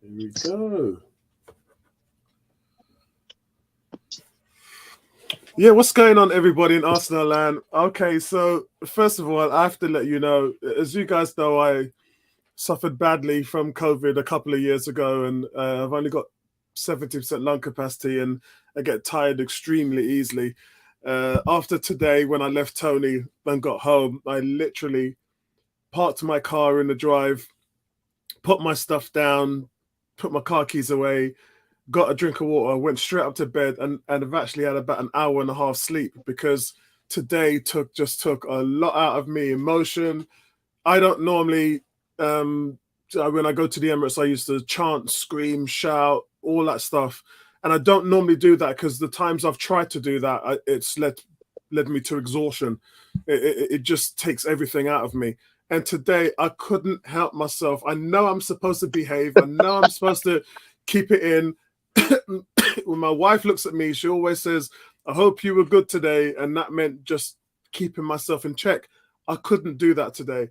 Here we go. Yeah, what's going on, everybody in Arsenal land? Okay, so first of all, I have to let you know, as you guys know, I suffered badly from COVID a couple of years ago, and I've only got 70% lung capacity, and I get tired extremely easily. After today, when I left Tony and got home, I literally parked my car in the drive, put my stuff down, put my car keys away, got a drink of water, went straight up to bed, and I've actually had about an hour and a half sleep because today took a lot out of me. Emotion. I don't normally when I go to the Emirates, I used to chant, scream, shout, all that stuff, and I don't normally do that because the times I've tried to do that, it's led me to exhaustion. It just takes everything out of me. And today I couldn't help myself. I know I'm supposed to behave. I know I'm supposed to keep it in. When my wife looks at me, she always says, I hope you were good today. And that meant just keeping myself in check. I couldn't do that today.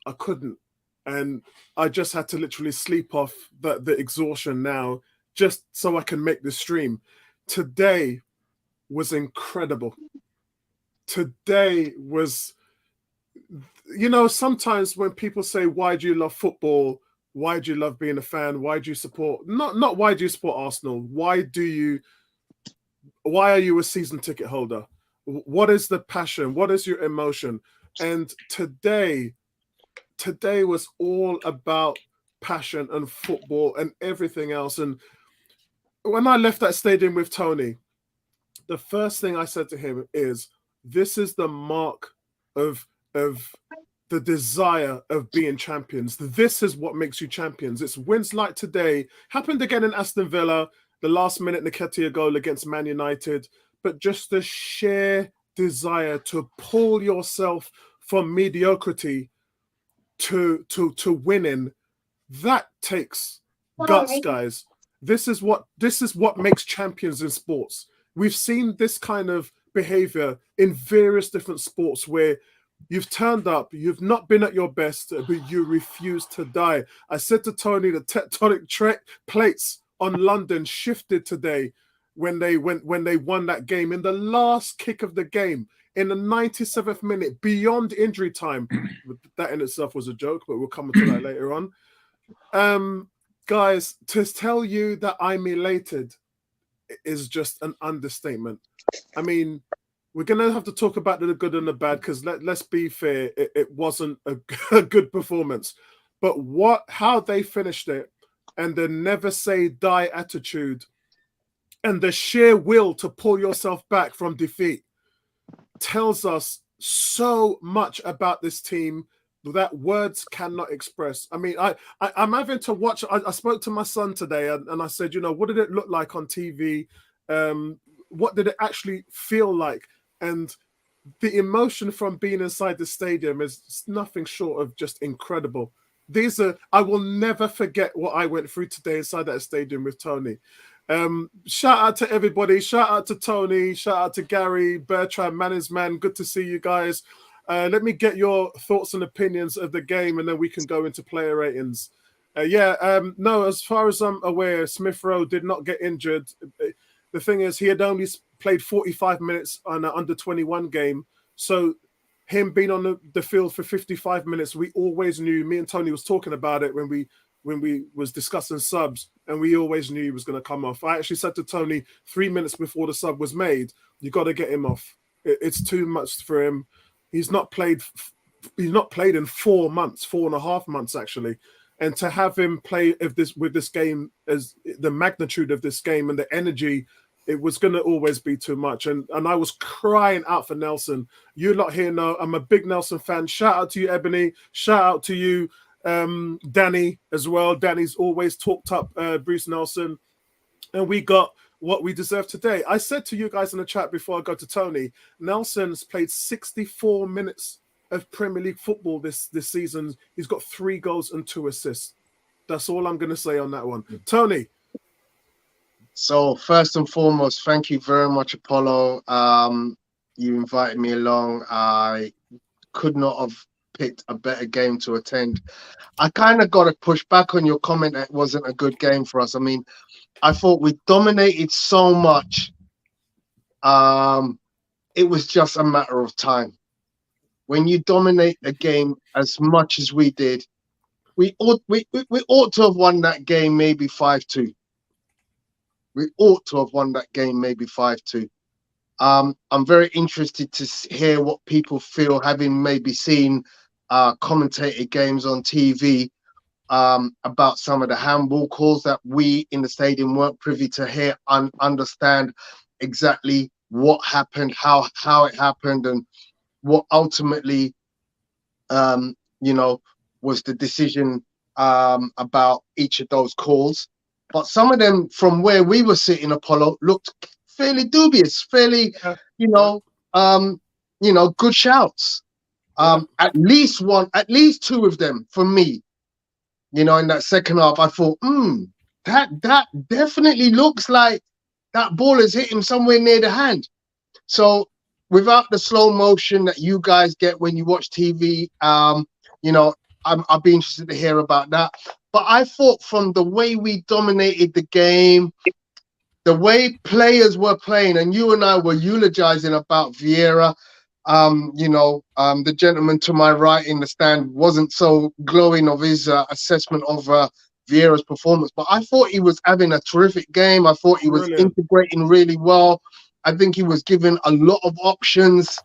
I couldn't. And I just had to literally sleep off the exhaustion now, just so I can make this stream. Today was incredible. Today was, sometimes when people say, why do you love football? Why do you love being a fan? Why do you support, not why do you support Arsenal? Why are you a season ticket holder? What is the passion? What is your emotion? And today was all about passion and football and everything else. And when I left that stadium with Tony, the first thing I said to him is, this is the mark of the desire of being champions. This is what makes you champions. It's wins like today. Happened again in Aston Villa, the last minute Nketiah goal against Man United, but just the sheer desire to pull yourself from mediocrity to winning, that takes guts, guys. This is what makes champions in sports. We've seen this kind of behavior in various different sports where you've turned up, you've not been at your best, but you refuse to die. I said to Tony, the tectonic plates on London shifted today when they won that game in the last kick of the game in the 97th minute, beyond injury time. That in itself was a joke, but we'll come to that later on. Guys, to tell you that I'm elated is just an understatement. I mean, we're going to have to talk about the good and the bad because let's be fair, it wasn't a good performance. But how they finished it and the never say die attitude and the sheer will to pull yourself back from defeat tells us so much about this team that words cannot express. I mean, I'm having to watch. I spoke to my son today and I said, what did it look like on TV? What did it actually feel like? And the emotion from being inside the stadium is nothing short of just incredible. I will never forget what I went through today inside that stadium with Tony. Shout out to everybody. Shout out to Tony. Shout out to Gary, Bertrand, Man's Man. Good to see you guys. Let me get your thoughts and opinions of the game, and then we can go into player ratings. No, as far as I'm aware, Smith Rowe did not get injured. The thing is, he had only played 45 minutes on an under-21 game. So him being on the field for 55 minutes, we always knew, me and Tony was talking about it when we was discussing subs, and we always knew he was going to come off. I actually said to Tony 3 minutes before the sub was made, you got to get him off. It's too much for him. He's not played in 4 months, 4.5 months actually. And to have him play with this game, as the magnitude of this game and the energy, it was going to always be too much. And I was crying out for Nelson. You lot here know I'm a big Nelson fan. Shout out to you, Ebony. Shout out to you, Danny, as well. Danny's always talked up Bruce Nelson. And we got what we deserve today. I said to you guys in the chat before I go to Tony, Nelson's played 64 minutes of Premier League football this season. He's got 3 goals and 2 assists. That's all I'm going to say on that one. Tony. So first and foremost, thank you very much, Apollo. You invited me along. I could not have picked a better game to attend. I kind of got to push back on your comment that it wasn't a good game for us. I mean, I thought we dominated so much. It was just a matter of time. When you dominate a game as much as we did, we ought to have won that game maybe 5-2. We ought to have won that game maybe 5-2. I'm very interested to hear what people feel, having maybe seen commentated games on TV, about some of the handball calls that we in the stadium weren't privy to hear and understand exactly what happened, how it happened, and what ultimately, was the decision about each of those calls. But some of them, from where we were sitting, Apollo, looked fairly dubious, fairly, good shouts. At least two of them for me. In that second half, I thought, that definitely looks like that ball has hit him somewhere near the hand. So without the slow motion that you guys get when you watch TV, I'll be interested to hear about that. But I thought from the way we dominated the game, the way players were playing, and you and I were eulogizing about Vieira. The gentleman to my right in the stand wasn't so glowing of his assessment of Vieira's performance, but I thought he was having a terrific game. I thought he was integrating really well. I think he was given a lot of options.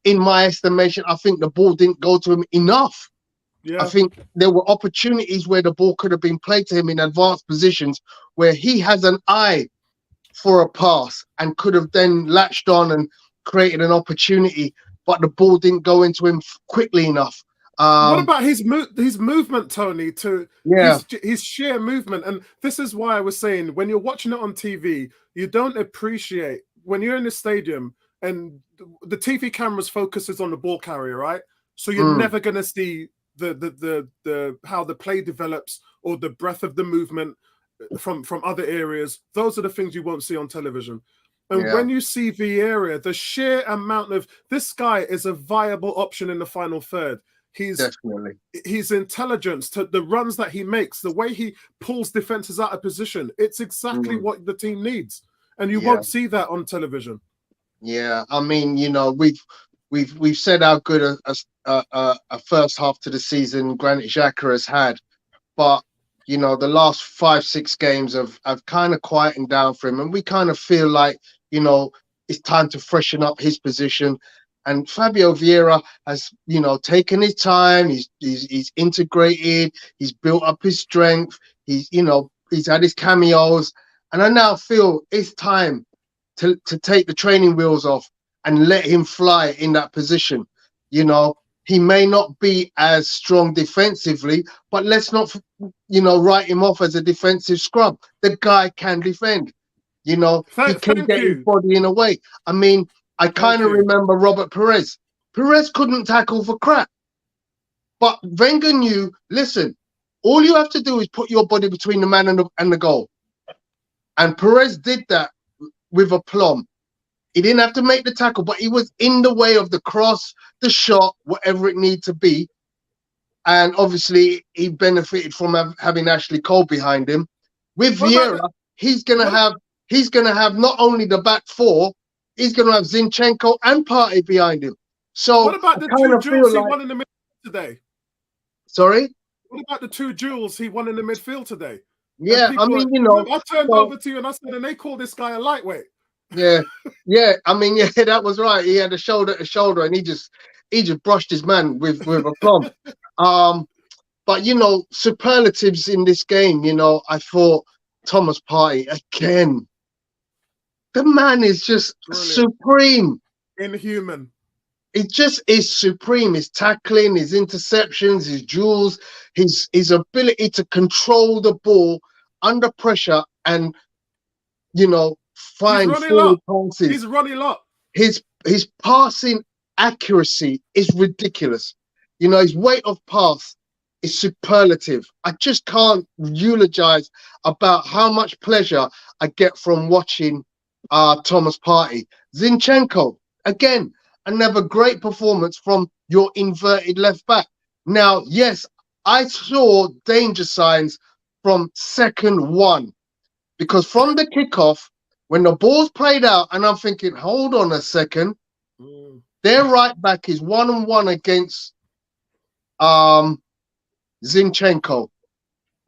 In my estimation, I think the ball didn't go to him enough. Yeah. I think there were opportunities where the ball could have been played to him in advanced positions where he has an eye for a pass and could have then latched on and created an opportunity, but the ball didn't go into him quickly enough. What about his movement, Tony? His sheer movement, and this is why I was saying when you're watching it on TV, you don't appreciate when you're in the stadium and the TV cameras focuses on the ball carrier, right? So you're never going to see the how the play develops or the breadth of the movement from other areas. Those are the things you won't see on television. And when you see Vieira, the sheer amount of this guy is a viable option in the final third. His intelligence, to the runs that he makes, the way he pulls defenses out of position, it's exactly what the team needs, and you won't see that on television. Yeah, I mean, we've said how good a first half to the season Granit Xhaka has had, but the last 5-6 games have kind of quietened down for him, and we kind of feel like it's time to freshen up his position. And Fabio Vieira has, taken his time. He's integrated. He's built up his strength. He's had his cameos, and I now feel it's time to take the training wheels off and let him fly in that position. He may not be as strong defensively, but let's not, write him off as a defensive scrub. The guy can defend. He can get his body in a way. I mean, I kind of remember Robert Perez. Perez couldn't tackle for crap. But Wenger knew, listen, all you have to do is put your body between the man and the goal. And Perez did that with aplomb. He didn't have to make the tackle, but he was in the way of the cross, the shot, whatever it needed to be. And obviously, he benefited from having Ashley Cole behind him. With Vieira, he's gonna have not only the back four, he's gonna have Zinchenko and Partey behind him. So what about the two duels he won in the midfield today? Sorry? What about the two duels he won in the midfield today? Yeah, I mean, I turned over to you and I said, and they call this guy a lightweight. Yeah. I mean, that was right. He had a shoulder to shoulder, and he just brushed his man with aplomb. But superlatives in this game. I thought Thomas Partey again. The man is just supreme, inhuman. It just is supreme. His tackling, his interceptions, his duels, his ability to control the ball under pressure and find forward passes. He's running up. His passing accuracy is ridiculous. His weight of pass is superlative. I just can't eulogize about how much pleasure I get from watching Thomas Partey. Zinchenko, again, another great performance from your inverted left back. Now, yes, I saw danger signs from second one, because from the kickoff, when the ball's played out, and I'm thinking, hold on a second, their right back is 1-on-1 against Zinchenko,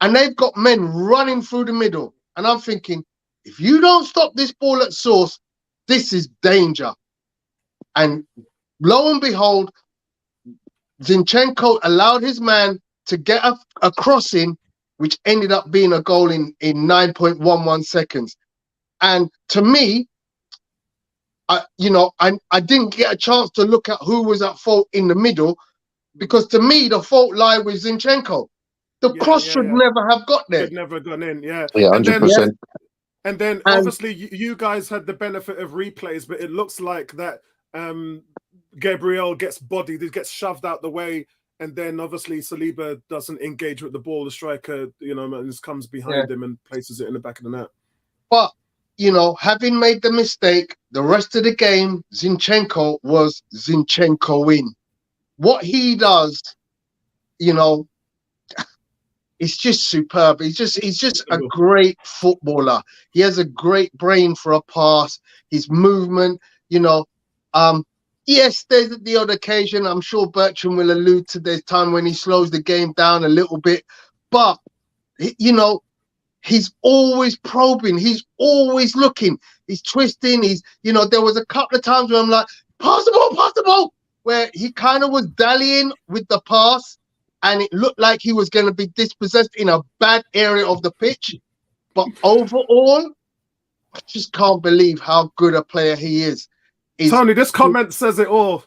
and they've got men running through the middle, and I'm thinking, if you don't stop this ball at source, this is danger. And lo and behold, Zinchenko allowed his man to get a crossing, which ended up being a goal in 9.11 seconds. And to me, I didn't get a chance to look at who was at fault in the middle, because to me, the fault lied with Zinchenko. The cross should never have got there. Should never gone in, yeah. 100%. And then obviously you guys had the benefit of replays, but it looks like that Gabriel gets bodied, it gets shoved out the way, and then obviously Saliba doesn't engage with the ball. The striker, just comes behind him and places it in the back of the net. But having made the mistake, the rest of the game, Zinchenko was Zinchenko-ing. What he does, it's just superb. He's just a great footballer. He has a great brain for a pass. His movement, yes, there's the odd occasion. I'm sure Bertrand will allude to there's time when he slows the game down a little bit, but he's always probing. He's always looking. He's twisting. There was a couple of times where I'm like, pass the ball, where he kind of was dallying with the pass, and it looked like he was going to be dispossessed in a bad area of the pitch. But overall, I just can't believe how good a player he is. Tony, this comment says it all.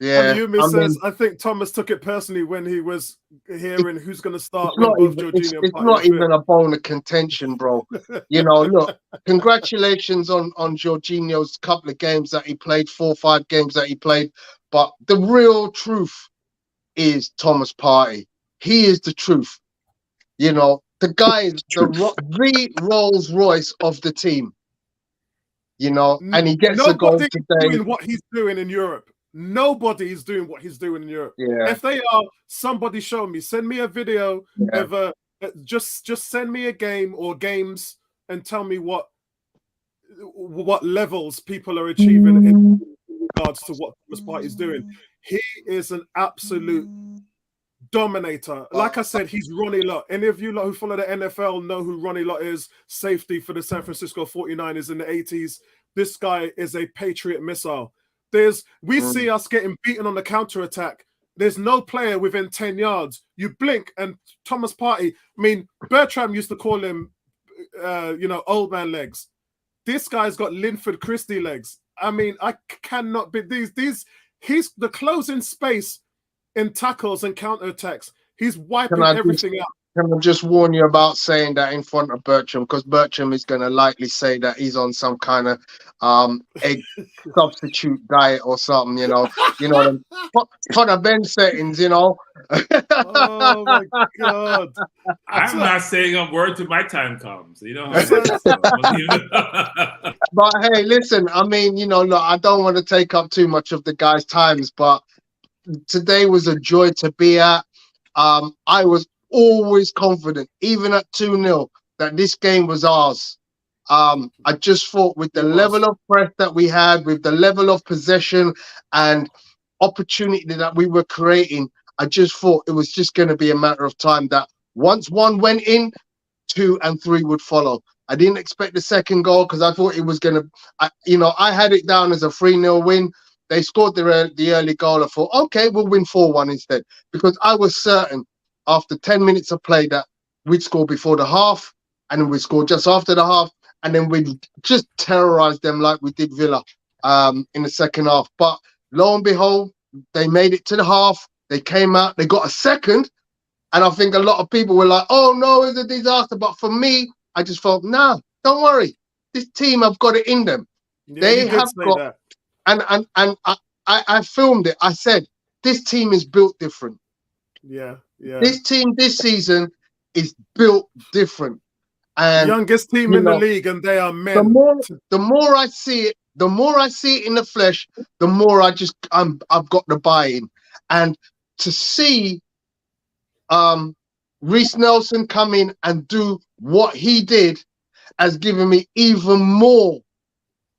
Yeah, Yumi says, I think Thomas took it personally when he was hearing who's going to start. It's not even a bone of contention, bro. Look, congratulations on Jorginho's couple of games that he played, 4 or 5 games that he played. But the real truth is Thomas Partey. He is the truth. The guy is the Rolls Royce of the team. And he gets a goal today. Doing what he's doing in Europe. Nobody is doing what he's doing in Europe. Yeah. If they are, somebody show me. Send me a video of just send me a game or games and tell me what levels people are achieving in regards to what Thomas Partey is doing. He is an absolute dominator. Like I said, he's Ronnie Lott. Any of you who follow the NFL know who Ronnie Lott is, safety for the San Francisco 49ers in the 80s. This guy is a Patriot missile. We see us getting beaten on the counter-attack. There's no player within 10 yards. You blink, and Thomas Partey, Bertram used to call him, old man legs. This guy's got Linford Christie legs. I cannot be he's the closing space in tackles and counter-attacks. He's wiping everything out. Can I just warn you about saying that in front of Bertram, because Bertram is going to likely say that he's on some kind of egg substitute diet or something, for the bench settings, Oh my God. I'm not saying a word till my time comes. But hey, listen, look, I don't want to take up too much of the guys' times, but today was a joy to be at. I was always confident, even at 2-0, that this game was ours. I just thought with the level of press that we had, with the level of possession and opportunity that we were creating, I just thought it was just going to be a matter of time that once one went in, 2 and 3 would follow. I didn't expect the second goal because I thought it was going to, I had it down as a 3-0 win. They scored the early goal. I thought, okay, we'll win 4-1 instead, because I was certain after 10 minutes of play that we'd score before the half, and then we'd score just after the half, and then we'd just terrorize them like we did Villa in the second half. But lo and behold, they made it to the half. They came out, they got a second, and I think a lot of people were like, oh no, it's a disaster. But for me, I just felt, nah, don't worry. This team have got it in them. Yeah, they have got, and I filmed it. I said, this team is built different. Yeah. This team this season is built different. And youngest team in the league, and they are men. The more I see it, the more I see it in the flesh, the more I've got the buy-in. And to see Reiss Nelson come in and do what he did has given me even more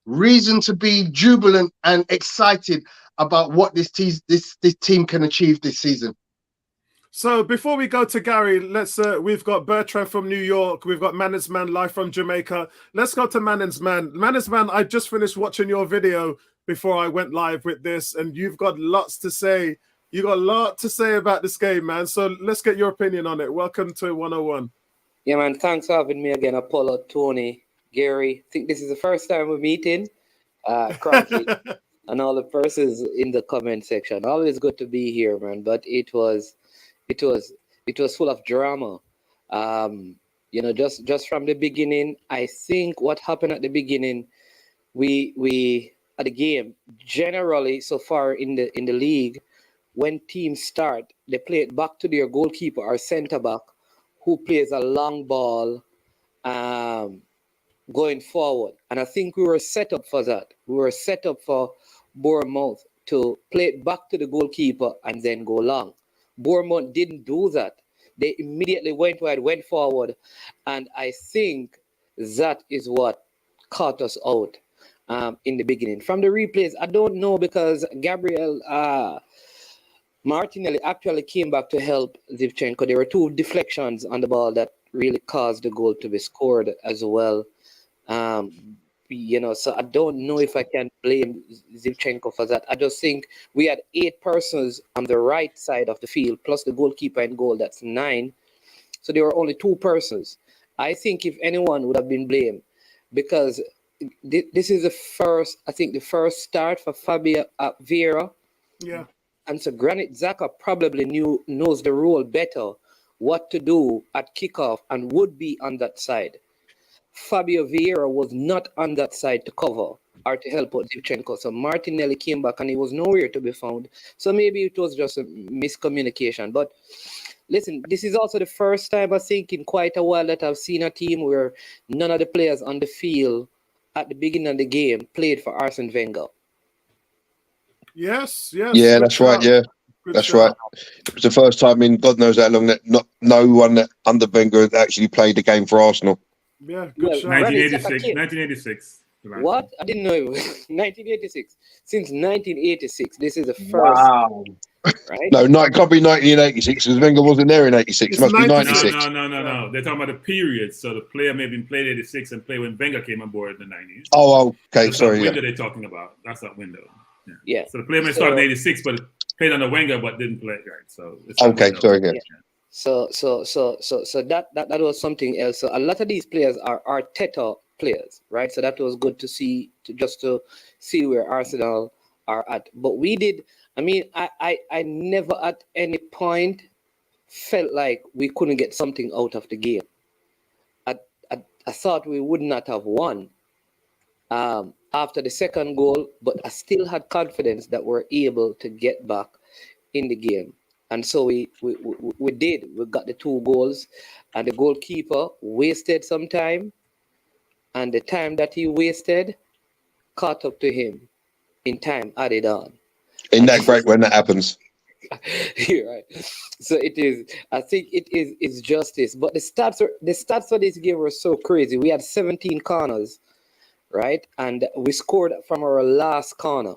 reason to be jubilant and excited about what this team can achieve this season. So before we go to Gary, let's we've got Bertrand from New York, we've got Manners Man live from Jamaica. Let's go to Manners Man. Manners Man, I just finished watching your video before I went live with this, and you've got lots to say. You got a lot to say about this game, man. So let's get your opinion on it. Welcome to 101. Yeah, man. Thanks for having me again, Apollo, Tony, Gary. I think this is the first time we're meeting. Crumpy and all the persons in the comment section. Always good to be here, man. But it was full of drama. Just from the beginning. I think what happened at the beginning, we at the game generally so far in the league, when teams start, they play it back to their goalkeeper or centre back, who plays a long ball, going forward. And I think we were set up for that. We were set up for Bournemouth to play it back to the goalkeeper and then go long. Bournemouth didn't do that. They immediately went wide, went forward. And I think that is what caught us out in the beginning. From the replays, I don't know, because Gabriel Martinelli actually came back to help Zivchenko. There were two deflections on the ball that really caused the goal to be scored as well. So I don't know if I can blame Zivchenko for that. I just think we had 8 persons on the right side of the field, plus the goalkeeper in goal, that's 9. So there were only 2 persons. I think if anyone would have been blamed, because this is the first start for Fabio Vieira. Yeah. And so Granit Xhaka probably knows the role better, what to do at kickoff, and would be on that side. Fabio Vieira was not on that side to cover or to help out Zivchenko. So Martinelli came back and he was nowhere to be found. So maybe it was just a miscommunication. But listen, this is also the first time I think in quite a while that I've seen a team where none of the players on the field at the beginning of the game played for Arsene Wenger. Yes. Yeah, that's right. Yeah, that's right. It was the first time in God knows how long that no one that under Wenger had actually played a game for Arsenal. Yeah, good shot. 1986. What? I didn't know it was 1986. Since 1986, this is the first. Wow. Right? No, it can't be 1986 because Wenger wasn't there in 86. It must be 96. No. They're talking about the period. So the player may have been played 86 and played when Wenger came on board in the 90s. Oh, okay. That's Sorry. That window they're talking about. That's that window. Yeah. So the player may start in 86, but played under Wenger, but didn't play. Right. So it's okay. Sorry. Yeah. So that was something else. So a lot of these players are Arteta players, right? So that was good to see, to see where Arsenal are at. But we did. I mean, I never at any point felt like we couldn't get something out of the game. I thought we would not have won after the second goal, but I still had confidence that we're able to get back in the game. And so we did. We got the 2 goals, and the goalkeeper wasted some time, and the time that he wasted caught up to him in time added on. Isn't that great when that happens? You're right. So it is. I think it's justice. But the stats for this game were so crazy. We had 17 corners, right? And we scored from our last corner.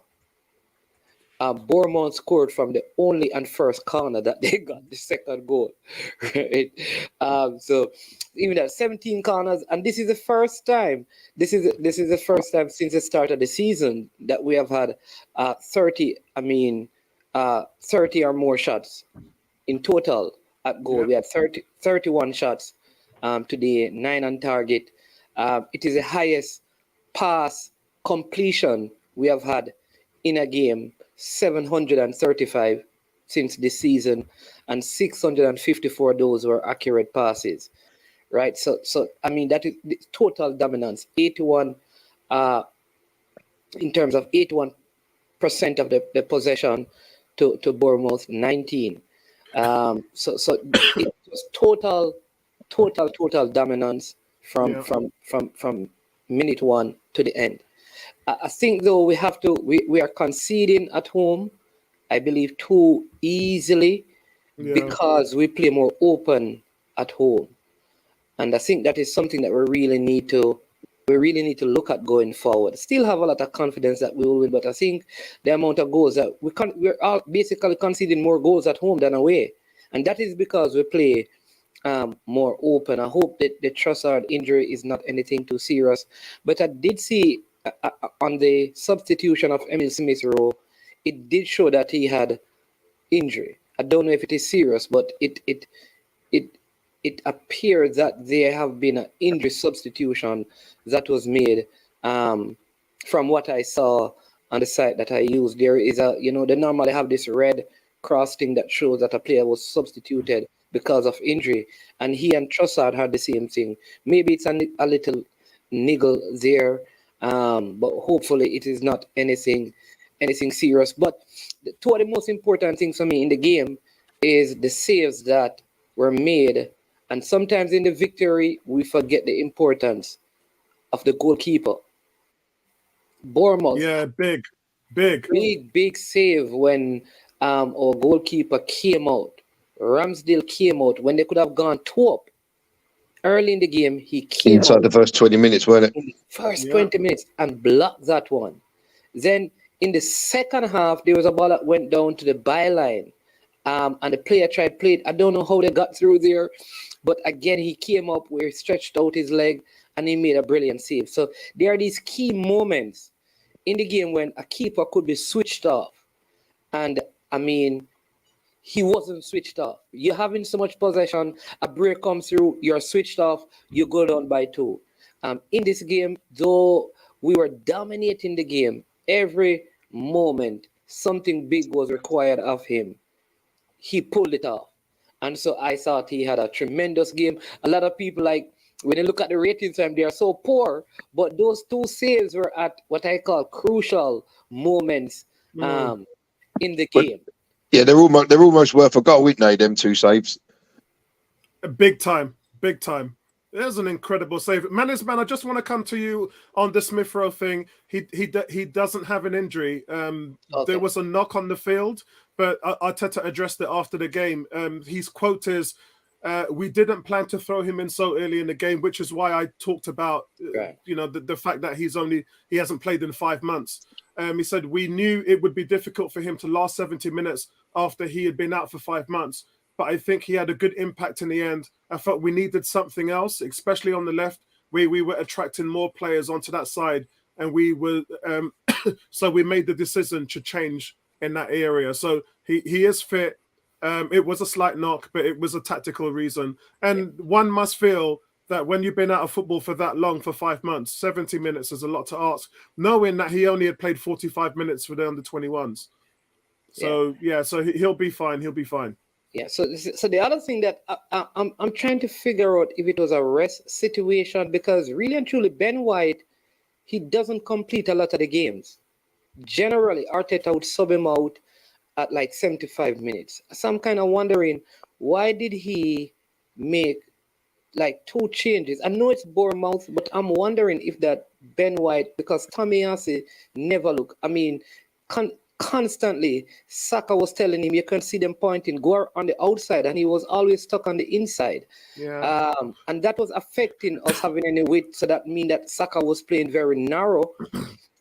Bournemouth scored from the only and first corner that they got the second goal, right? So even at 17 corners, and this is the first time. This is the first time since the start of the season that we have had 30 or more shots in total at goal. Yeah. We had 31 shots today, 9 on target. It is the highest pass completion we have had in a game. 735 since this season, and 654 of those were accurate passes, right? So I mean, that is total dominance. 81 in terms of 81% of the possession to Bournemouth 19. So it was total dominance from minute 1 to the end. I think though we are conceding at home, I believe, too easily Yeah. because we play more open at home. And I think that is something that we really need to look at going forward. Still have a lot of confidence that we will win, but I think the amount of goals that we're all basically conceding more goals at home than away. And that is because we play more open. I hope that the Trossard injury is not anything too serious. But I did see on the substitution of Emil Smith Rowe, it did show that he had injury. I don't know if it is serious, but it appears that there have been an injury substitution that was made. From what I saw on the site that I used, there is they normally have this red cross thing that shows that a player was substituted because of injury, and he and Trossard had the same thing. Maybe it's a little niggle there, but hopefully it is not anything serious. But two of the most important things for me in the game is the saves that were made, and sometimes in the victory we forget the importance of the goalkeeper. Bournemouth, Yeah, big save when our goalkeeper came out. Ramsdale came out when they could have gone 2 up early in the game. He came Inside out the first 20 minutes, weren't it? in the first 20 minutes and blocked that one. Then in the second half, there was a ball that went down to the byline, and the player tried to play it. I don't know how they got through there, but again, he came up where he stretched out his leg and he made a brilliant save. So there are these key moments in the game when a keeper could be switched off. And I mean, he wasn't switched off. You're having so much possession, a break comes through, you're switched off, you go down by 2. In this game, though we were dominating the game, every moment something big was required of him, he pulled it off. And so I thought he had a tremendous game. A lot of people, like, when you look at the ratings, they are so poor, but those 2 saves were at what I call crucial moments in the game. Yeah, they're almost worth a goal, aren't they? Them 2 saves. Big time. There's an incredible save. Man, I just want to come to you on the Smith Rowe thing. He doesn't have an injury. Okay. There was a knock on the field, but Arteta addressed it after the game. His quote is, "We didn't plan to throw him in so early in the game," which is why I talked about, Right. the fact that he hasn't played in 5 months. He said, "We knew it would be difficult for him to last 70 minutes after he had been out for 5 months. But I think he had a good impact in the end. I felt we needed something else, especially on the left, where we were attracting more players onto that side. And we were, so we made the decision to change in that area." So he is fit. It was a slight knock, but it was a tactical reason. And one must feel that when you've been out of football for that long, for 5 months, 70 minutes is a lot to ask, knowing that he only had played 45 minutes for the under-21s. So, so he'll be fine. He'll be fine. Yeah, so the other thing that I'm trying to figure out if it was a rest situation, because really and truly, Ben White, he doesn't complete a lot of the games. Generally, Arteta would sub him out at like 75 minutes. So I'm kind of wondering, why did he make like 2 changes? I know it's Bournemouth, but I'm wondering if that Ben White, because Tomiyasu never look. I mean, constantly, Saka was telling him, you can see them pointing, go on the outside, and he was always stuck on the inside. Yeah. And that was affecting us having any width. So that means that Saka was playing very narrow.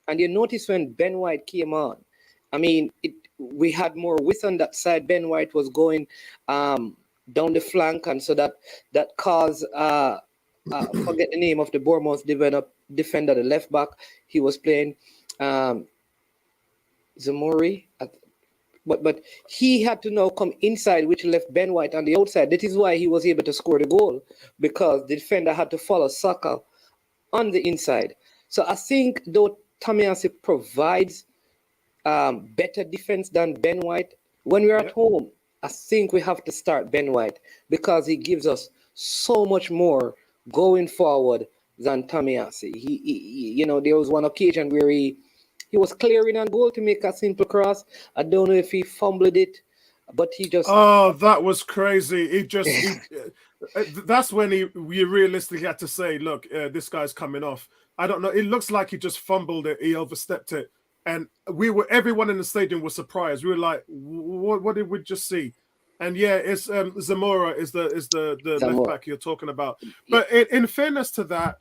And you notice when Ben White came on, I mean, we had more width on that side. Ben White was going down the flank, and so that caused forget the name of the Bournemouth defender, the left back. He was playing Zamori, but he had to now come inside, which left Ben White on the outside. That is why he was able to score the goal, because the defender had to follow Saka on the inside. So I think though Tomiyasu provides better defense than Ben White, when we're at home, I think we have to start Ben White, because he gives us so much more going forward than Tomiyasu. He there was one occasion where he was clearing on goal to make a simple cross. I don't know if he fumbled it but he just Oh, that was crazy. That's when you realistically had to say, look, this guy's coming off. I don't know. It looks like he just fumbled it. He overstepped it. And everyone in the stadium was surprised. We were like, what did we just see? And yeah, it's Zamora is the left back you're talking about. But in fairness to that,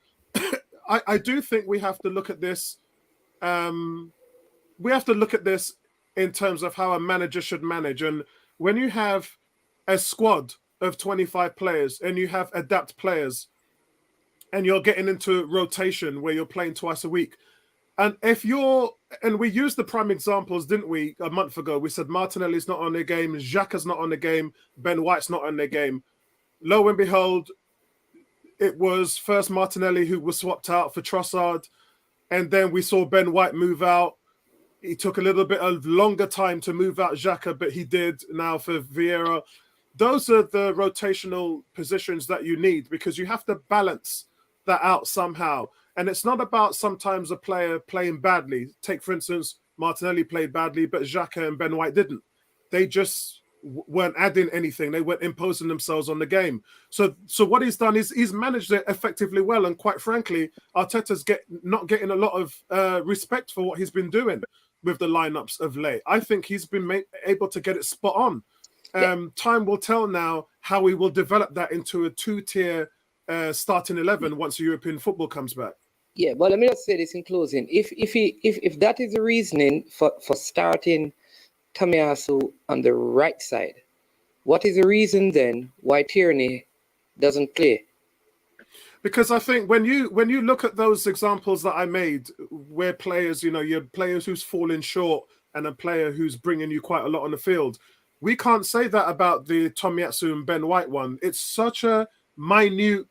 I do think we have to look at this. We have to look at this in terms of how a manager should manage. And when you have a squad of 25 players and you have adapt players and you're getting into rotation where you're playing twice a week, and we used the prime examples, didn't we, a month ago? We said Martinelli's not on their game, Xhaka's not on the game, Ben White's not on their game. Lo and behold, it was first Martinelli who was swapped out for Trossard, and then we saw Ben White move out. He took a little bit of longer time to move out Xhaka, but he did now for Vieira. Those are the rotational positions that you need because you have to balance that out somehow. And it's not about sometimes a player playing badly. Take, for instance, Martinelli played badly, but Xhaka and Ben White didn't. They just weren't adding anything. They weren't imposing themselves on the game. So what he's done is he's managed it effectively well. And quite frankly, Arteta's not getting a lot of respect for what he's been doing with the lineups of late. I think he's been able to get it spot on. Time will tell now how he will develop that into a two-tier starting 11 once European football comes back. Yeah, but let me just say this in closing. If that is the reasoning for starting Tomiyasu on the right side, what is the reason then why Tierney doesn't play? Because I think when you look at those examples that I made, where players, you have players who's falling short and a player who's bringing you quite a lot on the field, we can't say that about the Tomiyasu and Ben White one. It's such a minute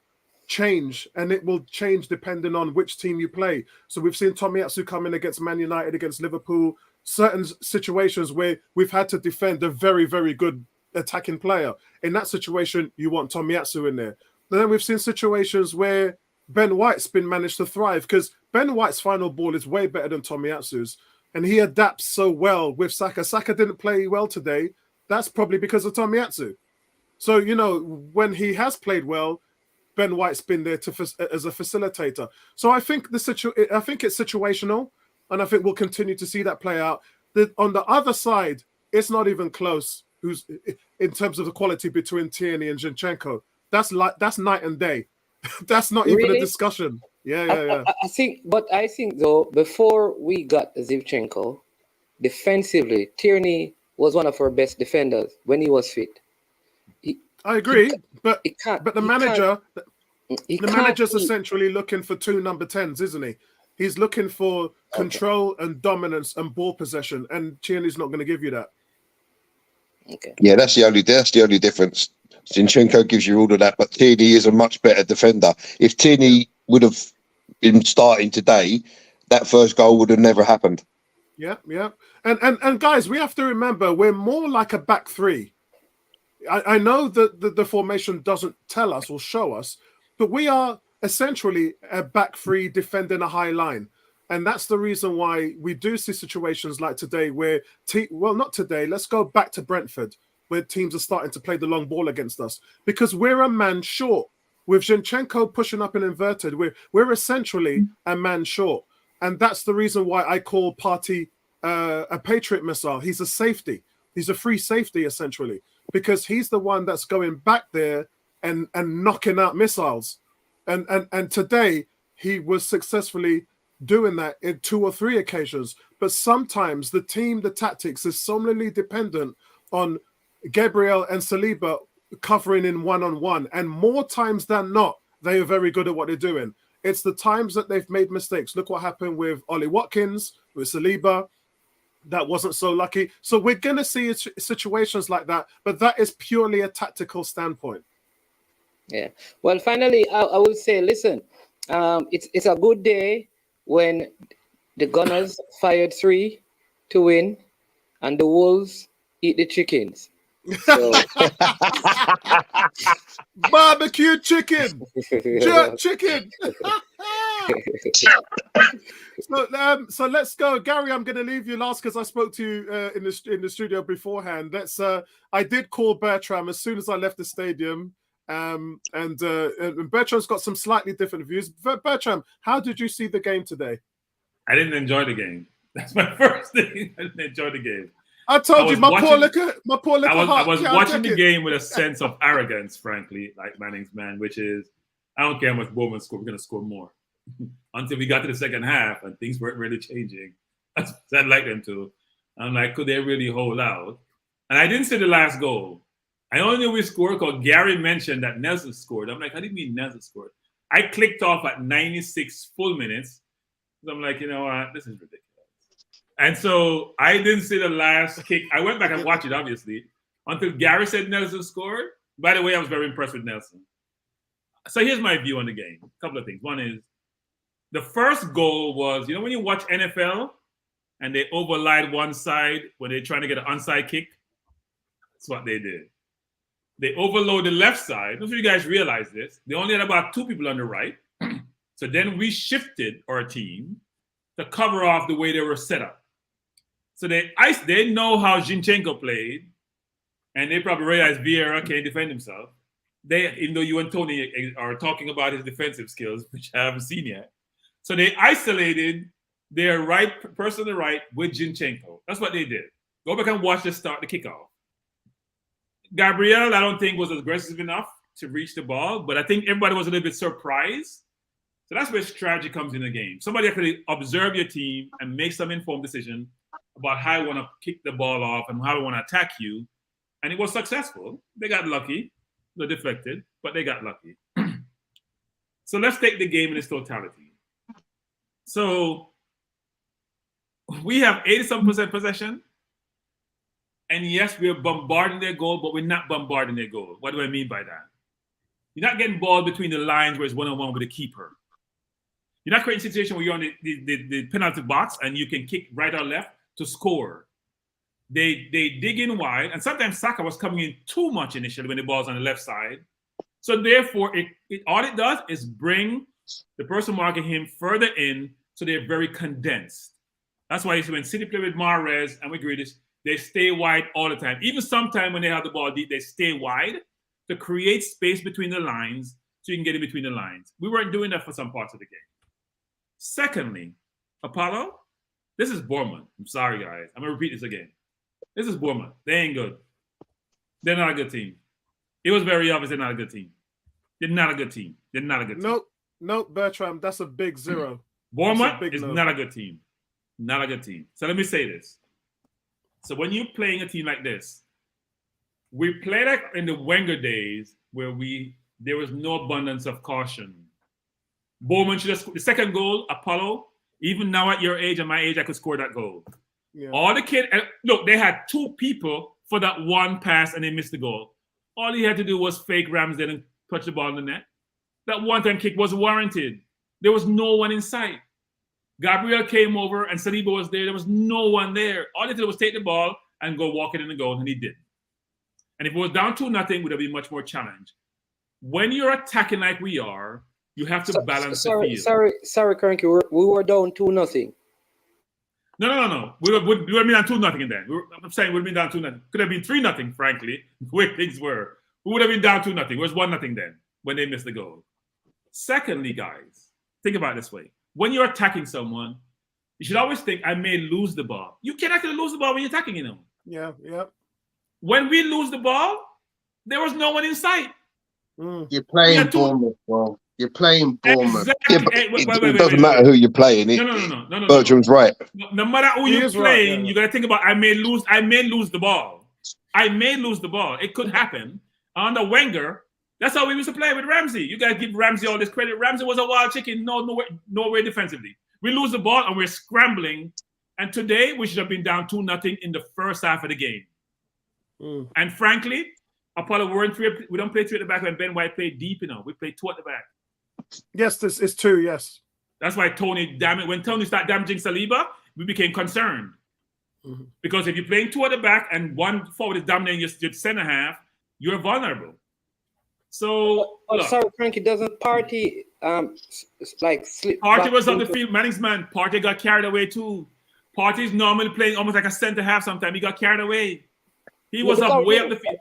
change, and it will change depending on which team you play. So we've seen Tomiyasu come in against Man United, against Liverpool, certain situations where we've had to defend a very, very good attacking player. In that situation, you want Tomiyasu in there. But then we've seen situations where Ben White's been managed to thrive because Ben White's final ball is way better than Tomiyasu's, and he adapts so well with Saka. Saka didn't play well today. That's probably because of Tomiyasu. So, when he has played well, Ben White's been there as a facilitator. So I think it's situational, and I think we'll continue to see that play out. On the other side, it's not even close. Who's in terms of the quality between Tierney and Zinchenko? That's night and day. That's not even a discussion. Yeah. I think though, before we got Zinchenko, defensively, Tierney was one of our best defenders when he was fit. I agree, but the manager's essentially looking for two number 10s, isn't he? He's looking for control and dominance and ball possession, and Tierney's not going to give you that. Okay. Yeah, that's the only difference. Zinchenko gives you all of that, but Tierney is a much better defender. If Tierney would have been starting today, that first goal would have never happened. Yeah. And guys, we have to remember we're more like a back three. I know that the formation doesn't tell us or show us, but we are essentially a back three defending a high line. And that's the reason why we do see situations like today where, not today, let's go back to Brentford, where teams are starting to play the long ball against us because we're a man short. With Zinchenko pushing up and inverted, we're essentially a man short. And that's the reason why I call Partey a Patriot missile. He's a safety. He's a free safety, essentially, because he's the one that's going back there and knocking out missiles. And today, he was successfully doing that in 2 or 3 occasions. But sometimes the tactics is solely dependent on Gabriel and Saliba covering in one-on-one. And more times than not, they are very good at what they're doing. It's the times that they've made mistakes. Look what happened with Ollie Watkins, with Saliba. That wasn't so lucky. So we're going to see situations like that, but that is purely a tactical standpoint. Yeah. Well, finally, I will say, listen, it's a good day when the Gunners fired 3 to win and the Wolves eat the chickens. So... Barbecue chicken, jerk chicken. So let's go, Gary. I'm going to leave you last because I spoke to you in the studio beforehand. I did call Bertram as soon as I left the stadium, and Bertram's got some slightly different views. Bertram, how did you see the game today? I didn't enjoy the game. That's my first thing. I didn't enjoy the game. I told you, my poor little I was heart. watching the game with a sense of arrogance, frankly, like Manning's man, which is, I don't care how much Bournemouth score, we're going to score more. Until we got to the second half and things weren't really changing. I'd like them to. I'm like, could they really hold out? And I didn't see the last goal. I only knew we scored because Gary mentioned that Nelson scored. I'm like, how do you mean Nelson scored? I clicked off at 96 full minutes. So I'm like, you know what? This is ridiculous. And so I didn't see the last kick. I went back and watched it, obviously, until Gary said Nelson scored. By the way, I was very impressed with Nelson. So here's my view on the game. A couple of things. One is, the first goal was, you know, when you watch NFL and they override one side when they're trying to get an onside kick? That's what they did. They overload the left side. I don't know if you guys realize this. They only had about 2 people on the right. So then we shifted our team to cover off the way they were set up. So they know how Zinchenko played, and they probably realized Vieira can't defend himself. Even though you and Tony are talking about his defensive skills, which I haven't seen yet. So they isolated their right person on the right with Zinchenko. That's what they did. Go back and watch the kickoff. Gabriel, I don't think was aggressive enough to reach the ball, but I think everybody was a little bit surprised. So that's where strategy comes in the game. Somebody actually observe your team and make some informed decision about how you want to kick the ball off and how you want to attack you. And it was successful. They got lucky. They deflected, but they got lucky. So let's take the game in its totality. So we have 87% possession. And yes, we're bombarding their goal, but we're not bombarding their goal. What do I mean by that? You're not getting ball between the lines where it's one-on-one with the keeper. You're not creating a situation where you're on the penalty box and you can kick right or left to score. They dig in wide, and sometimes Saka was coming in too much initially when the ball's on the left side. So therefore, all it does is bring the person marking him further in, so they're very condensed. That's why when City play with Mahrez and with Grealish, they stay wide all the time. Even sometimes when they have the ball deep, they stay wide to create space between the lines so you can get in between the lines. We weren't doing that for some parts of the game. Secondly, Apollo, this is Bournemouth. I'm sorry, guys. I'm going to repeat this again. This is Bournemouth. They ain't good. They're not a good team. It was very obvious they're not a good team. They're not a good team. They're not a good team. Nope, Bertram, that's a big zero. Bournemouth is not a good team. Not a good team. So let me say this. So when you're playing a team like this, we played like in the Wenger days where there was no abundance of caution. Bowman should have the second goal, Apollo. Even now at your age and my age, I could score that goal. Yeah. All the kids, look, they had 2 people for that one pass and they missed the goal. All he had to do was fake Ramsdale and touch the ball in the net. That one-time kick was warranted. There was no one in sight. Gabriel came over and Saliba was there. There was no one there. All he did was take the ball and go walk it in the goal, and he did. And if it was down 2-0, would have been much more challenge. When you're attacking like we are, you have to balance the field. Sorry, Cranky. We were down 2-0. No. We would have been down 2-0 then. I'm saying we would have been down 2-0. Could have been 3-0, frankly, the way things were. We would have been down 2-0. It was 1-0 then when they missed the goal. Secondly, guys, think about it this way. When you're attacking someone, you should always think, I may lose the ball. You can't actually lose the ball when you're attacking them. Yeah. When we lose the ball, there was no one in sight. You're playing Bournemouth, bro. You're playing Bournemouth. Exactly. Yeah, but it doesn't matter who you're playing. No. Bertram's right. No matter who you're playing, you got to think about, I may lose the ball. I may lose the ball. It could happen. Under Wenger, that's how we used to play with Ramsey. You guys give Ramsey all this credit. Ramsey was a wild chicken, nowhere defensively. We lose the ball and we're scrambling. And today we should have been down 2-0 in the first half of the game. And frankly, Apollo, we don't play 3 at the back when Ben White played deep, we play 2 at the back. Yes, this is 2, yes. That's why when Tony started damaging Saliba, we became concerned. Because if you're playing 2 at the back and 1 forward is dominating your center half, you're vulnerable. So, sorry, Frankie, doesn't Partey like slip. Partey back was on the into- field. Manning's man. Partey got carried away too. Partey's normally playing almost like a centre half. Sometimes he got carried away. He was up way up the field.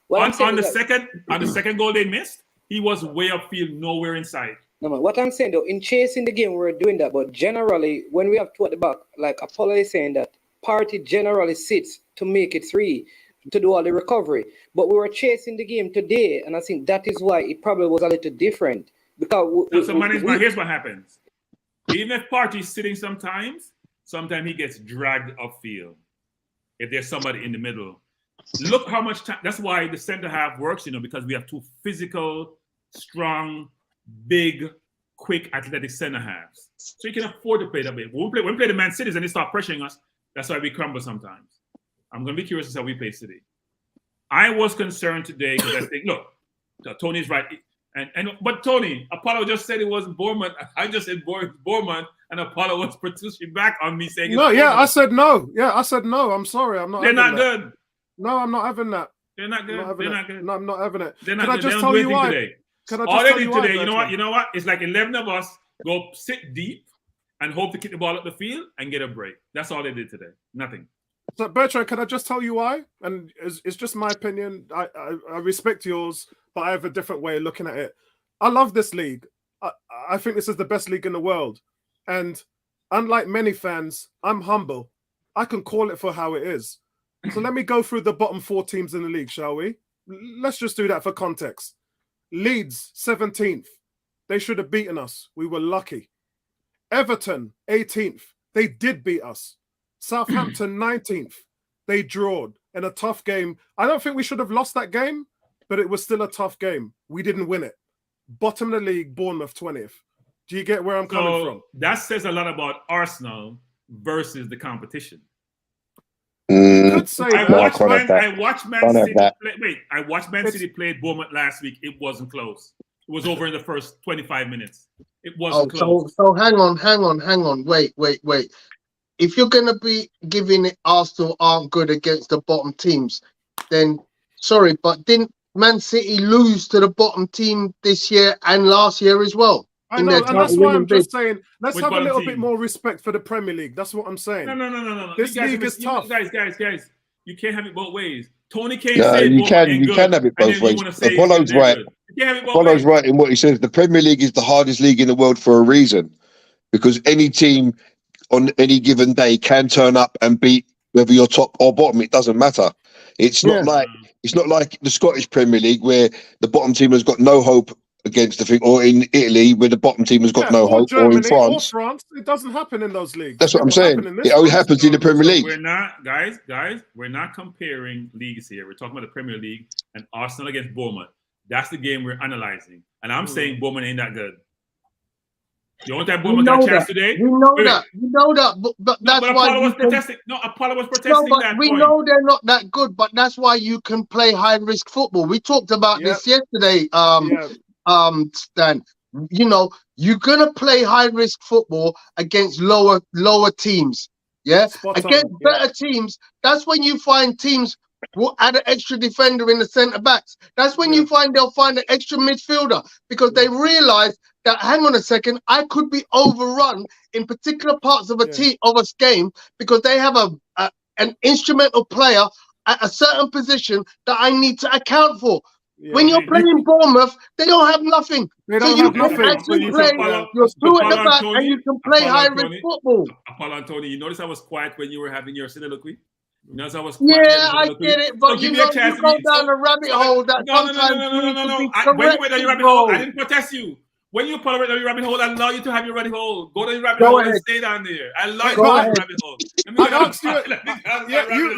What I'm saying On the is that- second goal they missed, he was way upfield, nowhere inside. No, man, what I'm saying though, in chasing the game, we're doing that. But generally, when we have two at the back, like Apollo is saying that Partey generally sits to make it 3, to do all the recovery. But we were chasing the game today, and I think that is why it probably was a little different. Because Here's what happens. Even if Partey's sitting sometimes he gets dragged upfield. If there's somebody in the middle. Look how much time. That's why the center half works, because we have 2 physical, strong, big, quick, athletic center halves. So you can afford to play that way. When we play the Man Cities and they start pressuring us, that's why we crumble sometimes. I'm going to be curious to see how we play City. I was concerned today because I think, look, Tony's right. But Tony, Apollo just said it wasn't Bournemouth. I just said Bournemouth, and Apollo was pushing back on me saying, no, yeah, I said no. Yeah, I said no. I'm sorry. I'm not. They're not that. good. No, I'm not having that. They're not good. They're not good. No, I'm not having it. Can I just tell you why? Today. Can I just all they tell did you why, today, Bertrand? you know what? It's like 11 of us go sit deep and hope to kick the ball up the field and get a break. That's all they did today. Nothing. So Bertrand, can I just tell you why? And it's just my opinion. I respect yours, but I have a different way of looking at it. I love this league. I think this is the best league in the world. And unlike many fans, I'm humble. I can call it for how it is. So let me go through the bottom 4 teams in the league, shall we? Let's just do that for context. Leeds, 17th. They should have beaten us. We were lucky. Everton, 18th. They did beat us. Southampton, 19th. They drawed in a tough game. I don't think we should have lost that game, but it was still a tough game. We didn't win it. Bottom of the league, Bournemouth, 20th. Do you get where I'm coming from? That says a lot about Arsenal versus the competition. You could say I that. watched Man City play. Wait, I watched Man City play Bournemouth last week. It wasn't close. It was over in the first 25 minutes. It wasn't close. So hang on. Wait. If you're going to be giving it Arsenal aren't good against the bottom teams, then sorry, but didn't Man City lose to the bottom team this year and last year as well? I know, and that's why I'm just saying, let's have a little bit more respect for the Premier League. That's what I'm saying. No. This league is tough. Guys. You can't have it both ways. Tony can't No, say you can have it both ways. Apollo's right. Apollo's right in what he says. The Premier League is the hardest league in the world for a reason, because any team on any given day can turn up and beat whether you're top or bottom. It doesn't matter. It's not like the Scottish Premier League where the bottom team has got no hope against the thing, or in Italy where the bottom team has got no hope, Germany, Oh, or France. It doesn't happen in those leagues. That's what I'm saying. It only happens in the Premier League. We're not, guys. We're not comparing leagues here. We're talking about the Premier League and Arsenal against Bournemouth. That's the game we're analyzing, and I'm saying Bournemouth ain't that good. The only time Bournemouth got a chance today. You know that, but that's why Apollo was protesting. No, Apollo was protesting. No, but that we point. know they're not that good, but that's why you can play high risk football. We talked about this yesterday, Stan. You know, you're gonna play high risk football against lower teams. Yeah, against better teams. That's when you find teams will add an extra defender in the centre backs. That's when you find they'll find an extra midfielder, because they realise that, hang on a second, I could be overrun in particular parts of a game because they have an instrumental player at a certain position that I need to account for. When you're playing Bournemouth, they don't have nothing. They don't have nothing. Actually play your two at the back, and you can play high risk football. Apollo and Tony, you notice I was quiet when you were having your soliloquy? You notice I was quiet. Yeah, I get it, but you know, you go down a rabbit hole that No. When you went down your rabbit hole, I didn't protest you. When you pull down your rabbit hole, I allow you to have your rabbit hole. Go down your rabbit hole and stay down there. I allow you to have your rabbit hole.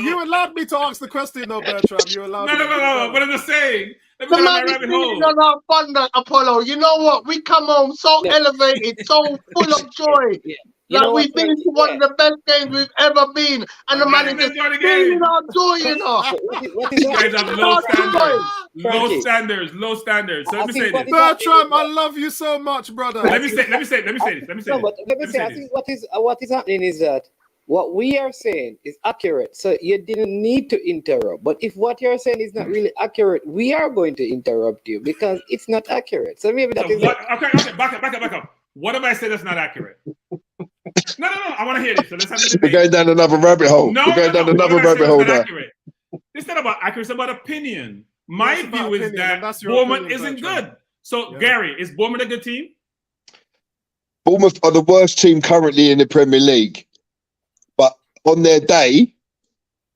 You allowed me to ask the question, though, Bertrand. You allowed me. No. What I'm just saying. The man is feeling on our thunder, Apollo. You know what? We come home so elevated, so full of joy. Like we've been to one of the best games we've ever been, and the man is just feeling our joy, you know. You guys have low standards. Low standards. So let me say this. Bertrand, I love you so much, brother. Let me say this. No, but let me say, I think what is happening is that What we are saying is accurate, so you didn't need to interrupt. But if what you're saying is not really accurate, we are going to interrupt you because it's not accurate. So maybe that is what, okay, back up. What if I say that's not accurate? No. I want to hear this. So let's have the debate. We're going down another rabbit hole. No, We're going down another what if I say rabbit hole it's not now. accurate? It's not about accurate. It's about opinion. My It's view about is opinion, that your Bournemouth opinion, isn't Bertrand. good. So, Yeah. Gary, is Bournemouth a good team? Bournemouth are the worst team currently in the Premier League, but on their day,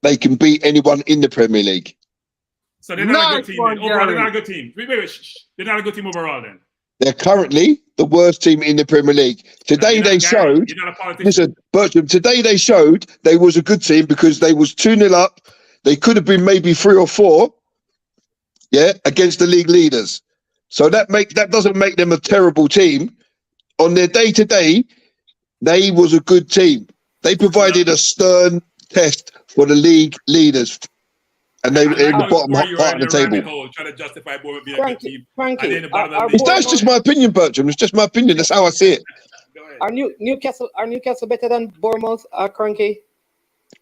they can beat anyone in the Premier League. So they're not a Nice good team. one, Then. Overall, they're Gary. not a good team. Wait. Shh. They're not a good team overall then. They're currently the worst team in the Premier League. Today You're they not Gary. showed. You're not a politician. Listen, Bertram. Today they showed they was a good team because they was 2-0 up. They could have been maybe 3 or 4. Yeah, against the league leaders. So that doesn't make them a terrible team. On their day to day, they was a good team. They provided a stern test for the league leaders, and they were in the bottom part of the table. Hole, trying to justify Bournemouth being a good team. Frankie, And then the bottom of the league. That's just my opinion, Bertram. It's just my opinion. That's how I see it. Go ahead. Are Newcastle better than Bournemouth? Cranky?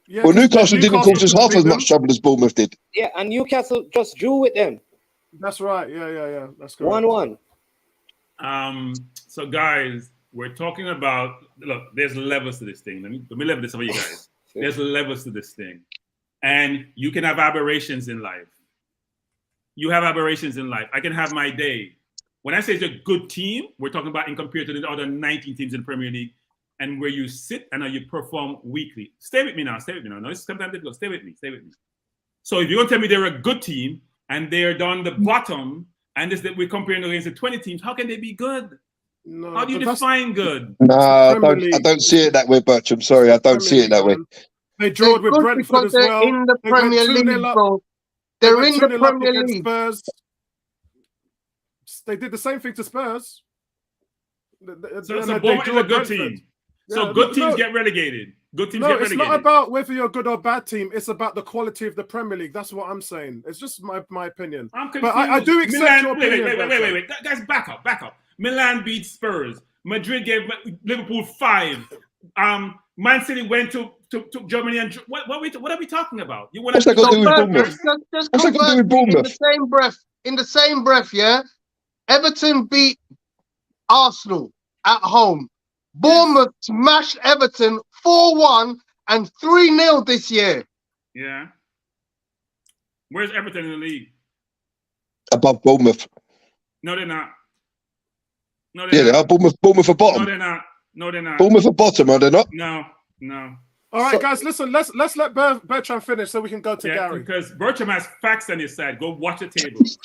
Yeah, Well, 'cause Newcastle didn't cause us half as beat them. much trouble as Bournemouth did. Yeah, and Newcastle just drew with them. That's right. Yeah. That's correct. 1-1. So guys, we're talking about, look, there's levels to this thing. Let me level this for you guys. There's levels to this thing. And you can have aberrations in life. You have aberrations in life. I can have my day. When I say it's a good team, we're talking about in compared to the other 19 teams in the Premier League, and where you sit and how you perform weekly. Stay with me now. No, it's sometimes difficult. Stay with me. So if you're going to tell me they're a good team and they're down the bottom, and this that we're comparing against the 20 teams, how can they be good? No, How do you but that's define good? No, I Premier don't see it that way, Bertram. Sorry, I don't see it that way. man. They drawed with good Brentford as because well. they're in the They went Premier 2-0 League, up. bro. They They're went in the 2-0 up Premier against League. Spurs. They did the same thing to Spurs. So Bournemouth is a good team. So good teams get relegated. Good teams get it's relegated. not about whether you're a good or bad team. It's about the quality of the Premier League. That's what I'm saying. It's just my opinion. I'm confused. But I do accept Milan, your opinion. wait. Guys, back up. Milan beat Spurs. Madrid gave Liverpool 5. Man City went to Germany and what are we talking about? You want What's that got to do with Bournemouth? Just What's that got to do with Bournemouth? in the same breath, yeah. Everton beat Arsenal at home. Bournemouth smashed Everton 4-1 and 3-0 this year. Yeah. Where's Everton in the league? Above Bournemouth. No, they're not. Yeah, they are. Bournemouth are bottom. No, they're not. Bournemouth are bottom, are they not? No. All right, guys, listen. Let's let Bertrand finish so we can go to Gary. Because Bertram has facts on his side. Go watch the tables.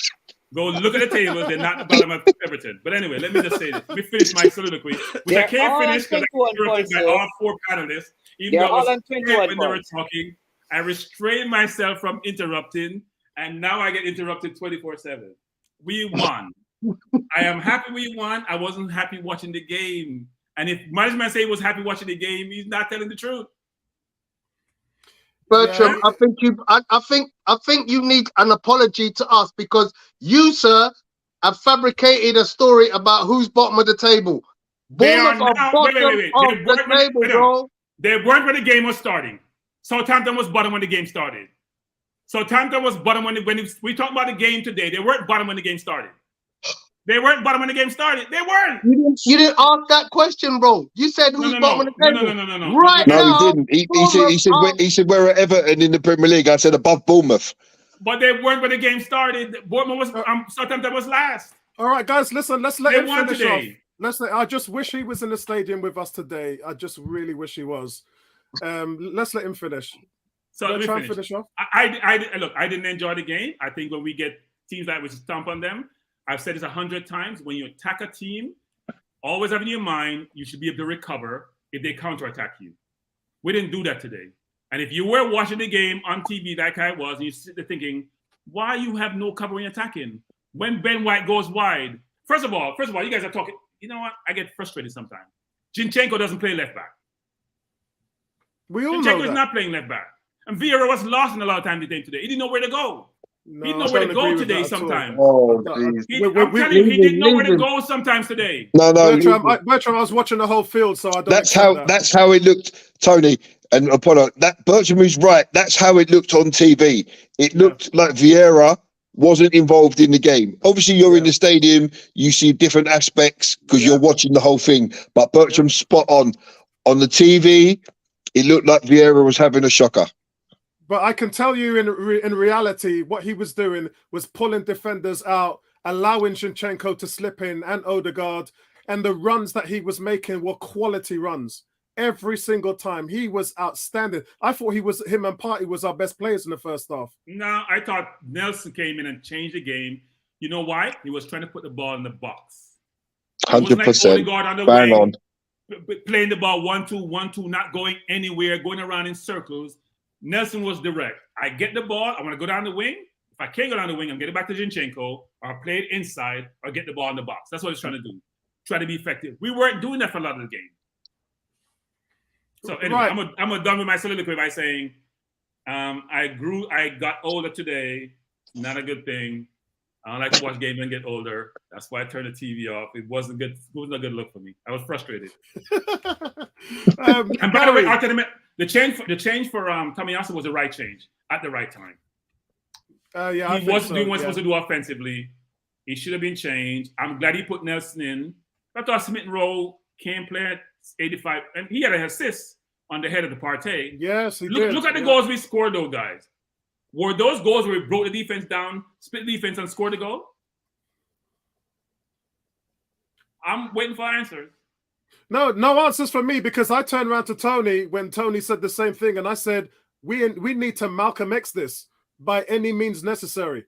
Go look at the tables. They're not the bottom of Everton. But anyway, let me just say this. Let me finish my soliloquy, which I can't finish because I'm interrupted by all 4 panelists. Even though I was when they were talking, I restrained myself from interrupting, and now I get interrupted 24/7. We won. I am happy we won. I wasn't happy watching the game. And if management say he was happy watching the game, he's not telling the truth. Bertram, yeah. I think you need an apology to us because you, sir, have fabricated a story about who's bottom of the table. Bournemouth are bottom of the table, bro. They weren't when the game was starting. Southampton was bottom when the game started. Southampton was bottom when we talked about the game today. They weren't bottom when the game started. They weren't bottom when the game started. They weren't. You didn't ask that question, bro. You said who's bottom of the table. No. Right now, he didn't. He said we're at Everton in the Premier League. I said above Bournemouth. But they weren't when the game started. Bournemouth was Southampton was last. All right, guys, listen. Let's let him finish today. off. I just wish he was in the stadium with us today. I just really wish he was. Let's let him finish. So let me finish off. Look, I didn't enjoy the game. I think when we get teams like we stomp on them, I've said this 100 times. When you attack a team, always have in your mind you should be able to recover if they counterattack you. We didn't do that today. And if you were watching the game on TV like I was, and you sit there thinking, why you have no cover when you're attacking? When Ben White goes wide, first of all, you guys are talking. You know what? I get frustrated sometimes. Zinchenko doesn't play left back. We all know Zinchenko that. is not playing left back. And Vieira was lost in a lot of time today. He didn't know where to go. No, he didn't know where to go today sometimes. Oh, I'm telling you, he didn't know where to go sometimes today. No. Bertram, I was watching the whole field, so I don't. That's how it looked, Tony. And Apollo, that Bertram is right. That's how it looked on TV. It looked like Vieira wasn't involved in the game. Obviously, you're in the stadium. You see different aspects because you're watching the whole thing. But Bertram's spot on. On the TV, it looked like Vieira was having a shocker. But I can tell you in reality, what he was doing was pulling defenders out, allowing Zinchenko to slip in and Odegaard. And the runs that he was making were quality runs. Every single time. He was outstanding. I thought him and Partey was our best players in the first half. No, I thought Nelson came in and changed the game. You know why? He was trying to put the ball in the box. 100%. Bang on. Playing the ball 1-2, 1-2, not going anywhere, going around in circles. Nelson was direct. I get the ball. I want to go down the wing. If I can't go down the wing, I'm getting back to Zinchenko or play it inside or get the ball in the box. That's what he's trying to do. Try to be effective. We weren't doing that for a lot of the game. So anyway, I'm done with my soliloquy by saying I got older today. Not a good thing. I don't like to watch games and get older. That's why I turned the TV off. It wasn't good. It wasn't a good look for me. I was frustrated. And by the way, Arteta, the change for Tomiyasu was the right change at the right time. He wasn't doing what he was supposed to do offensively. He should have been changed. I'm glad he put Nelson in. I thought Smith Rowe can play at 85, and he had an assist on the head of the Partey. Yes, he did. Look at the goals we scored, though, guys. Were those goals where we broke the defense down, split the defense, and scored the goal? I'm waiting for answers. No answers for me, because I turned around to Tony when Tony said the same thing, and I said, we need to Malcolm X this by any means necessary.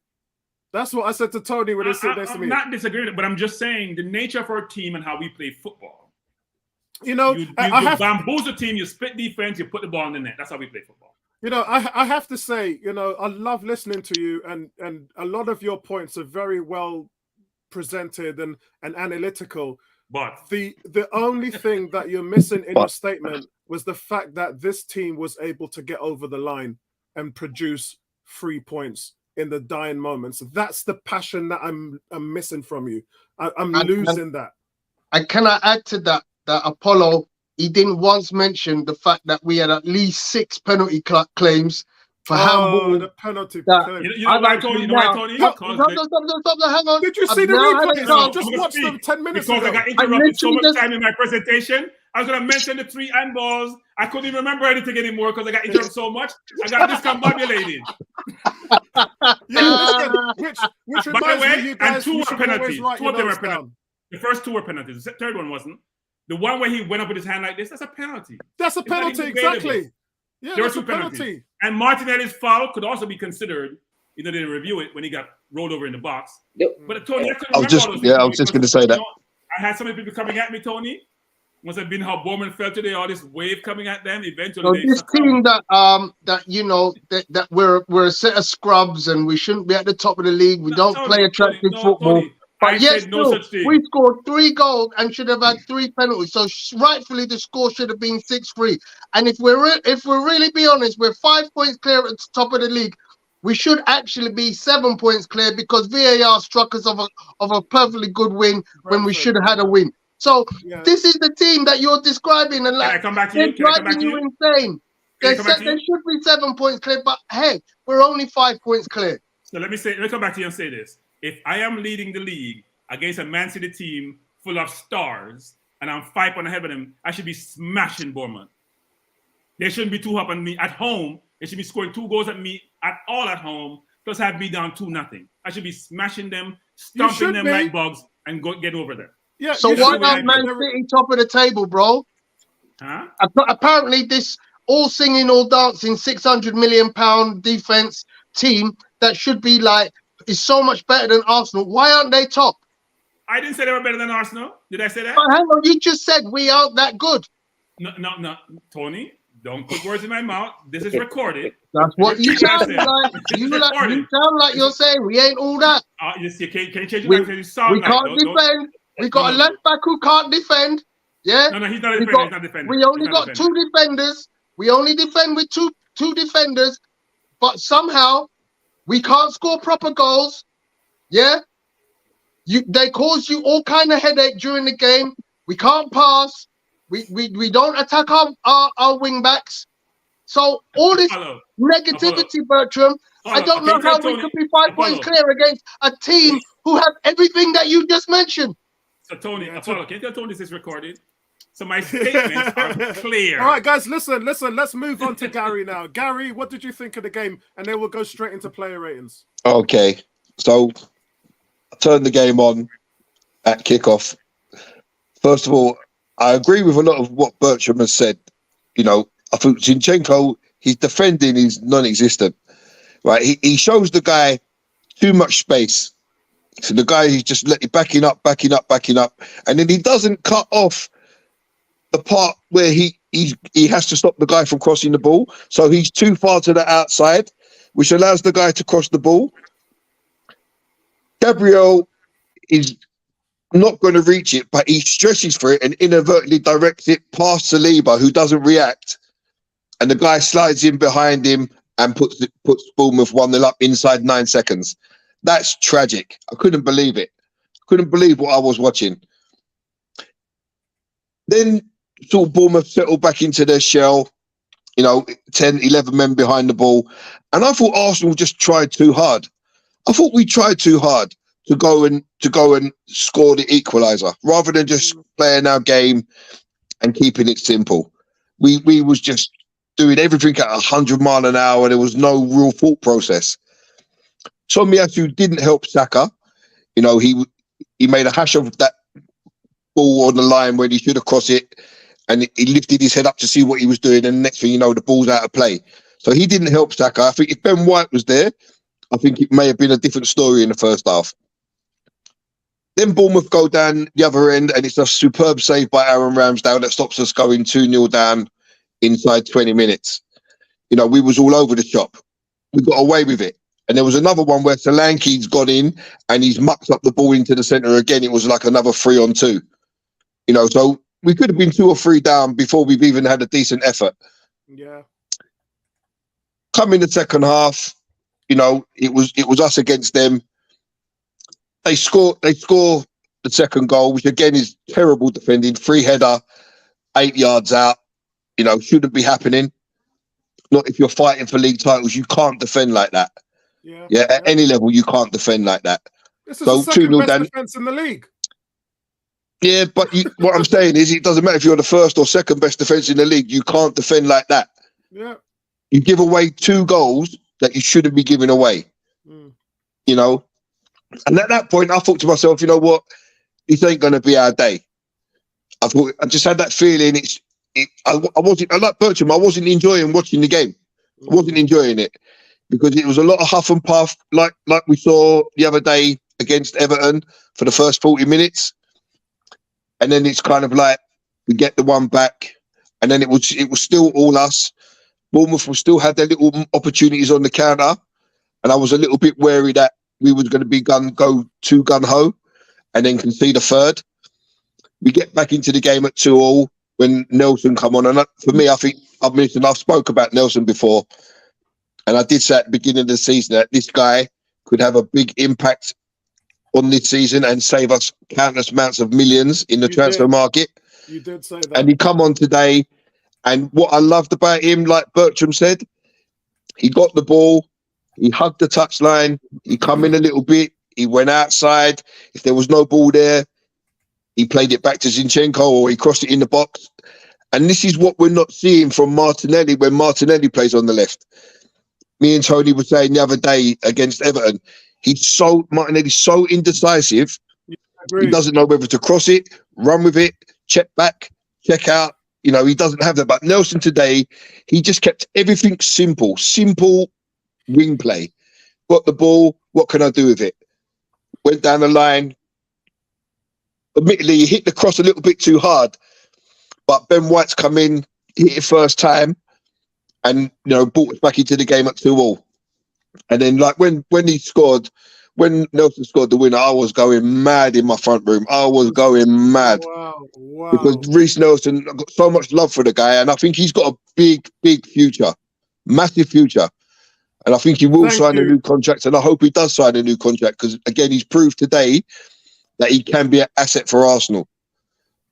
That's what I said to Tony when he said next to me. I'm not disagreeing, but I'm just saying the nature of our team and how we play football. You know, you bamboozle the team, you split defense, you put the ball in the net. That's how we play football. You know, I have to say, you know, I love listening to you, and a lot of your points are very well presented and analytical. But the only thing that you're missing in your statement was the fact that this team was able to get over the line and produce 3 points in the dying moments. That's the passion that I'm missing from you. I'm losing that. And can I add to that Apollo, he didn't once mention the fact that we had at least 6 penalty claims for handball. The penalty. You know why, Tony? Stop, hang on. Did you see the replay? I just watched them 10 minutes because ago. I got interrupted so much time in my presentation. I was going to mention the 3 handballs. I couldn't even remember anything anymore because I got interrupted so much. I got discombobulated. Which by the way, you guys, and 2 were penalties. 2 of them were penalties. The first 2 were penalties. The third one wasn't. The one where he went up with his hand like this, that's a penalty. That's a penalty, exactly. Yeah, there were 2 penalties. And Martinelli's foul could also be considered. You know, they didn't review it when he got rolled over in the box. Yep. But Tony, I was just going to say that. You know, I had so many people coming at me, Tony. Must have been how Bournemouth felt today. All this wave coming at them. Eventually, so this team that you know that we're a set of scrubs and we shouldn't be at the top of the league. We don't play attractive football. Tony, but yes, we scored 3 goals and should have had 3 penalties. So rightfully, the score should have been 6-3. And if we're really be honest, we're 5 points clear at the top of the league. We should actually be 7 points clear because VAR struck us of a perfectly good win when we should have had a win. So this is the team that you're describing, and like they're driving you insane. They should be 7 points clear, but hey, we're only 5 points clear. So let me come back to you and say this. If I am leading the league against a Man City team full of stars and I'm 5 points ahead of them, I should be smashing Bournemouth. They shouldn't be too up on me at home. They should be scoring 2 goals at me at home, plus have me down 2-0. I should be smashing them, stomping them like bugs, and get over there. Yeah. So why not Man City top of the table, bro? Huh? Apparently, this all singing, all dancing, £600 million defense team that should be like is so much better than Arsenal. Why aren't they top? I didn't say they were better than Arsenal. Did I say that? But hang on, you just said we aren't that good. No, Tony. Don't put words in my mouth. This is recorded. That's what you sound like. You sound like you're saying we ain't all that. You can't change it. We can't defend. We got a left back who can't defend. Yeah. No, he's not a defender. He's not defending. We only got 2 defenders. We only defend with two defenders, but somehow we can't score proper goals. Yeah. They cause you all kind of headache during the game. We can't pass. We don't attack our wing backs. So all this Follow. negativity, Bertram, I don't know how we could be 5 points clear against a team who have everything that you just mentioned. So Tony, Apollo, can you tell Tony this is recorded? So my statements are clear. All right, guys, listen. Let's move on to Gary now. Gary, what did you think of the game? And then we'll go straight into player ratings. Okay, so I turned the game on at kickoff. First of all, I agree with a lot of what Bertram has said. You know, I think Zinchenko, his defending is non-existent. Right, he shows the guy too much space. So the guy is just backing up, and then he doesn't cut off the part where he has to stop the guy from crossing the ball. So he's too far to the outside, which allows the guy to cross the ball. Gabriel is not going to reach it, but he stretches for it and inadvertently directs it past Saliba, who doesn't react. And the guy slides in behind him and puts Bournemouth 1-0 up inside 9 seconds. That's tragic. I couldn't believe it. Couldn't believe what I was watching. Then sort of Bournemouth settled back into their shell, 10, 11 men behind the ball. And I thought Arsenal just tried too hard. I thought we tried too hard to go and score the equaliser rather than just playing our game and keeping it simple. We was just doing everything at 100 miles an hour. There was no real thought process. Tomiyasu didn't help Saka. He made a hash of that ball on the line when he should have crossed it, and he lifted his head up to see what he was doing, and the next thing you know, the ball's out of play. So he didn't help Saka. I think if Ben White was there, I think it may have been a different story in the first half. Then Bournemouth go down the other end, and it's a superb save by Aaron Ramsdale that stops us going 2-0 down inside 20 minutes. We was all over the shop. We got away with it. And there was another one where Solanke's gone in and he's mucked up the ball into the centre again. It was like another 3-on-2. So we could have been 2 or 3 down before we've even had a decent effort. Yeah. Come in the second half, it was us against them. They score the second goal, which again is terrible defending. Free header, 8 yards out. Shouldn't be happening. Not if you're fighting for league titles. You can't defend like that. Yeah, at any level, you can't defend like that. This is the second best defense in the league. Yeah, but what I'm saying is it doesn't matter if you're the first or second best defense in the league. You can't defend like that. Yeah. You give away 2 goals that you shouldn't be giving away. And at that point, I thought to myself, you know what? This ain't going to be our day. I just had that feeling. I wasn't, like Bertram, I wasn't enjoying watching the game. I wasn't enjoying it. Because it was a lot of huff and puff, like we saw the other day against Everton for the first 40 minutes. And then it's kind of like we get the one back, and then it was still all us. Bournemouth will still had their little opportunities on the counter, and I was a little bit wary that we was going to be go too gun-ho and then concede a third. We get back into the game at 2-2 when Nelson come on. And for me, I think I've spoke about Nelson before. And I did say at the beginning of the season that this guy could have a big impact on this season and save us countless amounts of millions in the transfer market. You did say that. And he come on today. And what I loved about him, like Bertram said, he got the ball, he hugged the touchline, he come in a little bit, he went outside. If there was no ball there, he played it back to Zinchenko or he crossed it in the box. And this is what we're not seeing from Martinelli when Martinelli plays on the left. Me and Tony were saying the other day against Everton, Martinelli's so indecisive. He doesn't know whether to cross it, run with it, check back, check out. He doesn't have that. But Nelson today, he just kept everything simple wing play. Got the ball, what can I do with it? Went down the line. Admittedly, he hit the cross a little bit too hard. But Ben White's come in, hit it first time. And brought us back into the game at 2-2. And then, like when Nelson scored the winner, I was going mad in my front room. I was going mad. Wow. Because Reiss Nelson, I've got so much love for the guy, and I think he's got a big future, massive future. And I think he will sign a new contract, and I hope he does sign a new contract because again, he's proved today that he can be an asset for Arsenal.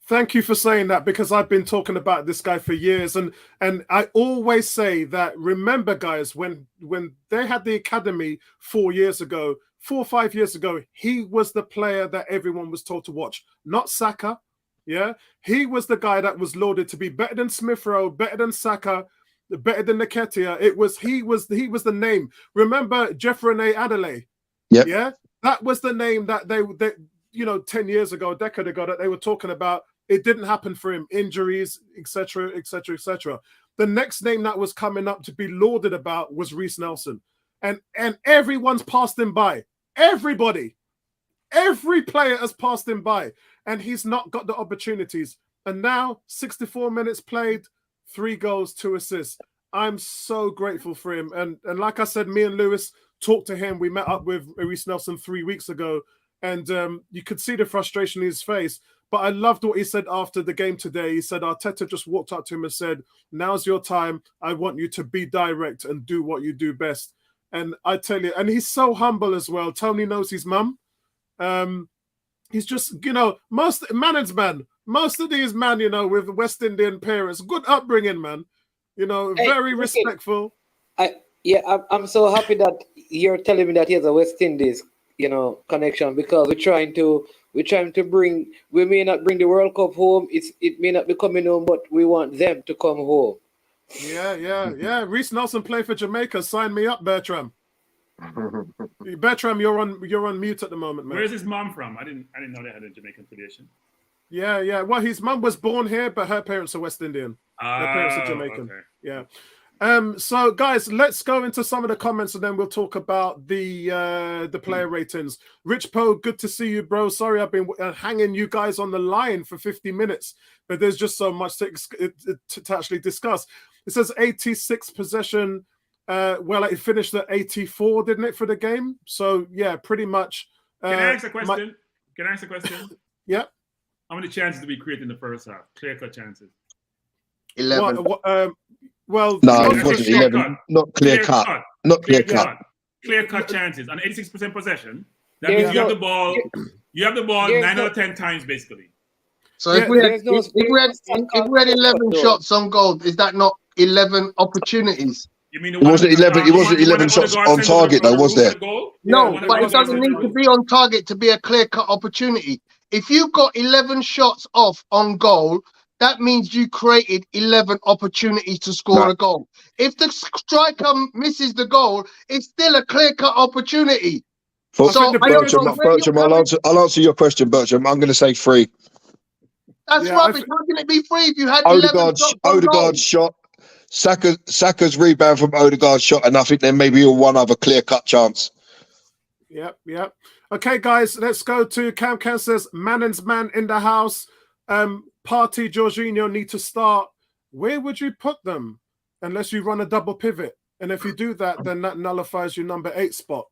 Thank you for saying that, because I've been talking about this guy for years, and I always say that, remember, guys, when they had the academy 4 years ago, 4 or 5 years ago, he was the player that everyone was told to watch, not Saka. Yeah, he was the guy that was lauded to be better than Smith Rowe, better than Saka, better than Nketiah. He was the name. Remember Jeff Rene Adelaide? Yep. Yeah, that was the name that they 10 years ago, a decade ago, that they were talking about. It didn't happen for him, injuries, etc., etc., etc. The next name that was coming up to be lauded about was Reiss Nelson, and everyone's passed him by. Everybody, every player has passed him by, and he's not got the opportunities. And now, 64 minutes played, 3 goals, 2 assists. I'm so grateful for him. And like I said, me and Lewis talked to him. We met up with Reiss Nelson 3 weeks ago, and you could see the frustration in his face. But I loved what he said after the game today. He said Arteta just walked up to him and said, "Now's your time. I want you to be direct and do what you do best." And I tell you, and he's so humble as well. Tony knows his mum. He's just, most of these man, with West Indian parents, good upbringing, man. Very respectful. I'm so happy that you're telling me that he has a West Indies, connection, because we may not bring the World Cup home. It may not be coming home, but we want them to come home. Yeah. Reiss Nelson play for Jamaica. Sign me up, Bertram. Bertram, you're on mute at the moment, man. Where's his mom from? I didn't know they had a Jamaican affiliation. Yeah. Well, his mum was born here, but her parents are West Indian. Their parents are Jamaican. Okay. Yeah. So guys, let's go into some of the comments, and then we'll talk about the player ratings. Rich Poe, good to see you, bro. Sorry, I've been hanging you guys on the line for 50 minutes, but there's just so much to actually discuss. It says 86 possession. Well, it finished at 84, didn't it, for the game? So yeah, pretty much. Can I ask a question? Yeah. How many chances did we create in the first half? Clear-cut chances. 11. Well, no, it wasn't 11. Not clear cut. Not clear cut. Clear-cut chances. On 86% possession, that means you have the ball. You have the ball 9 out of 10 times, basically. So if we had 11 shots on goal, is that not 11 opportunities? You mean it wasn't 11? It wasn't 11 shots on target, though, was there? No, but it doesn't need to be on target to be a clear-cut opportunity. If you got 11 shots off on goal, that means you created 11 opportunities to score a goal. If the striker misses the goal, it's still a clear-cut opportunity. Bertram, I'll answer your question, Bertram. I'm going to say 3. That's rubbish. How can it be 3 if you had 11 shots on Odegaard's shot, Saka's rebound from Odegaard's shot, and I think there may be one other clear-cut chance. Yep. Okay, guys, let's go to Cam says, Mannon's man in the house. Partey, Jorginho need to start. Where would you put them? Unless you run a double pivot. And if you do that, then that nullifies your number 8 spot.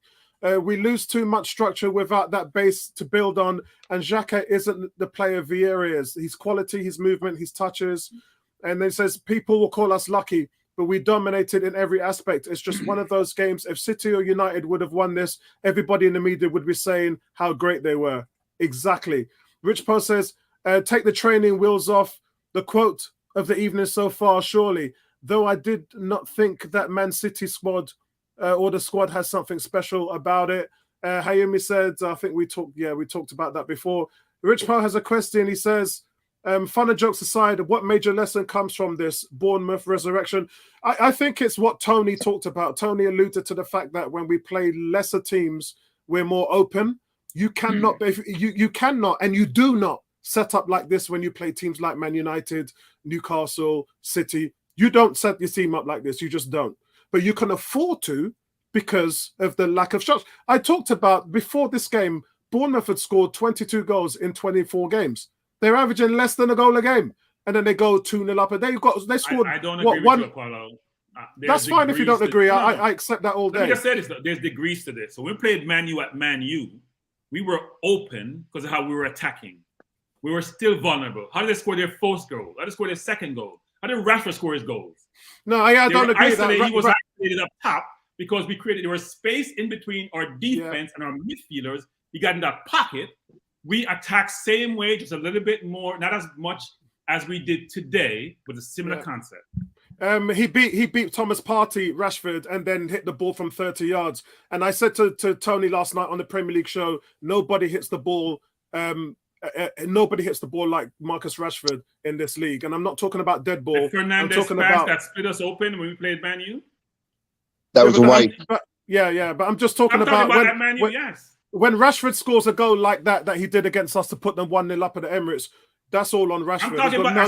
We lose too much structure without that base to build on. And Xhaka isn't the player Vieira is. His quality, his movement, his touches. And then says, people will call us lucky, but we dominated in every aspect. It's just one of those games. If City or United would have won this, everybody in the media would be saying how great they were. Exactly. Rich Poe says, take the training wheels off. The quote of the evening so far, surely. Though I did not think that Man City squad or the squad has something special about it. Hayumi said, I think we talked about that before. Rich Poe has a question. He says, fun and jokes aside, what major lesson comes from this Bournemouth resurrection? I think it's what Tony talked about. Tony alluded to the fact that when we play lesser teams, we're more open. You cannot, you cannot, and you do not set up like this when you play teams like Man United, Newcastle, City. You don't set your team up like this. You just don't. But you can afford to because of the lack of shots. I talked about before this game, Bournemouth had scored 22 goals in 24 games. They're averaging less than a goal a game. And then they go 2-0 up. And they scored. I don't agree with you, Paulo. That's fine if you don't agree. I accept that all day. Let me just say this, there's degrees to this. So when we played Man U at Man U, we were open because of how we were attacking. We were still vulnerable. How did they score their first goal? How did they score their second goal? How did Rashford score his goals? No, I don't agree. He was isolated up top because there was space in between our defense and our midfielders. He got in that pocket. we attack same way, just a little bit more, not as much as we did today, with a similar concept. He beat Thomas Partey, Rashford, and then hit the ball from 30 yards. And I said to Tony last night on the Premier League show, nobody hits the ball. Nobody hits the ball like Marcus Rashford in this league. And I'm not talking about dead ball. I'm talking about that split us open when we played Man U. That was away. But I'm just talking about that Man U. Yes. When Rashford scores a goal like that he did against us to put them 1-0 up at the Emirates, that's all on Rashford. I'm talking about, I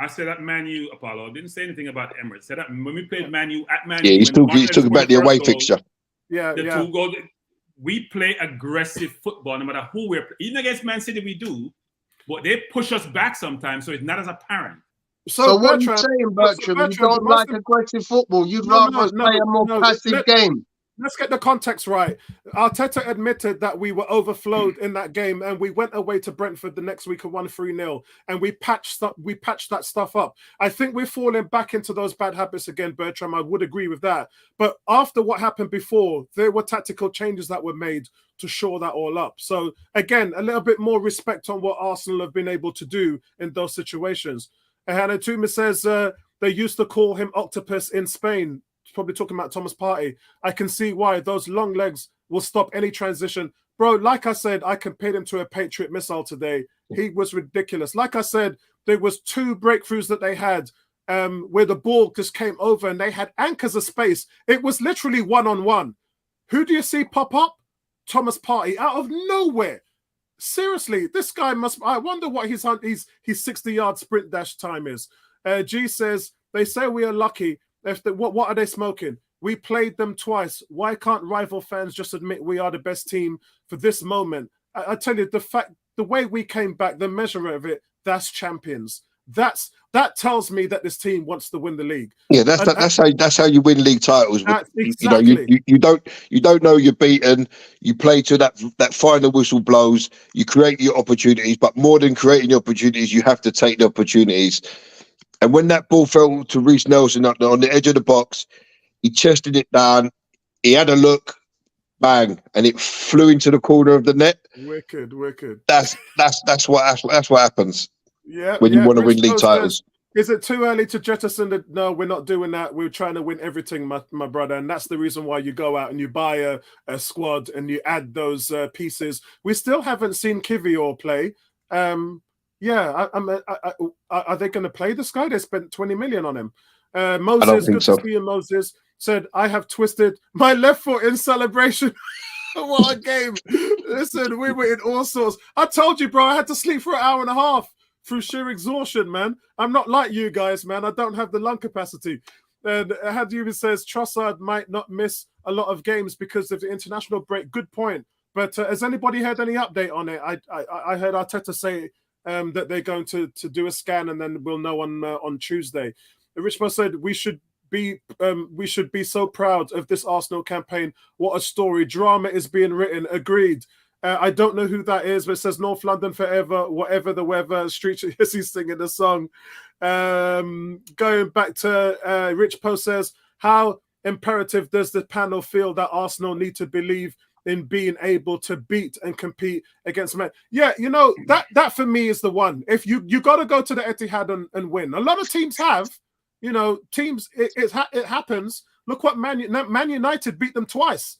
said that Man U, Apollo. I didn't say anything about Emirates. I said that when we played Man U at Man U. Yeah, he's talking about the away fixture. Two goals. We play aggressive football no matter who we're even against Man City we do, but they push us back sometimes, so it's not as apparent. So what are you saying, Bertram? You don't like aggressive football. You'd rather play a more passive game. Let's get the context right. Arteta admitted that we were overflowed in that game, and we went away to Brentford the next week and won 3-0, and we patched that stuff up. I think we're falling back into those bad habits again, Bertram. I would agree with that. But after what happened before, there were tactical changes that were made to shore that all up. So again, a little bit more respect on what Arsenal have been able to do in those situations. Hannah Tuma says they used to call him Octopus in Spain. Probably talking about Thomas Partey. I can see why those long legs will stop any transition. Bro, like I said, I compared him to a Patriot missile today. He was ridiculous. Like I said, there was 2 breakthroughs that they had where the ball just came over and they had anchors of space. It was literally one-on-one. Who do you see pop up? Thomas Partey out of nowhere. Seriously, this guy must... I wonder what his 60-yard sprint dash time is. G says, they say we are lucky. What are they smoking? We played them twice. Why can't rival fans just admit we are the best team for this moment? I tell you, the way we came back, the measure of it, that's champions. That tells me that this team wants to win the league. Yeah, that's how you win league titles. Exactly. You don't know you're beaten. You play to that final whistle blows. You create your opportunities, but more than creating the opportunities, you have to take the opportunities. And when that ball fell to Reiss Nelson on the edge of the box, he chested it down. He had a look, bang, and it flew into the corner of the net. Wicked. That's what happens. Yeah, when you want to win league titles. Is it too early to jettison the? No, we're not doing that. We're trying to win everything, my brother, and that's the reason why you go out and you buy a squad and you add those pieces. We still haven't seen Kivior play. Yeah, are they going to play this guy? They spent 20 million on him. Moses, good to see you, Moses. Said, I have twisted my left foot in celebration. What a game. Listen, we were in all sorts. I told you, bro, I had to sleep for an hour and a half through sheer exhaustion, man. I'm not like you guys, man. I don't have the lung capacity. And Hadoubi says, Trossard might not miss a lot of games because of the international break. Good point. But has anybody heard any update on it? I heard Arteta say that they're going to do a scan and then we'll know on Tuesday. Richmond said we should be so proud of this Arsenal campaign. What a story! Drama is being written. Agreed. I don't know who that is, but it says North London forever, whatever the weather. Street is he singing the song? Going back to Rich Post says, how imperative does the panel feel that Arsenal need to believe in being able to beat and compete against men? Yeah, you know, that for me is the one. If you got to go to the Etihad and win. A lot of teams have, you know, it happens. Look what Man United beat them twice.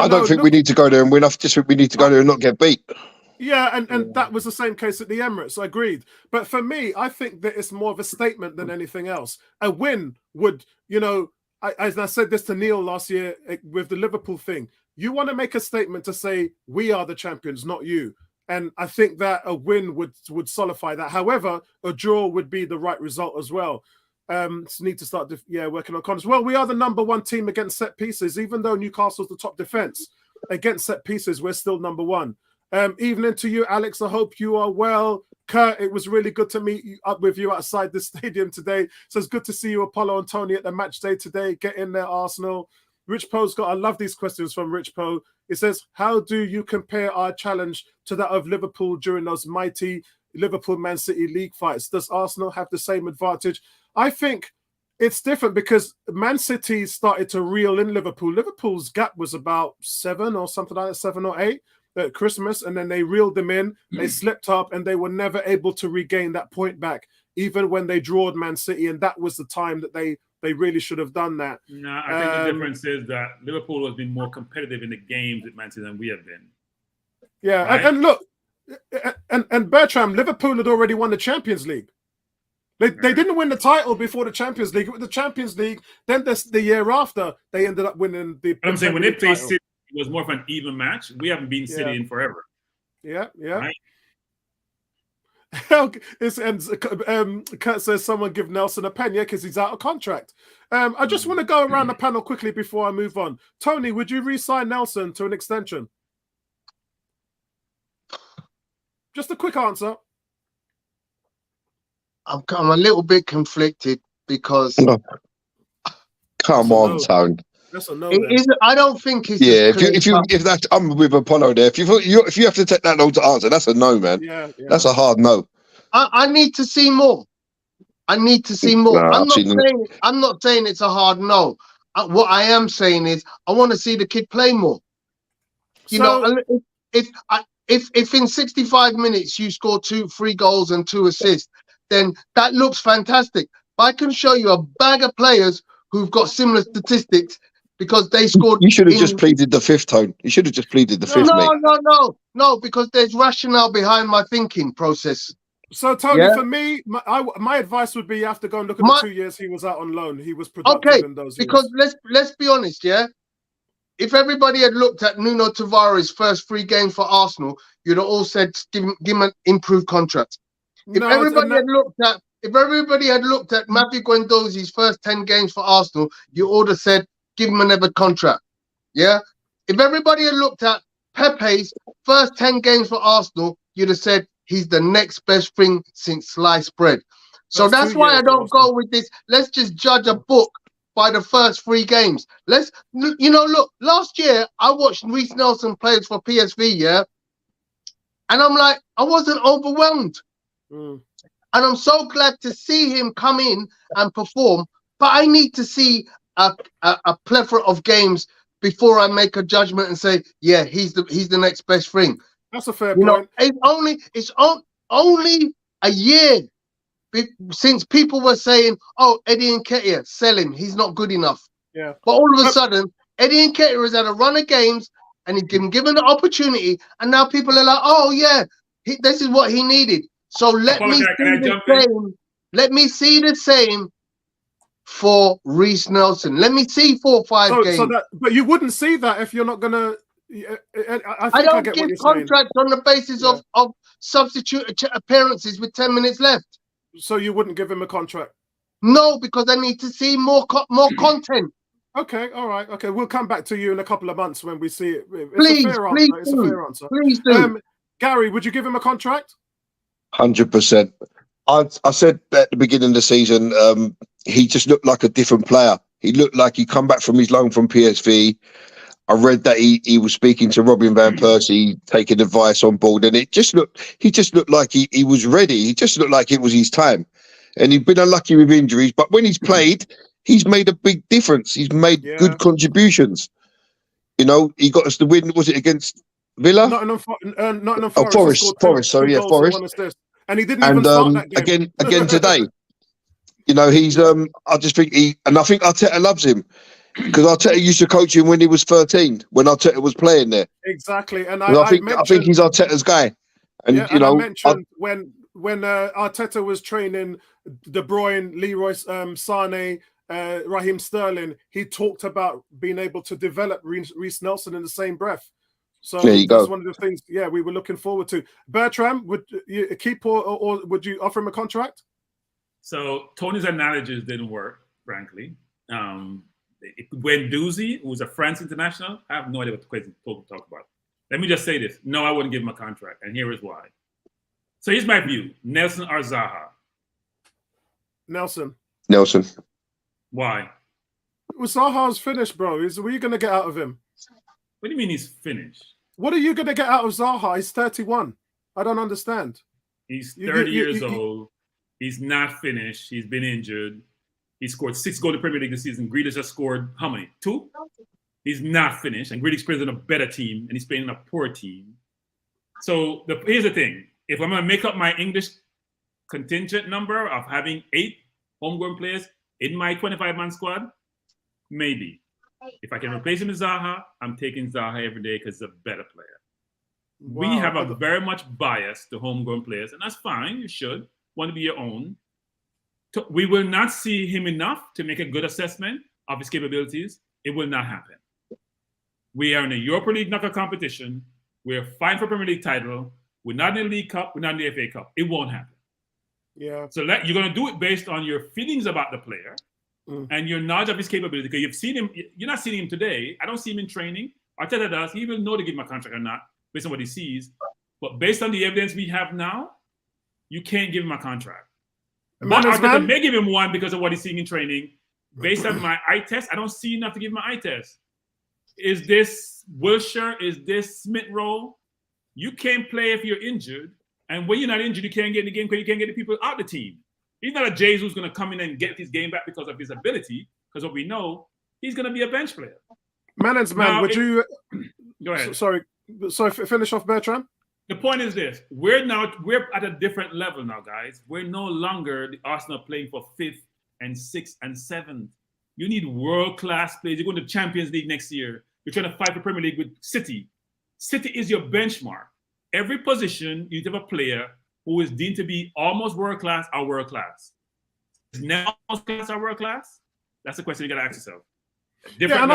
I don't think we need to go there and win. I just think we need to go there and not get beat. Yeah, and that was the same case at the Emirates. I agreed. But for me, I think that it's more of a statement than anything else. A win would, you know, as I said this to Neil last year with the Liverpool thing, you want to make a statement to say we are the champions, not you. And I think that a win would solidify that. However, a draw would be the right result as well. Need to start working on corners. Well, we are the number one team against set pieces, even though Newcastle's the top defense. Against set pieces, we're still number one. Evening to you, Alex. I hope you are well. Kurt, it was really good to meet up with you outside the stadium today. So it's good to see you, Apollo and Tony, at the match day today. Get in there, Arsenal. Rich Poe's I love these questions from Rich Poe. It says, how do you compare our challenge to that of Liverpool during those mighty Liverpool-Man City league fights? Does Arsenal have the same advantage? I think it's different because Man City started to reel in Liverpool. Liverpool's gap was about 7 or something like that, 7 or 8. at Christmas, and then they reeled them in. They slipped up, and they were never able to regain that point back, even when they drawed Man City, and that was the time that they really should have done that. No, I think the difference is that Liverpool has been more competitive in the games with Man City than we have been. Yeah, right? and look, and Bertram, Liverpool had already won the Champions League. They didn't win the title before the Champions League. With the Champions League, then the year after, they ended up winning the. I'm saying when they played City, it was more of an even match. We haven't been City in forever. Yeah. Right? Kurt says someone give Nelson a pen, because he's out of contract. I just want to go around the panel quickly before I move on. Tony, would you re-sign Nelson to an extension? Just a quick answer. I'm a little bit conflicted because. Come on, Tone. That's a no. I don't think it's. Yeah, if that's, I'm with Apollo there. If you have to take that long to answer, that's a no, man. Yeah. That's a hard no. I need to see more. I'm not saying it's a hard no. What I am saying is I want to see the kid play more. You know, if in 65 minutes you score 3 goals and 2 assists, then that looks fantastic. But I can show you a bag of players who've got similar statistics because they scored. You should have just pleaded the fifth, Tone. You should have just pleaded the fifth, mate. No, because there's rationale behind my thinking process. So, Tony, for me, my advice would be you have to go and look at the 2 years he was out on loan. He was productive in those years. Because let's be honest, yeah? If everybody had looked at Nuno Tavares' first 3 games for Arsenal, you'd have all said give him an improved contract. If everybody had looked at Matthew Guendouzi's first 10 games for Arsenal, you all have said give him another contract. Yeah? If everybody had looked at Pepe's first 10 games for Arsenal, you'd have said he's the next best thing since sliced bread. So that's why I don't go with this. Let's just judge a book by the first 3 games. Look, last year I watched Reiss Nelson play for PSV, yeah? And I'm like, I wasn't overwhelmed. And I'm so glad to see him come in and perform, but I need to see a plethora of games before I make a judgment and say, yeah, he's the next best thing. That's a fair point. It's only a year since people were saying, oh, Eddie Nketiah, sell him. He's not good enough. Yeah. But all of a sudden, Eddie Nketiah has had a run of games and he's been given the opportunity. And now people are like, oh, yeah, this is what he needed. So let me see the same for Reiss Nelson. Let me see 4 or 5 games. But you wouldn't see that if you're not going to. I don't give contracts on the basis of substitute appearances with 10 minutes left. So you wouldn't give him a contract? No, because I need to see more content. Okay, all right. Okay, we'll come back to you in a couple of months when we see it. It's a fair answer. Please do. Gary, would you give him a contract? 100%. I said at the beginning of the season, he just looked like a different player. He looked like he'd come back from his loan from PSV. I read that he was speaking to Robin van Persie, taking advice on board, and he just looked like he was ready. He just looked like it was his time. And he'd been unlucky with injuries, but when he's played, he's made a big difference. He's made good contributions. You know, he got us the win. Was it against Villa? Nottingham Forest. Forest. Sorry, yeah, Forest. And he didn't even start that game. again today. You know, he's. I just think I think Arteta loves him because Arteta used to coach him when he was 13, when Arteta was playing there. Exactly, and I think he's Arteta's guy. And I mentioned when Arteta was training De Bruyne, Leroy Sané, Raheem Sterling, he talked about being able to develop Reiss Nelson in the same breath. So that's one of the things, we were looking forward to. Bertram, would you keep or would you offer him a contract? So Tony's analogies didn't work, frankly. Guendouzi, who's a France international, I have no idea what the question talk about. Let me just say this. No, I wouldn't give him a contract, and here is why. So here's my view. Nelson or Zaha? Nelson. Why? Well, Zaha's finished, bro. What are you going to get out of him? What do you mean he's finished? What are you going to get out of Zaha? He's 31. I don't understand. He's 30 years old. He's not finished. He's been injured. He scored 6 goals in the Premier League this season. Grealish has scored how many? 2? He's not finished. And Grealish plays in a better team, and he's playing in a poor team. So here's the thing. If I'm going to make up my English contingent number of having 8 homegrown players in my 25-man squad, maybe. If I can replace him with Zaha, I'm taking Zaha every day because he's a better player. Wow. We have a very much bias to homegrown players, and that's fine. You should want to be your own. We will not see him enough to make a good assessment of his capabilities. It will not happen. We are in a Europa League knockout competition. We're fighting for Premier League title. We're not in the League Cup. We're not in the FA Cup. It won't happen. Yeah. So you're going to do it based on your feelings about the player and your knowledge of his capability. Because you've seen him. You're not seeing him today. I don't see him in training. Arteta does. He will know to give him a contract or not based on what he sees. But based on the evidence we have now, you can't give him a contract. But Arteta may give him one because of what he's seeing in training. Based on my eye test, I don't see enough to give him an eye test. Is this Wilshere? Is this Smith Rowe? You can't play if you're injured. And when you're not injured, you can't get in the game because you can't get the people out the team. He's not a Jays who's going to come in and get his game back because of his ability. Because what we know, he's going to be a bench player. Would you... Go ahead. Sorry, finish off, Bertrand. The point is this. We're at a different level now, guys. We're no longer the Arsenal playing for 5th and 6th and 7th. You need world-class players. You're going to Champions League next year. You're trying to fight for Premier League with City. City is your benchmark. Every position, you need to have a player who is deemed to be almost world-class or world-class. Is now almost class or world-class? That's the question you got to ask yourself.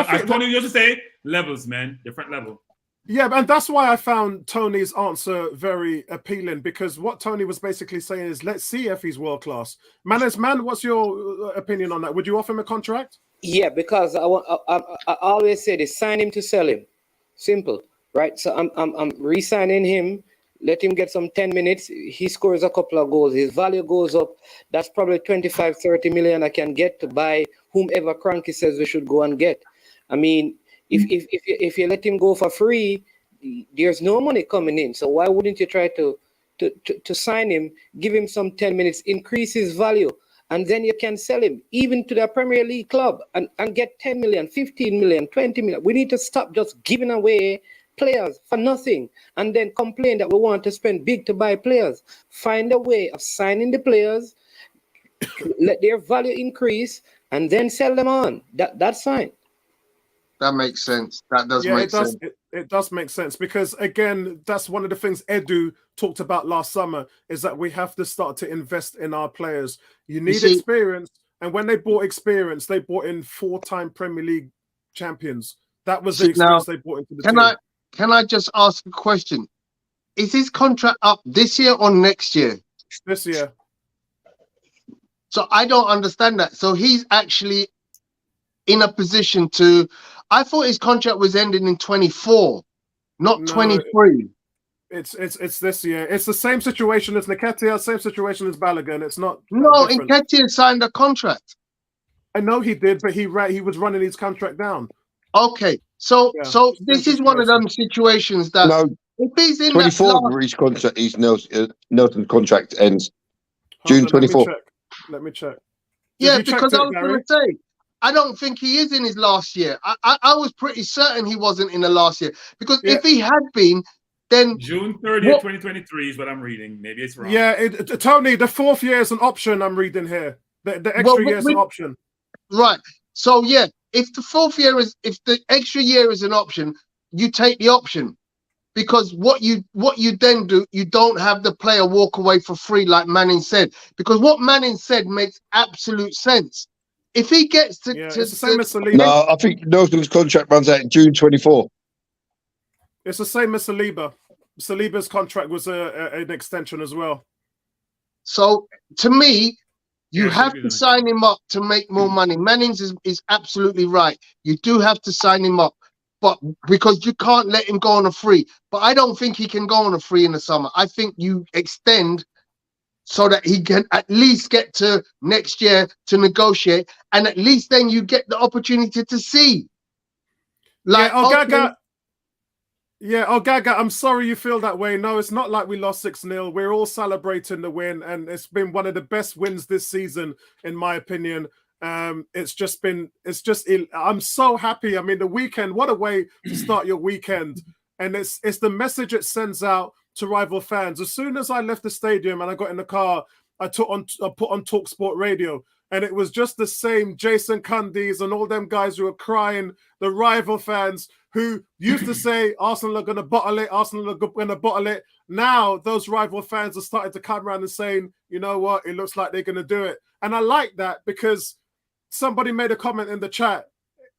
As Tony used to say, levels, man. Different level. Yeah, and that's why I found Tony's answer very appealing, because what Tony was basically saying is, let's see if he's world-class. Man, what's your opinion on that? Would you offer him a contract? Yeah, because I always say this: sign him to sell him. Simple, right? So I'm re-signing him. Let him get some 10 minutes. He scores a couple of goals. His value goes up. That's probably 25, 30 million I can get to buy whomever Cranky says we should go and get. I mean, if you let him go for free, there's no money coming in. So why wouldn't you try to sign him, give him some 10 minutes, increase his value, and then you can sell him even to the Premier League club and get 10 million, 15 million, 20 million. We need to stop just giving away players for nothing and then complain that we want to spend big to buy players. Find a way of signing the players, let their value increase, and then sell them on. That's fine. That makes sense. That does make sense. It does make sense, because again, that's one of the things Edu talked about last summer, is that we have to start to invest in our players. You need experience, and when they bought experience, they bought in 4-time Premier League champions. That was the experience they brought into the team. Can I just ask a question? Is his contract up this year or next year? This year. So I don't understand that. So he's actually in a position to... I thought his contract was ending in 24, not 23. It's this year. It's the same situation as Nketiah, same situation as Balogun. It's not. No, Nketiah signed a contract. I know he did, but he was running his contract down. Okay, so this is one of them situations that if he's in 24 his contract, his Nelson's contract ends June 24. Let me check. Yeah, because I was going to say, I don't think he is in his last year. I was pretty certain he wasn't in the last year, because if he had been, then June 30th, 2023 is what I'm reading. Maybe it's wrong. Yeah, Tony, the 4th year is an option. I'm reading here. The extra year is an option. Right. So yeah, if the 4th year if the extra year is an option, you take the option, because what you then do, you don't have the player walk away for free, like Manning said, because what Manning said makes absolute sense. If he gets to, it's the same as Saliba. No, I think Nelson's contract runs out in June 24. It's the same as Saliba. Saliba's contract was an extension as well. So to me, you have to sign him up to make more money. Manning's is absolutely right. You do have to sign him up, but because you can't let him go on a free. But I don't think he can go on a free in the summer. I think you extend so that he can at least get to next year to negotiate, and at least then you get the opportunity to see. Like, Gaga, I'm sorry you feel that way. No, it's not like we lost 6-0. We're all celebrating the win, and it's been one of the best wins this season, in my opinion. I'm so happy. I mean, the weekend, what a way to start your weekend. And it's the message it sends out to rival fans. As soon as I left the stadium and I got in the car, I put on TalkSport Radio, and it was just the same Jason Cundies and all them guys who were crying, the rival fans who used to say Arsenal are going to bottle it, Arsenal are going to bottle it. Now those rival fans are starting to come around and saying, you know what, it looks like they're going to do it. And I like that, because somebody made a comment in the chat,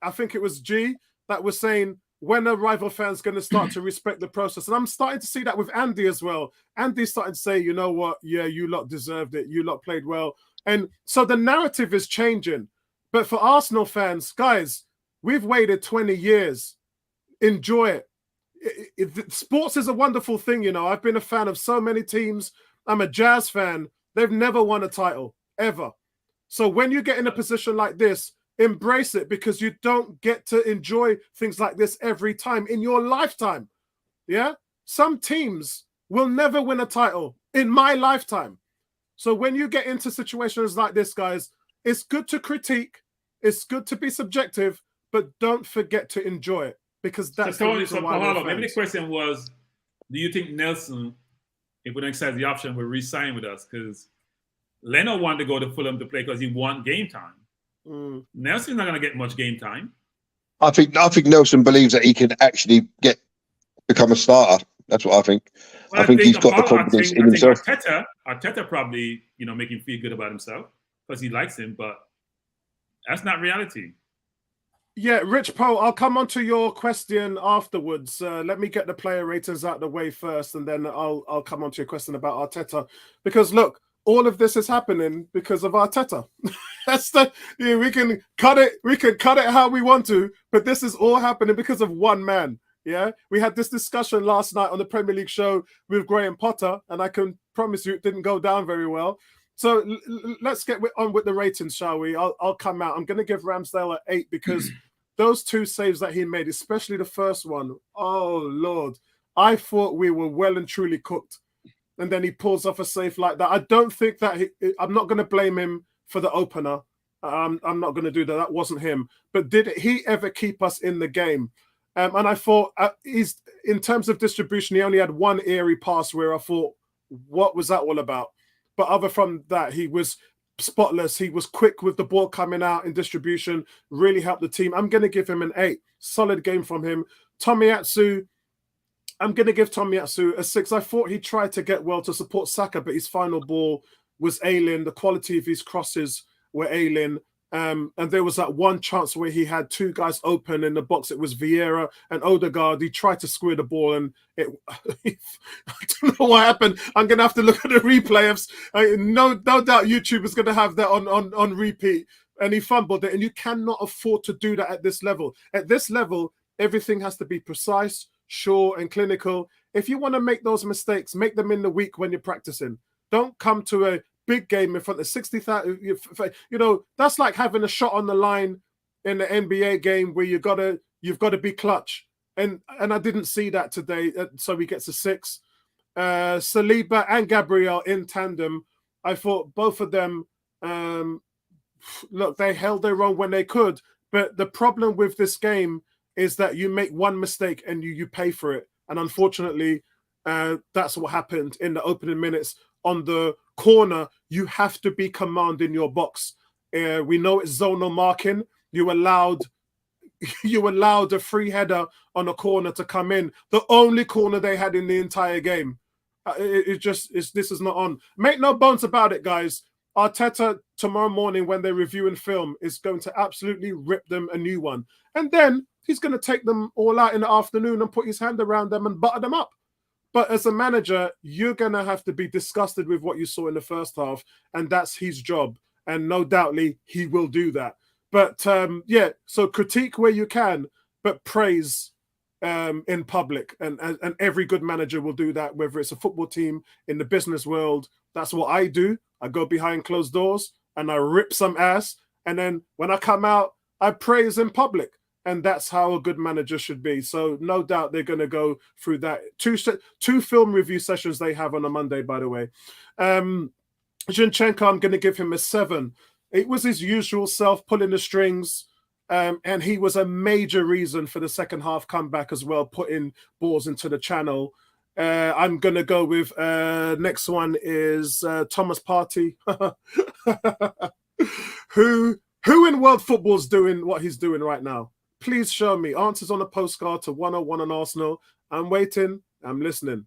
I think it was G, that was saying, when are rival fans going to start to respect the process? And I'm starting to see that with Andy as well. Andy's starting to say, you know what, yeah, you lot deserved it. You lot played well. And so the narrative is changing. But for Arsenal fans, guys, we've waited 20 years. Enjoy it. Sports is a wonderful thing, you know. I've been a fan of so many teams. I'm a Jazz fan. They've never won a title, ever. So when you get in a position like this, embrace it, because you don't get to enjoy things like this every time in your lifetime. Yeah? Some teams will never win a title in my lifetime. So when you get into situations like this, guys, it's good to critique. It's good to be subjective, but don't forget to enjoy it, because that's the reason why we're fans. Maybe the question was, do you think Nelson, if we don't exercise the option, will re-sign with us? Because Leno wanted to go to Fulham to play because he want game time. Nelson's not going to get much game time. I think Nelson believes that he can actually become a starter. That's what I think. Well, I think he's got the confidence in himself. Arteta probably, make him feel good about himself because he likes him, but that's not reality. Yeah, Rich Poe, I'll come on to your question afterwards. Let me get the player ratings out of the way first, and then I'll come on to your question about Arteta. Because look, all of this is happening because of Arteta. We can cut it how we want to, but this is all happening because of one man. Yeah, we had this discussion last night on the Premier League show with Graham Potter, and I can promise you it didn't go down very well. So let's get on with the ratings, shall we? I'll come out. I'm going to give Ramsdale an 8 because those two saves that he made, especially the first one, oh Lord, I thought we were well and truly cooked. And then he pulls off a save like that. I don't think that I'm not going to blame him for the opener. I'm not going to do that. That wasn't him. But did he ever keep us in the game? And I thought he's, in terms of distribution, he only had one airy pass where I thought, what was that all about? But other from that, he was spotless. He was quick with the ball coming out in distribution, really helped the team. I'm going to give him an 8. Solid game from him. Tomiyasu, I'm going to give Tomiyasu a 6. I thought he tried to get well to support Saka, but his final ball was ailing. The quality of his crosses were ailing. And there was that one chance where he had two guys open in the box. It was Vieira and Odegaard. He tried to square the ball, and I don't know what happened. I'm going to have to look at the replay. No doubt YouTube is going to have that on repeat. And he fumbled it, and you cannot afford to do that at this level. At this level, everything has to be precise, sure, and clinical. If you want to make those mistakes, make them in the week when you're practicing. Don't come to a big game in front of 60,000. That's like having a shot on the line in the NBA game where you've got to be clutch. And I didn't see that today. So he gets a 6. Saliba and Gabriel in tandem. I thought both of them, look, they held their own when they could. But the problem with this game is that you make one mistake and you pay for it. And unfortunately, that's what happened in the opening minutes. On the corner, you have to be commanding your box. We know it's zonal marking. You allowed a free header on a corner to come in. The only corner they had in the entire game. This is not on. Make no bones about it, guys. Arteta tomorrow morning when they're reviewing film is going to absolutely rip them a new one. And then he's going to take them all out in the afternoon and put his hand around them and butter them up. But as a manager, you're going to have to be disgusted with what you saw in the first half, and that's his job. And no doubtly, he will do that. But, so critique where you can, but praise in public. And every good manager will do that, whether it's a football team, in the business world. That's what I do. I go behind closed doors, and I rip some ass. And then when I come out, I praise in public. And that's how a good manager should be. So no doubt they're going to go through that. Two film review sessions they have on a Monday, by the way. Zinchenko, I'm going to give him a 7. It was his usual self, pulling the strings. And he was a major reason for the second half comeback as well, putting balls into the channel. I'm going to go with next one is Thomas Partey. Who in world football is doing what he's doing right now? Please show me. Answers on a postcard to 101 on Arsenal. I'm waiting. I'm listening.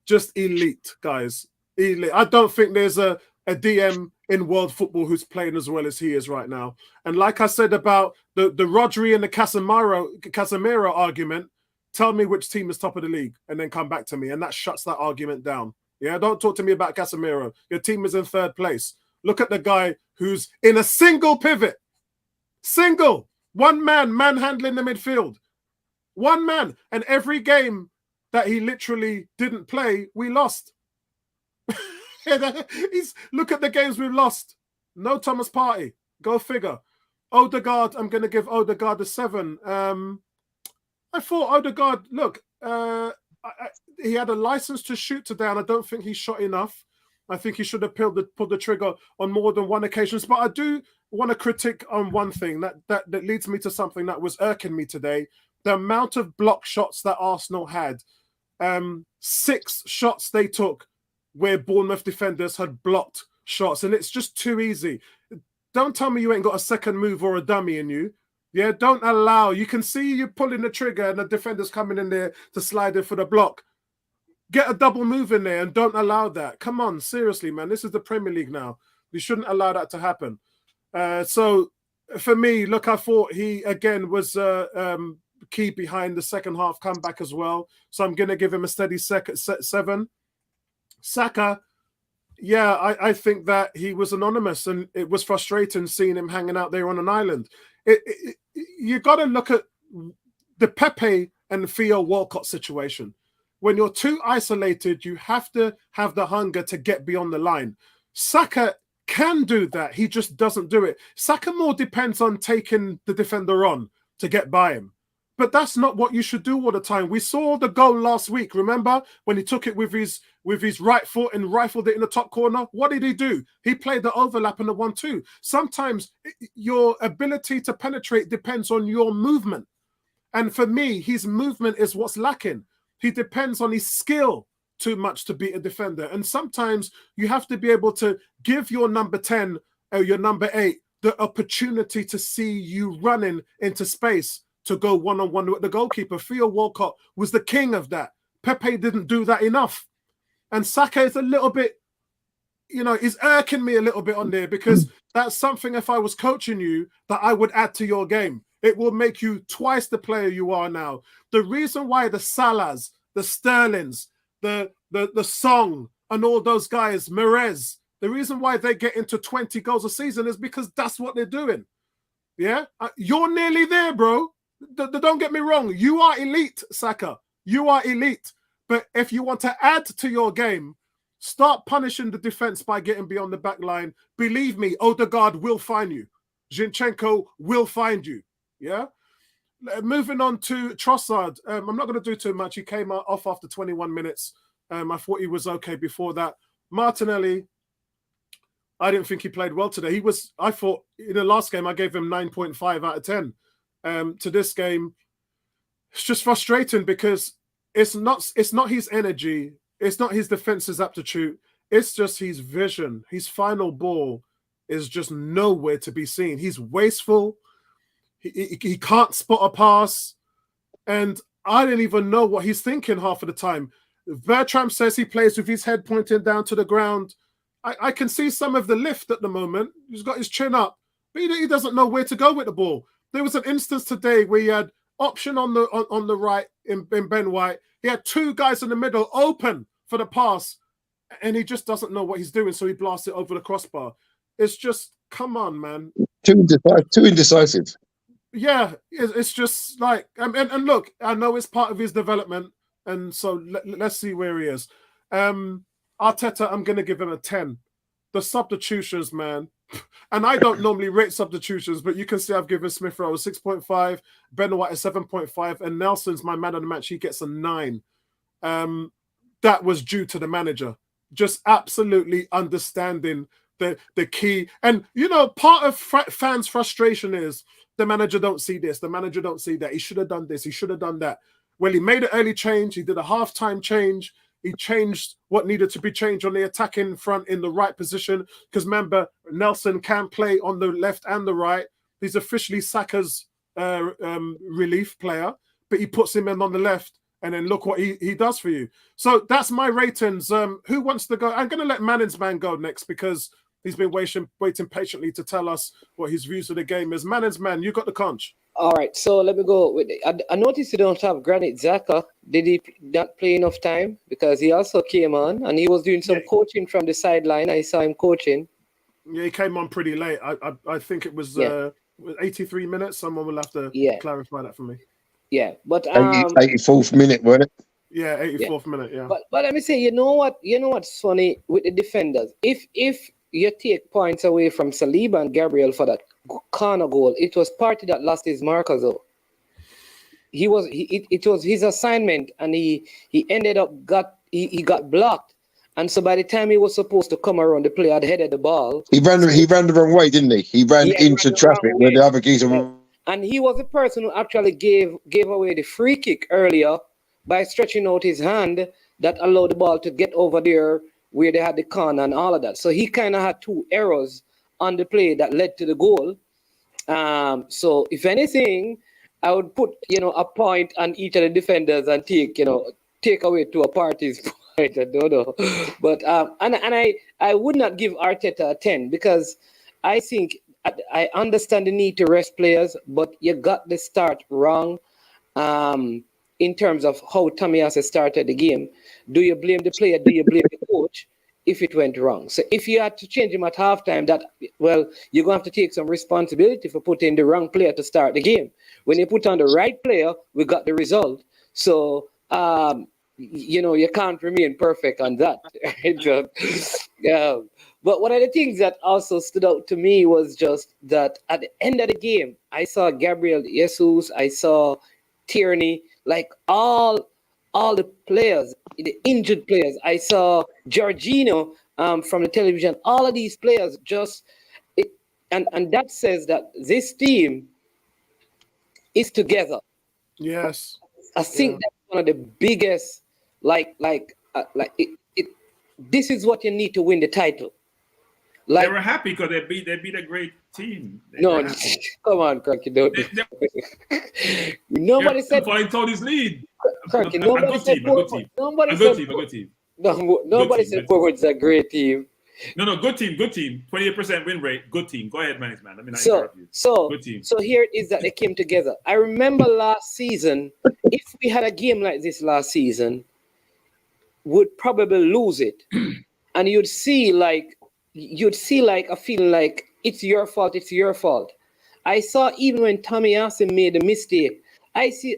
Just elite, guys. Elite. I don't think there's a DM in world football who's playing as well as he is right now. And like I said about the Rodri and the Casemiro argument, tell me which team is top of the league and then come back to me. And that shuts that argument down. Yeah, don't talk to me about Casemiro. Your team is in third place. Look at the guy who's in a single pivot. Single. One man manhandling the midfield. One man. And every game that he literally didn't play, we lost. Look at the games we've lost. No Thomas Partey. Go figure. Odegaard, I'm going to give Odegaard a 7. I thought Odegaard, look, he had a license to shoot today, and I don't think he shot enough. I think he should have pulled the trigger on more than one occasion. But I do want to critique on one thing that leads me to something that was irking me today. The amount of block shots that Arsenal had. 6 shots they took where Bournemouth defenders had blocked shots, and it's just too easy. Don't tell me you ain't got a second move or a dummy in you. Yeah, don't allow. You can see you pulling the trigger and the defender's coming in there to slide in for the block. Get a double move in there and don't allow that. Come on, seriously, man. This is the Premier League now. We shouldn't allow that to happen. So for me, look, I thought he, again, was key behind the second half comeback as well. So I'm going to give him a steady 7. Saka, yeah, I think that he was anonymous and it was frustrating seeing him hanging out there on an island. You got to look at the Pepe and Theo Walcott situation. When you're too isolated, you have to have the hunger to get beyond the line. Saka can do that. He just doesn't do it. Saka more depends on taking the defender on to get by him. But that's not what you should do all the time. We saw the goal last week. Remember when he took it with his right foot and rifled it in the top corner? What did he do? He played the overlap and the 1-2. Sometimes your ability to penetrate depends on your movement. And for me, his movement is what's lacking. He depends on his skill too much to beat a defender. And sometimes you have to be able to give your number 10 or your number 8 the opportunity to see you running into space to go one-on-one with the goalkeeper. Theo Walcott was the king of that. Pepe didn't do that enough. And Saka is a little bit, he's irking me a little bit on there because that's something, if I was coaching you, that I would add to your game. It will make you twice the player you are now. The reason why the Salahs, the Sterlings, the Song, and all those guys, Merez, the reason why they get into 20 goals a season is because that's what they're doing. Yeah? You're nearly there, bro. Don't get me wrong. You are elite, Saka. You are elite. But if you want to add to your game, start punishing the defense by getting beyond the back line. Believe me, Odegaard will find you. Zinchenko will find you. Yeah? Moving on to Trossard. I'm not going to do too much. He came off after 21 minutes. I thought he was okay before that. Martinelli, I didn't think he played well today. I thought in the last game, I gave him 9.5 out of 10. To this game, it's just frustrating because it's not his energy, it's not his defense's aptitude, it's just his vision. His final ball is just nowhere to be seen. He's wasteful. He can't spot a pass, and I didn't even know what he's thinking half of the time. Bertram says he plays with his head pointing down to the ground. I can see some of the lift at the moment. He's got his chin up, but he doesn't know where to go with the ball. There was an instance today where he had option on the right in Ben White. He had 2 guys in the middle open for the pass, and he just doesn't know what he's doing, so he blasts it over the crossbar. It's just, come on, man. Too indecisive. Yeah, it's just like, and look, I know it's part of his development, and so let's see where he is. Arteta, I'm going to give him a 10. The substitutions, man. And I don't normally rate substitutions, but you can see I've given Smith Rowe a 6.5, Ben White a 7.5, and Nelson's my man of the match. He gets a 9. That was due to the manager. Just absolutely understanding the key. And, part of fans' frustration is the manager don't see this, the manager don't see that. He should have done this, he should have done that. Well, he made an early change. He did a halftime change. He changed what needed to be changed on the attacking front in the right position. Because remember, Nelson can play on the left and the right. He's officially Saka's relief player, but he puts him in on the left. And then look what he does for you. So that's my ratings. Who wants to go? I'm going to let Manning's man go next because he's been waiting patiently to tell us what his views of the game is. Manning's man, you got the conch. All right, so let me go with it. I noticed you don't have Granit Xhaka. Did he not play enough time? Because he also came on and he was doing some coaching from the sideline. I saw him coaching. Yeah, he came on pretty late. I think it was 83 minutes. Someone will have to clarify that for me. Yeah, but 84th minute, wasn't it? Yeah, 84th minute. Yeah. But let me say, you know what's funny with the defenders? If you take points away from Saliba and Gabriel for that corner goal, it was Partey that lost his marker though. It was his assignment, and he ended up got blocked. And so by the time he was supposed to come around, the player had headed the ball. He ran the wrong way, didn't he? He ran into traffic where the other geezer. Yeah. And he was the person who actually gave away the free kick earlier by stretching out his hand that allowed the ball to get over there where they had the corner and all of that. So he kind of had two errors on the play that led to the goal. So if anything, I would put a point on each of the defenders and take away to a party's point. I don't know, but I would not give Arteta a 10 because I think. I understand the need to rest players, but you got the start wrong in terms of how Tomiyasu started the game. Do you blame the player? Do you blame the coach if it went wrong? So if you had to change him at halftime, you're going to have to take some responsibility for putting the wrong player to start the game. When you put on the right player, we got the result. So, you can't remain perfect on that. But one of the things that also stood out to me was just that at the end of the game, I saw Gabriel Jesus, I saw Tierney, like all the players, the injured players. I saw Jorginho from the television. All of these players and that says that this team is together. Yes, I think that's one of the biggest. This is what you need to win the title. They were happy because they beat a great team. Come on, Cranky. Nobody said following Tony's lead. Cranky, nobody said Forward's a great team. No, good team. 28% win rate, good team. Go ahead, man. Let me not interrupt you. Good team. So here it is that they came together. I remember last season, if we had a game like this last season, would probably lose it. And you'd see a feeling like it's your fault. I saw even when Tomiyasu made a mistake,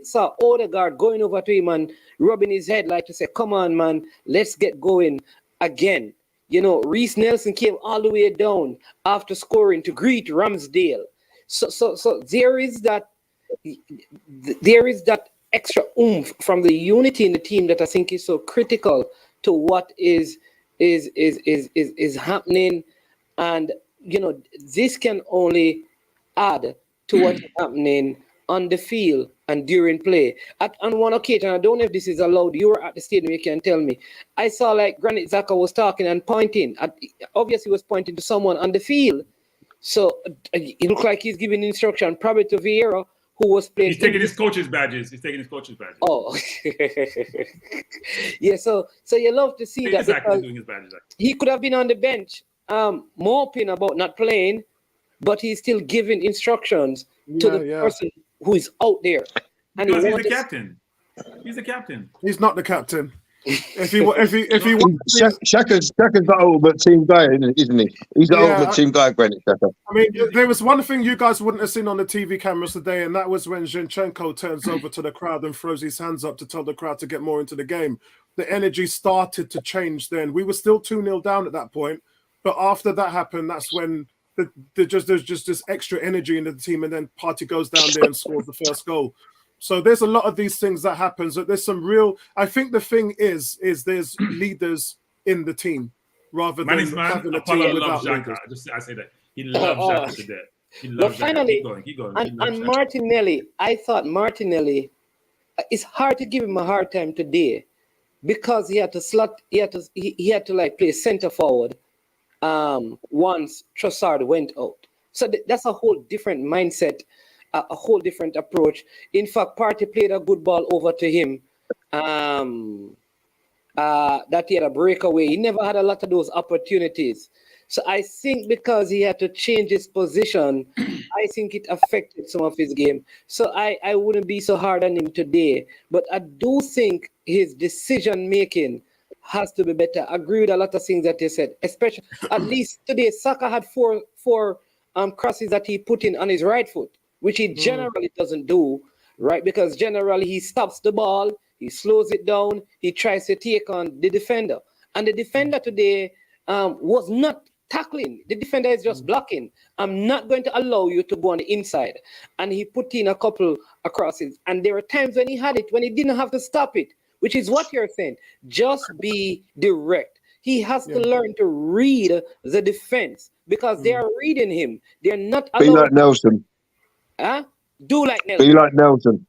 saw Odegaard going over to him and rubbing his head like to say, come on, man, let's get going again. Reiss Nelson came all the way down after scoring to greet Ramsdale. So there is that extra oomph from the unity in the team that I think is so critical to what is happening. And this can only add to what's happening on the field and during play. On one occasion, I don't know if this is allowed, you were at the stadium, you can tell me. I saw Granit Xhaka was talking and pointing. Obviously, he was pointing to someone on the field. So it looked like he's giving instruction probably to Vieira, who was playing. He's taking his coach's badges. Oh, yeah. So you love to see that exactly doing his badges. He could have been on the bench, moping about not playing, but he's still giving instructions to the person who is out there. And because he's the captain. He's the captain. He's not the captain. If he wants, Shaka's the ultimate team guy, isn't he? He's the ultimate team guy, Granit Xhaka. I mean, there was one thing you guys wouldn't have seen on the TV cameras today, and that was when Zinchenko turns over to the crowd and throws his hands up to tell the crowd to get more into the game. The energy started to change then. We were still 2-0 down at that point, but after that happened, that's when there's just this extra energy in the team, and then Partey goes down there and scores the first goal. So there's a lot of these things that happens. There's some real. I think the thing is there's leaders in the team rather than having a team without leaders. I say that he loves Xhaka to death. He loves Xhaka. Finally, keep going. And Martinelli, I thought Martinelli it's hard to give him a hard time today because he had to like play center forward once Trossard went out. So that's a whole different mindset, a whole different approach. In fact, Partey played a good ball over to him. That he had a breakaway. He never had a lot of those opportunities. So I think because he had to change his position, I think it affected some of his game. So I wouldn't be so hard on him today. But I do think his decision making has to be better. I agree with a lot of things that you said, especially at least today, Saka had four crosses that he put in on his right foot, which he generally doesn't do, right? Because generally he stops the ball, he slows it down, he tries to take on the defender. And the defender today was not tackling. The defender is just blocking. I'm not going to allow you to go on the inside. And he put in a couple of crosses. And there were times when he had it, when he didn't have to stop it, which is what you're saying. Just be direct. He has to learn to read the defense because they are reading him. They're not allowed. Be like Nelson. Do like Nelson. Be like Nelson.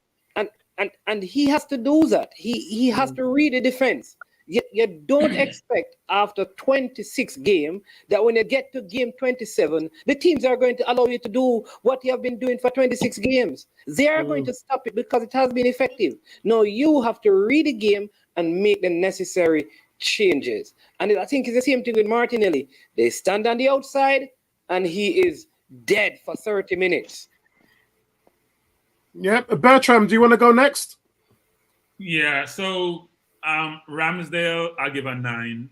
And he has to do that. He has to read the defense. You don't expect after 26 games that when you get to game 27, the teams are going to allow you to do what you have been doing for 26 games. They are going to stop it because it has been effective. No, you have to read the game and make the necessary changes. And I think it's the same thing with Martinelli. They stand on the outside and he is dead for 30 minutes. Yeah, Bertram, do you want to go next? Yeah, so Ramsdale, I'll give a 9.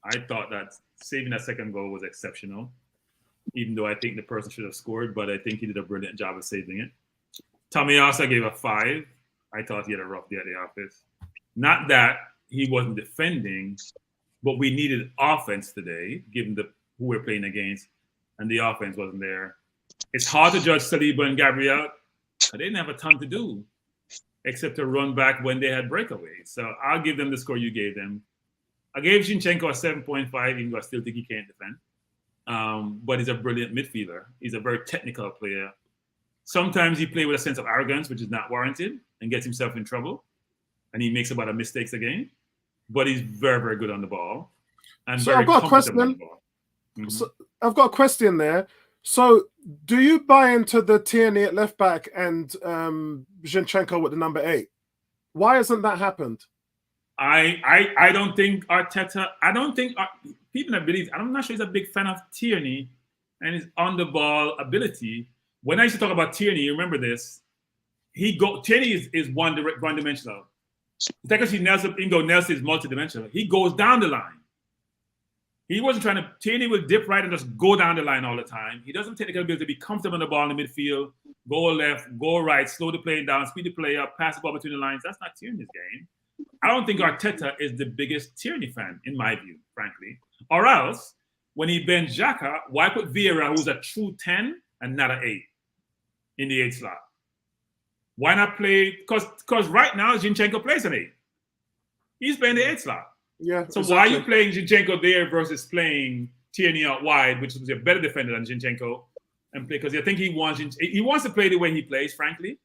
I thought that saving that second goal was exceptional, even though I think the person should have scored, but I think he did a brilliant job of saving it. Tomiyasu, I gave a 5. I thought he had a rough day at the office. Not that he wasn't defending, but we needed offense today, given who we're playing against, and the offense wasn't there. It's hard to judge Saliba and Gabriel. They didn't have a ton to do except to run back when they had breakaways. So I'll give them the score you gave them. I gave Zinchenko a 7.5, even though I still think he can't defend. But he's a brilliant midfielder. He's a very technical player. Sometimes he plays with a sense of arrogance, which is not warranted, and gets himself in trouble. And he makes a lot of mistakes again. But he's very, very good on the ball. And So very I've got a comfortable on the question. ball. Mm-hmm. So I've got a question there. So do you buy into the Tierney at left back and Zinchenko with the number 8? Why hasn't that happened? I don't think Arteta, people that believe, I'm not sure he's a big fan of Tierney and his on the ball ability. When I used to talk about Tierney, you remember this, Tierney is one-dimensional. It's like I see Nelson is multidimensional. He goes down the line. He wasn't trying to, Tierney will dip right and just go down the line all the time. He doesn't take the ability to be comfortable on the ball in the midfield, go left, go right, slow the play down, speed the play up, pass the ball between the lines. That's not Tierney's game. I don't think Arteta is the biggest Tierney fan, in my view, frankly. Or else, when he benched Xhaka, why put Vieira, who's a true 10 and not an 8 in the 8 slot? Why not play, because right now, Zinchenko plays an 8. He's playing the 8 slot. Yeah. So why are you playing Zinchenko there versus playing Tierney out wide, which is a better defender than Zinchenko, and play because I think he wants to play the way he plays, frankly,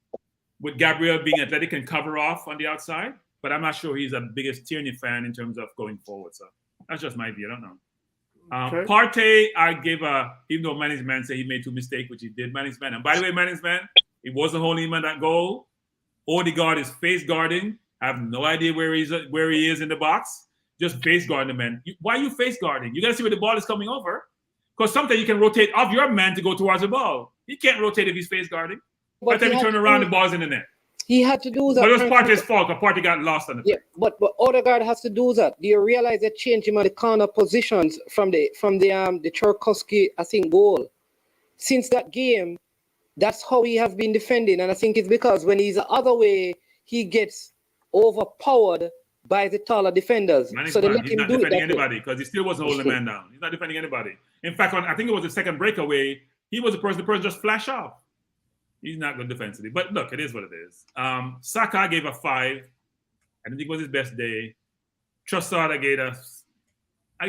with Gabriel being athletic and cover off on the outside. But I'm not sure he's the biggest Tierney fan in terms of going forward. So that's just my view. I don't know. Okay. Partey, I give even though Manning's man said he made 2 mistakes, which he did, Manning's man. And by the way, Manning's man, it wasn't holding him on that goal. Odegaard is face guarding. I have no idea where he is in the box. Just face guarding the man. Why are you face guarding? You got to see where the ball is coming over. Because sometimes you can rotate off your man to go towards the ball. He can't rotate if he's face guarding. By the time you turn around, the ball's in the net. He had to do that. But it was Partey's fault because Partey got lost on the Yeah, but Odegaard has to do that. Do you realize they changed him on the corner positions from the Tchaikovsky, I think, goal? Since that game, that's how he has been defending. And I think it's because when he's the other way, he gets overpowered by the taller defenders. He's so they not let him do defending it anybody because he still wasn't holding the man down. He's not defending anybody. In fact, I think it was the second breakaway, he was the person just flashed off. He's not good defensively. But look, it is what it is. Saka gave a 5. I didn't think it was his best day. Trossard, I gave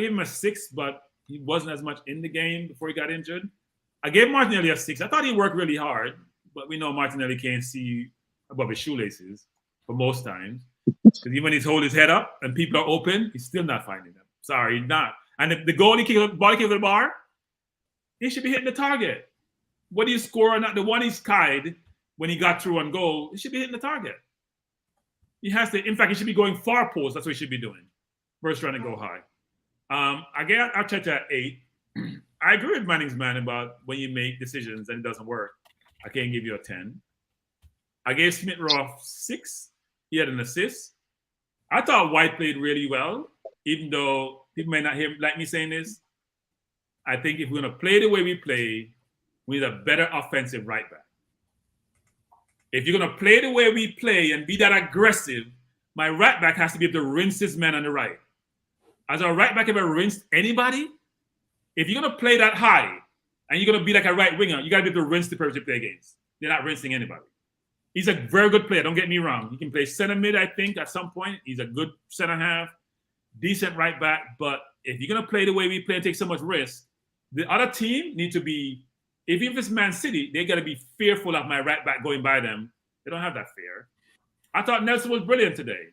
him a 6, but he wasn't as much in the game before he got injured. I gave Martinelli a 6. I thought he worked really hard, but we know Martinelli can't see above his shoelaces. for most times. Because even when he's holding his head up and people are open, he's still not finding them. Sorry, he's not. And if the goalie kick over the bar, he should be hitting the target. What he score or not, the one he skied when he got through on goal, he should be hitting the target. He has to, in fact, he should be going far post. That's what he should be doing. Versus trying to go high. I get Arteta at 8. I agree with Manning's man about when you make decisions and it doesn't work. I can't give you a 10. I gave Smith Rowe 6. He had an assist. I thought White played really well, even though people may not like me saying this. I think if we're going to play the way we play, we need a better offensive right back. If you're going to play the way we play and be that aggressive, my right back has to be able to rinse his man on the right. Has our right back ever rinsed anybody? If you're going to play that high and you're going to be like a right winger, you got to be able to rinse the person you play against. They're not rinsing anybody. He's a very good player. Don't get me wrong. He can play center mid, I think, at some point. He's a good center half, decent right back. But if you're going to play the way we play and take so much risk, the other team need to be, even if it's Man City, they got to be fearful of my right back going by them. They don't have that fear. I thought Nelson was brilliant today.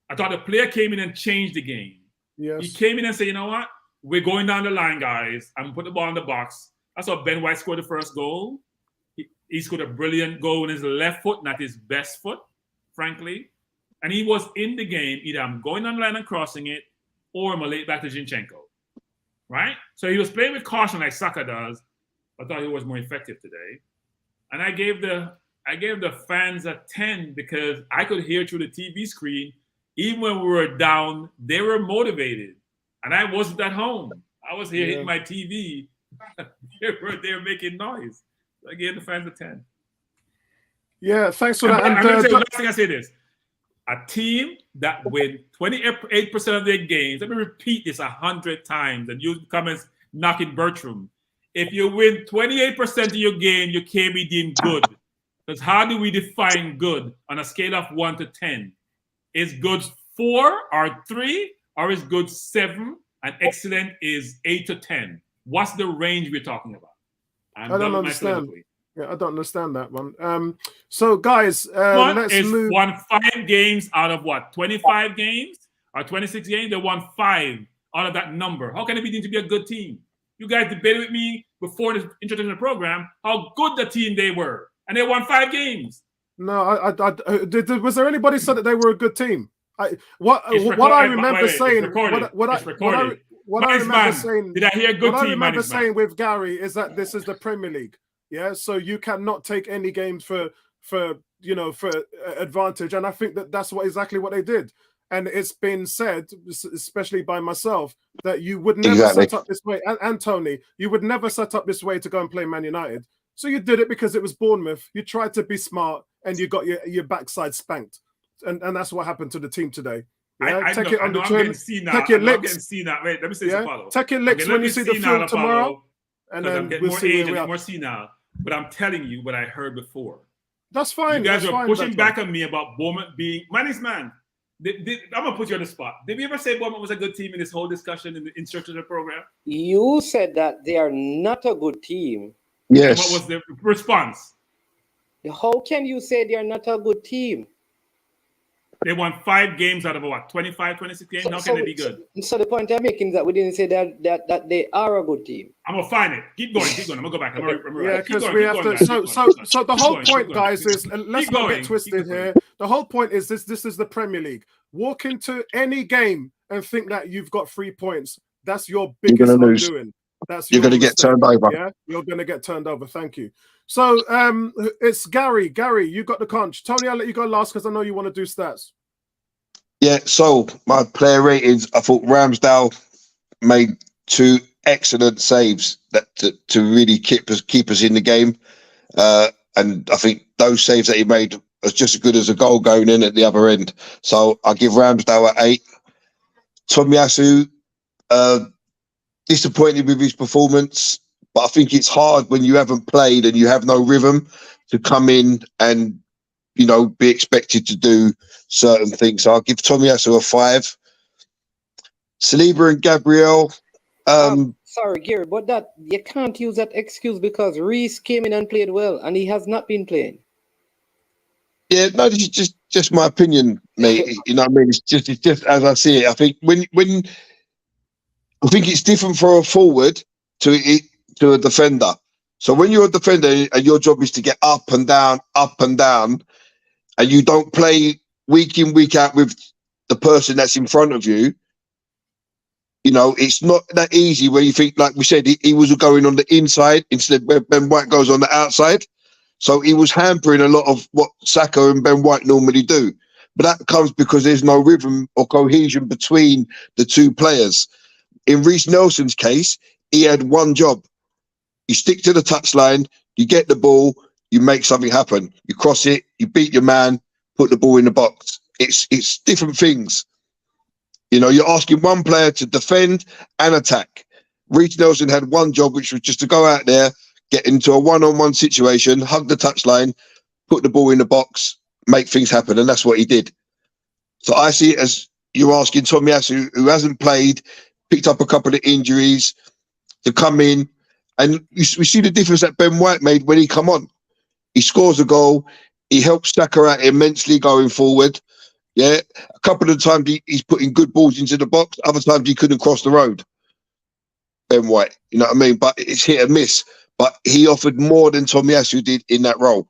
I thought the player came in and changed the game. Yes. He came in and said, you know what? We're going down the line, guys. I'm going to put the ball in the box. That's how Ben White scored the first goal. He scored a brilliant goal with his left foot, not his best foot, frankly. And he was in the game. Either I'm going on the line and crossing it, or I'm going to lay it back to Zinchenko. Right? So he was playing with caution like Saka does. I thought he was more effective today. And I gave the fans a 10 because I could hear through the TV screen, even when we were down, they were motivated. And I wasn't at home. I was here hitting my TV. they were making noise. So I gave the fans a 10. Yeah, thanks for that. And last thing I say this. A team that win 28% of their games, let me repeat this 100 times and use comments knocking Bertram. If you win 28% of your game, you can't be deemed good. Because how do we define good on a scale of 1 to 10? Is good 4 or 3, or is good 7, and excellent is 8 to 10? What's the range we're talking about? I don't understand. Yeah, I don't understand that one. So, guys, let's move. Won 5 games out of what? 25 games or 26 games? They won 5 out of that number. How can it be deemed to be a good team? You guys debated with me before the introduction of the program how good the team they were, and they won 5 games. No, was there anybody said that they were a good team? What I remember saying. What I remember saying. Did I hear a good team? What I remember saying with Gary is that this is the Premier League. Yeah, so you cannot take any games for advantage, and I think that's exactly what they did. And it's been said, especially by myself, that you would never set up this way, and Tony, you would never set up this way to go and play Man United. So you did it because it was Bournemouth. You tried to be smart, and you got your backside spanked, and that's what happened to the team today. Yeah? Take it on the chin, take your licks. Wait, let me say something. Take your licks when you see the film tomorrow, and then we'll see where we are. More senile. But I'm telling you what I heard before. That's fine. You guys are pushing back on me about Bournemouth being Manny's man. I'm gonna put you on the spot. Did we ever say Bournemouth was a good team in this whole discussion in the instructional program? You said that they are not a good team. Yes. And what was the response? How can you say they are not a good team? They won 5 games out of what? 25, 26 games? How can they be good? So the point I'm making is that we didn't say that they are a good team. I'm gonna find it. Keep going. I'm gonna go back. Yeah, because we have to. So the whole point, guys, is let's not get twisted here. The whole point is this is the Premier League. Walk into any game and think that you've got 3 points. That's your biggest undoing. You're going to get turned over. Yeah, you're going to get turned over. Thank you. So it's Gary. Gary, you got the conch. Tony, I'll let you go last because I know you want to do stats. Yeah, so my player ratings, I thought Ramsdale made 2 excellent saves that to really keep us in the game. And I think those saves that he made was just as good as a goal going in at the other end. So I give Ramsdale an 8. Tomiyasu, disappointed with his performance, but I think it's hard when you haven't played and you have no rhythm to come in and, be expected to do certain things. So I'll give Tomiyasu a 5. Saliba and Gabriel. Sorry, Gary, but that you can't use that excuse because Reiss came in and played well and he has not been playing. Yeah, no, this is just just my opinion, mate. You know what I mean? It's just as I see it. I think when I think it's different for a forward to a defender. So when you're a defender and your job is to get up and down, and you don't play week in, week out with the person that's in front of you, you know, it's not that easy where you think, like we said, he was going on the inside instead of Ben White goes on the outside. So he was hampering a lot of what Saka and Ben White normally do. But that comes because there's no rhythm or cohesion between the two players. In Reiss Nelson's case, he had one job. You stick to the touchline, you get the ball, you make something happen. You cross it, you beat your man, put the ball in the box. It's different things. You know, you're asking one player to defend and attack. Reiss Nelson had one job, which was just to go out there, get into a one-on-one situation, hug the touchline, put the ball in the box, make things happen. And that's what he did. So I see it as you're asking Tomiyasu, who hasn't played, picked up a couple of injuries, to come in. And we see the difference that Ben White made when he come on. He scores a goal. He helps Saka out immensely going forward. Yeah. A couple of times he's putting good balls into the box. Other times he couldn't cross the road. Ben White, you know what I mean? But it's hit and miss. But he offered more than Tomiyasu did in that role.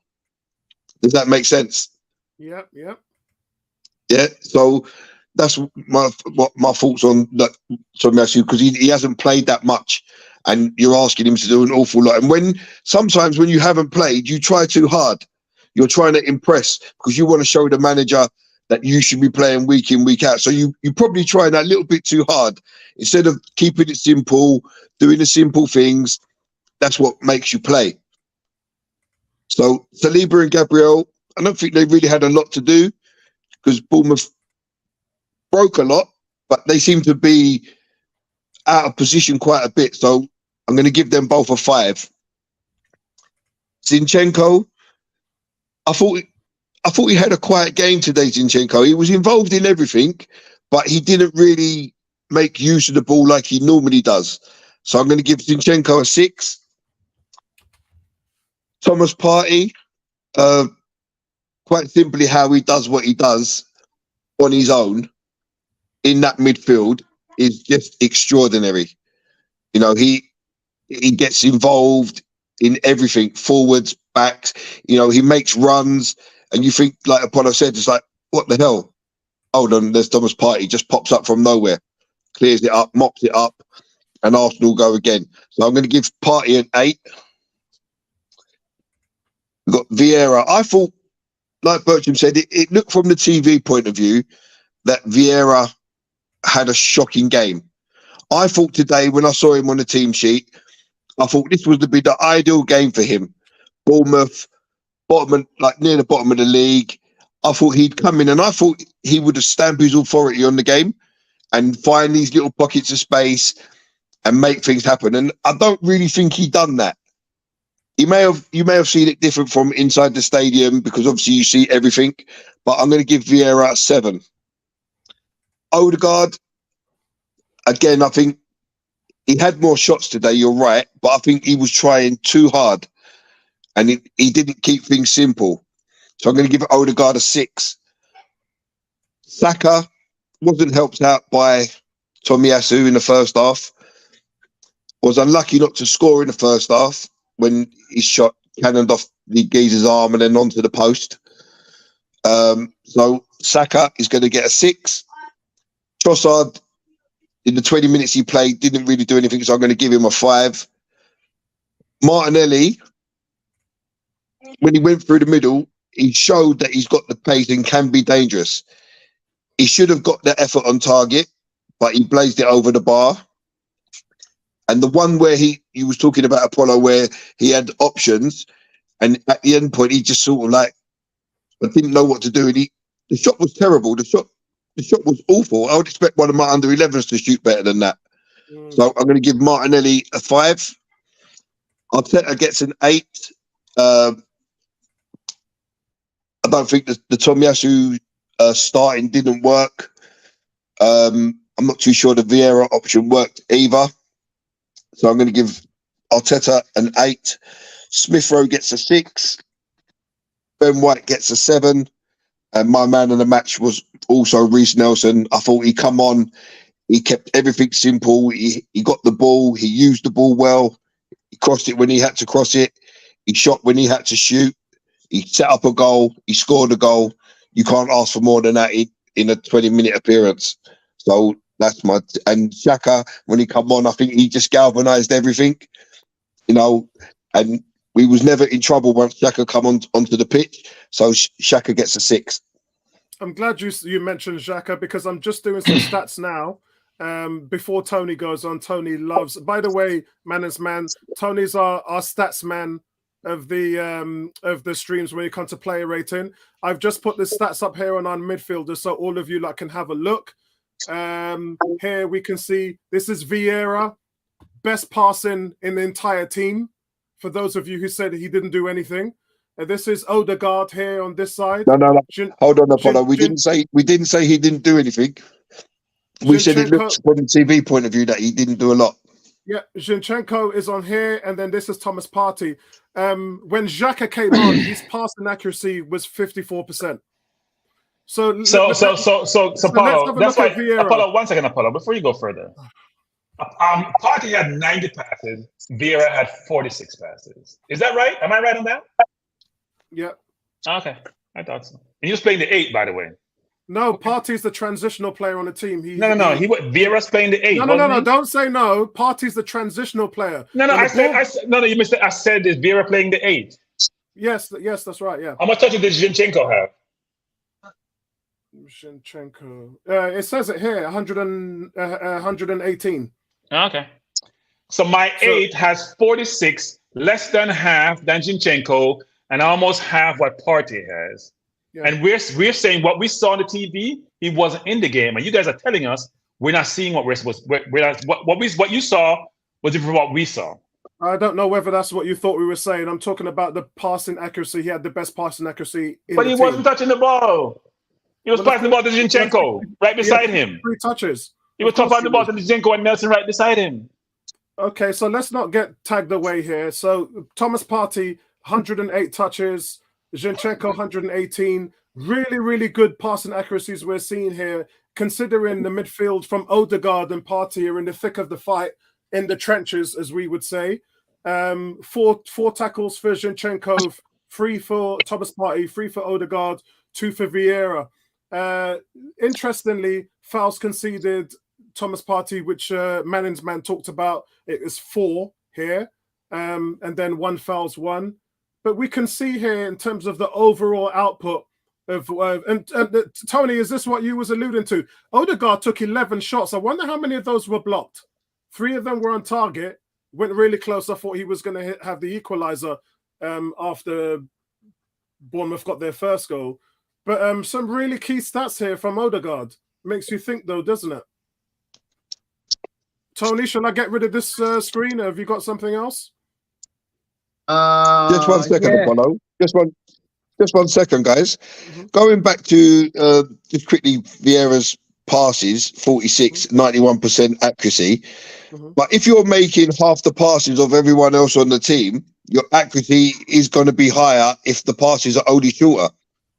Does that make sense? Yep. Yeah. So that's my thoughts on that Tomiyasu, because he hasn't played that much, and you're asking him to do an awful lot. And sometimes when you haven't played, you try too hard. You're trying to impress because you want to show the manager that you should be playing week in, week out. So you probably try that little bit too hard instead of keeping it simple, doing the simple things. That's what makes you play. So Saliba and Gabriel, I don't think they really had a lot to do because Bournemouth broke a lot, but they seem to be out of position quite a bit. So I'm going to give them both a 5. Zinchenko, I thought he had a quiet game today, Zinchenko. He was involved in everything, but he didn't really make use of the ball like he normally does. So I'm going to give Zinchenko a 6. Thomas Partey, quite simply how he does what he does on his own in that midfield is just extraordinary. You know, he gets involved in everything, forwards, backs. You know, he makes runs, and you think, like Apollo said, it's like, what the hell? Hold on, there's Thomas Partey, just pops up from nowhere, clears it up, mops it up, and Arsenal go again. So I'm going to give Partey an 8. We've got Vieira. I thought, like Bertram said, it looked from the TV point of view that Vieira had a shocking game. I thought today, when I saw him on the team sheet, I thought this was to be the ideal game for him. Bournemouth, near the bottom of the league. I thought he'd come in and I thought he would have stamped his authority on the game and find these little pockets of space and make things happen. And I don't really think he done that. You may have seen it different from inside the stadium because obviously you see everything. But I'm going to give Vieira a 7. Odegaard, again, I think he had more shots today, you're right, but I think he was trying too hard and he didn't keep things simple. So I'm going to give Odegaard a 6. Saka wasn't helped out by Tomiyasu in the first half. Was unlucky not to score in the first half when his shot cannoned off the geezer's arm and then onto the post. So Saka is going to get a 6. Trossard, in the 20 minutes he played, didn't really do anything, so I'm going to give him a 5. Martinelli, when he went through the middle, he showed that he's got the pace and can be dangerous. He should have got the effort on target, but he blazed it over the bar. And the one where he was talking about Apollo, where he had options, and at the end point, he just sort of like, I didn't know what to do. And the shot was terrible. The shot was awful. I would expect one of my under 11s to shoot better than that. So I'm going to give Martinelli a 5. Arteta gets an 8. I don't think the Tomiyasu starting didn't work. I'm not too sure the Vieira option worked either. So I'm going to give Arteta an 8. Smith Rowe gets a 6. Ben White gets a 7. And my man of the match was also Reiss Nelson. I thought he come on, he kept everything simple. He got the ball, he used the ball well, he crossed it when he had to cross it, he shot when he had to shoot, he set up a goal, he scored a goal. You can't ask for more than that in a 20-minute appearance. So that's and Xhaka, when he come on, I think he just galvanised everything, and we was never in trouble once Xhaka come onto the pitch. So Xhaka gets a 6. I'm glad you mentioned Xhaka because I'm just doing some stats now. Before Tony goes on, Tony loves. By the way, Manners man, Tony's our stats man of the streams when it comes to player rating. I've just put the stats up here on our midfielders, so all of you can have a look. Here we can see this is Vieira, best passing in the entire team. For those of you who said he didn't do anything. This is Odegaard here on this side. No. Hold on, Apollo. We didn't say he didn't do anything. We said it looks from the TV point of view that he didn't do a lot. Yeah, Zinchenko is on here, and then this is Thomas Partey. When Xhaka came on, his passing accuracy was 54%. So Apollo, that's why Apollo, 1 second, Apollo, before you go further. Partey had 90 passes, Vieira had 46 passes. Is that right? Am I right on that? Yeah. Okay, I thought so. And he was playing the 8, by the way. No, Partey's the transitional player on the team. No. Vieira's playing the 8. No. Don't say no. Partey's the transitional player. No. You missed it. I said, is Vieira playing the 8? Yes, that's right. Yeah. How much touches did Zinchenko have? Zinchenko. It says it here, 118. Okay. So my 8 has 46, less than half than Zinchenko, and almost half what Partey has. Yeah. And we're saying what we saw on the TV, he wasn't in the game, and you guys are telling us we're not seeing what we're supposed. What you saw was different from what we saw. I don't know whether that's what you thought we were saying. I'm talking about the passing accuracy. He had the best passing accuracy. But he wasn't touching the ball. He was passing the ball to Zinchenko right beside him. 3 touches. He was passing the ball to Zinchenko and Nelson right beside him. Okay, so let's not get tagged away here. So Thomas Partey, 108 touches. Zinchenko, 118. Really, really good passing accuracies we're seeing here, considering the midfield from Odegaard and Partey are in the thick of the fight, in the trenches, as we would say. 4 tackles for Zinchenko, 3 for Thomas Partey, 3 for Odegaard, 2 for Vieira. Interestingly, fouls conceded, Thomas Partey, which Manning's man talked about, it is 4 here, and then 1 fouls 1. But we can see here in terms of the overall output of Tony, is this what you was alluding to? Odegaard took 11 shots. I wonder how many of those were blocked. 3 of them were on target. Went really close. I thought he was going to have the equalizer after Bournemouth got their first goal. But some really key stats here from Odegaard. Makes you think, though, doesn't it? Tony, shall I get rid of this screen? Have you got something else? Just 1 second, Apollo. Just one second, guys. Mm-hmm. Going back to just quickly, Vieira's passes, 46, 91% accuracy. Mm-hmm. But if you're making half the passes of everyone else on the team, your accuracy is going to be higher if the passes are only shorter.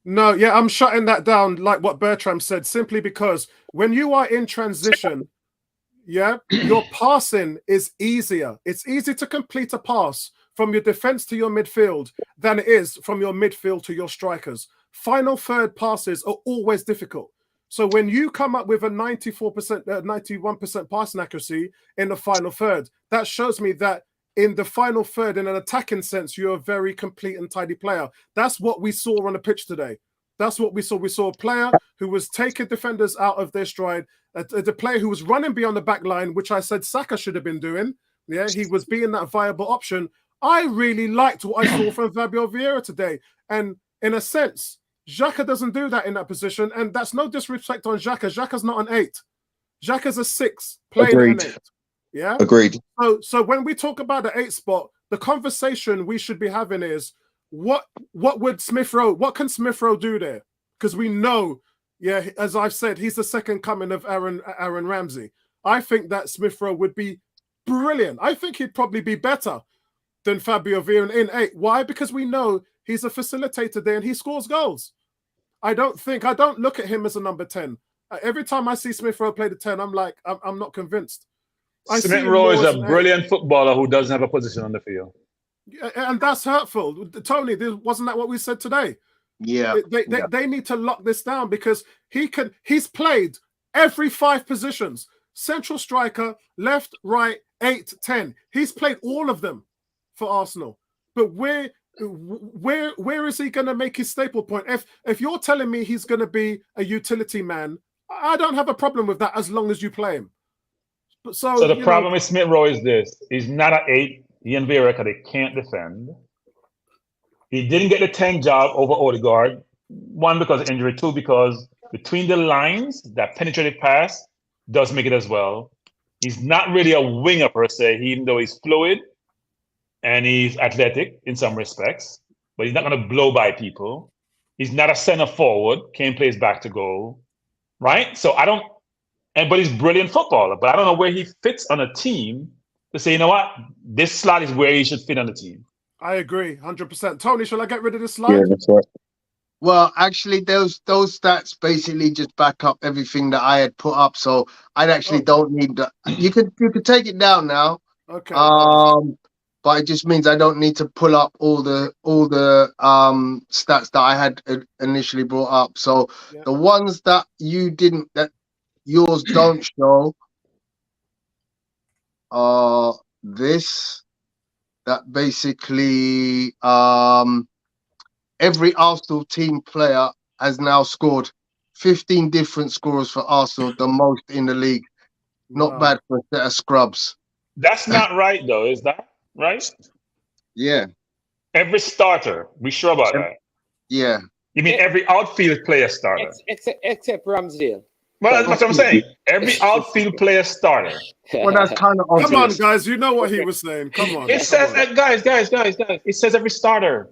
No, yeah, I'm shutting that down like what Bertram said, simply because when you are in transition, your passing is easier. It's easy to complete a pass from your defense to your midfield than it is from your midfield to your strikers. Final third passes are always difficult. So when you come up with a 94%, 91% passing accuracy in the final third, that shows me that in the final third, in an attacking sense, you're a very complete and tidy player. That's what we saw on the pitch today. That's what we saw. We saw a player who was taking defenders out of their stride, the player who was running beyond the back line, which I said Saka should have been doing. Yeah, he was being that viable option. I really liked what I saw from Fabio Vieira today. And in a sense, Xhaka doesn't do that in that position. And that's no disrespect on Xhaka. Xhaka's not an 8. Xhaka's a 6, playing an 8. Yeah? Agreed. So when we talk about the 8 spot, the conversation we should be having is, what would Smith Rowe, what can Smith Rowe do there? Because we know, yeah, as I've said, he's the second coming of Aaron Ramsey. I think that Smith Rowe would be brilliant. I think he'd probably be better than Fabio Vieira in 8. Why? Because we know he's a facilitator there and he scores goals. I don't look at him as a number 10. Every time I see Smith Rowe play the 10, I'm like, I'm not convinced. Smith Rowe is a brilliant footballer who doesn't have a position on the field. And that's hurtful. Tony, wasn't that what we said today? Yeah. They need to lock this down because he's played every 5 positions. Central striker, left, right, 8, 10. He's played all of them for Arsenal. But where is he going to make his staple point? If you're telling me he's going to be a utility man, I don't have a problem with that as long as you play him. But so the problem with Smith Rowe is this: he's not an 8. He and Vieira, they can't defend. He didn't get the 10 job over Odegaard. 1, because of injury. 2, because between the lines, that penetrative pass does make it as well. He's not really a winger per se, even though he's fluid and he's athletic in some respects, but he's not going to blow by people. He's not a center forward, can't play his back to goal, right? So but he's a brilliant footballer, but I don't know where he fits on a team to say, you know what, this slot is where he should fit on the team. I agree, 100%. Tony, shall I get rid of this slide? Yeah, that's right. Well, actually, those stats basically just back up everything that I had put up, so I actually don't need that. You could take it down now. Okay. But it just means I don't need to pull up all the stats that I had initially brought up. So the ones that yours don't show are this. That basically every Arsenal team player has now scored 15 different scorers for Arsenal, the most in the league. Not bad for a set of scrubs. That's not right, though, is that right? Yeah. Every starter. We sure about that? Yeah. You mean every outfield player starter? Except Ramsdale. Well, that's what I'm saying. Every outfield player starter. Well, that's kind of obvious. Come on, guys. You know what he was saying. Come on. It says that, guys. It says every starter.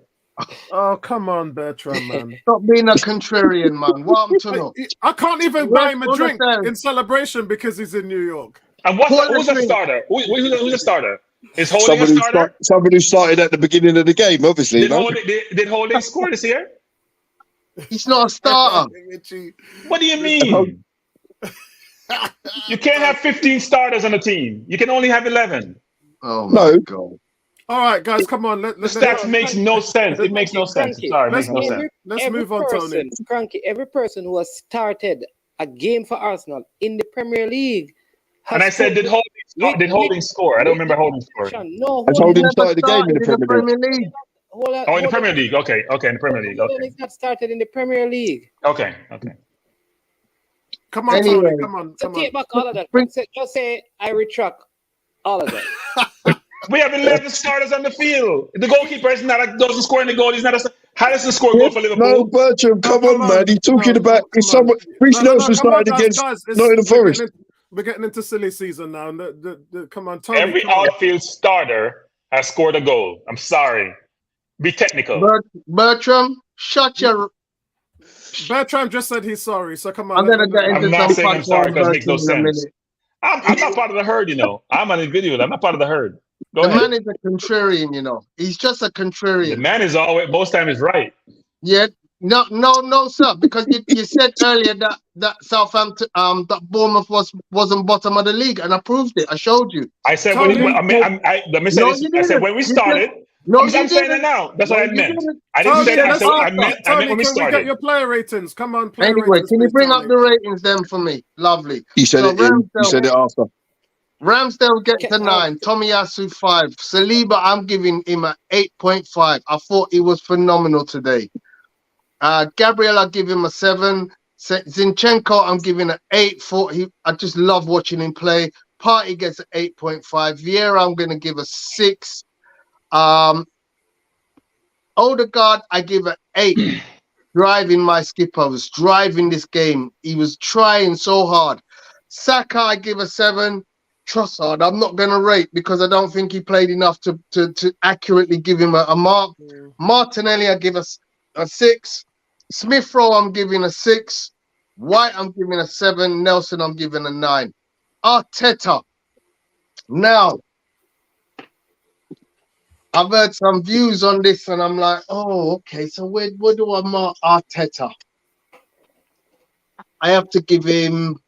Oh, come on, Bertrand, man. Stop being a contrarian, man. What am to know? I can't even buy him a drink in celebration because he's in New York. And who's a starter? Who's a starter? Is Holding a starter? Somebody who started at the beginning of the game, obviously. Did Holding score this year? He's not a starter. What do you mean? You can't have 15 starters on a team. You can only have 11. Oh my God. All right, guys, come on. The stats makes no sense. It makes no sense. Sorry, it makes no sense. Let's move on, Tony. Cranky, every person who has started a game for Arsenal in the Premier League. And I said, did Holding score? I don't remember Holding score. No, Holding started the game in the Premier League. In the Premier League. Okay, in the Premier League. Okay. He's not started in the Premier League. Okay. Come on, Tony. Come on. Take back all of that. Just say I retract all of that. We have 11 starters on the field. The goalkeeper doesn't score any goal. He's not a. How does he score a goal for Liverpool? No, Bertram, come on, man. He's talking about someone. Reece Nelson started against Nottingham Forest. We're getting into silly season now. Come on, Tony. Every outfield starter has scored a goal. I'm sorry. Be technical. Bertram, shut your. Bertram just said he's sorry, so come on. I'm not saying I'm sorry because it makes no sense. I'm not part of the herd, you know. I'm on the video. I'm not part of the herd. The man is a contrarian, you know. He's just a contrarian. The man is always, most times, right. Yeah. No, sir. Because you said earlier that Southampton, that Bournemouth wasn't bottom of the league, and I proved it. I showed you. I said when we started. I'm saying it now. That's what I meant. I didn't say that. I meant when we started. Can we get your player ratings? Come on. Anyway, can you bring up the ratings then for me? Lovely. He said it after. Ramsdale gets a 9. Tomiyasu 5. Saliba, I'm giving him an 8.5. I thought he was phenomenal today. Gabriel, I'll give him a 7. Zinchenko, I'm giving an 8. I just love watching him play. Partey gets an 8.5. Vieira, I'm going to give a 6. Odegaard, I give an 8. Driving my skipper, was driving this game. He was trying so hard. Saka, I give a 7. Trossard, I'm not going to rate because I don't think he played enough to accurately give him a mark. Yeah. Martinelli, I give a 6. Smith Rowe, I'm giving a 6. White, I'm giving a 7. Nelson, I'm giving a 9. Arteta. Now, I've heard some views on this and I'm like, oh, okay, so where do I mark Arteta? I have to give him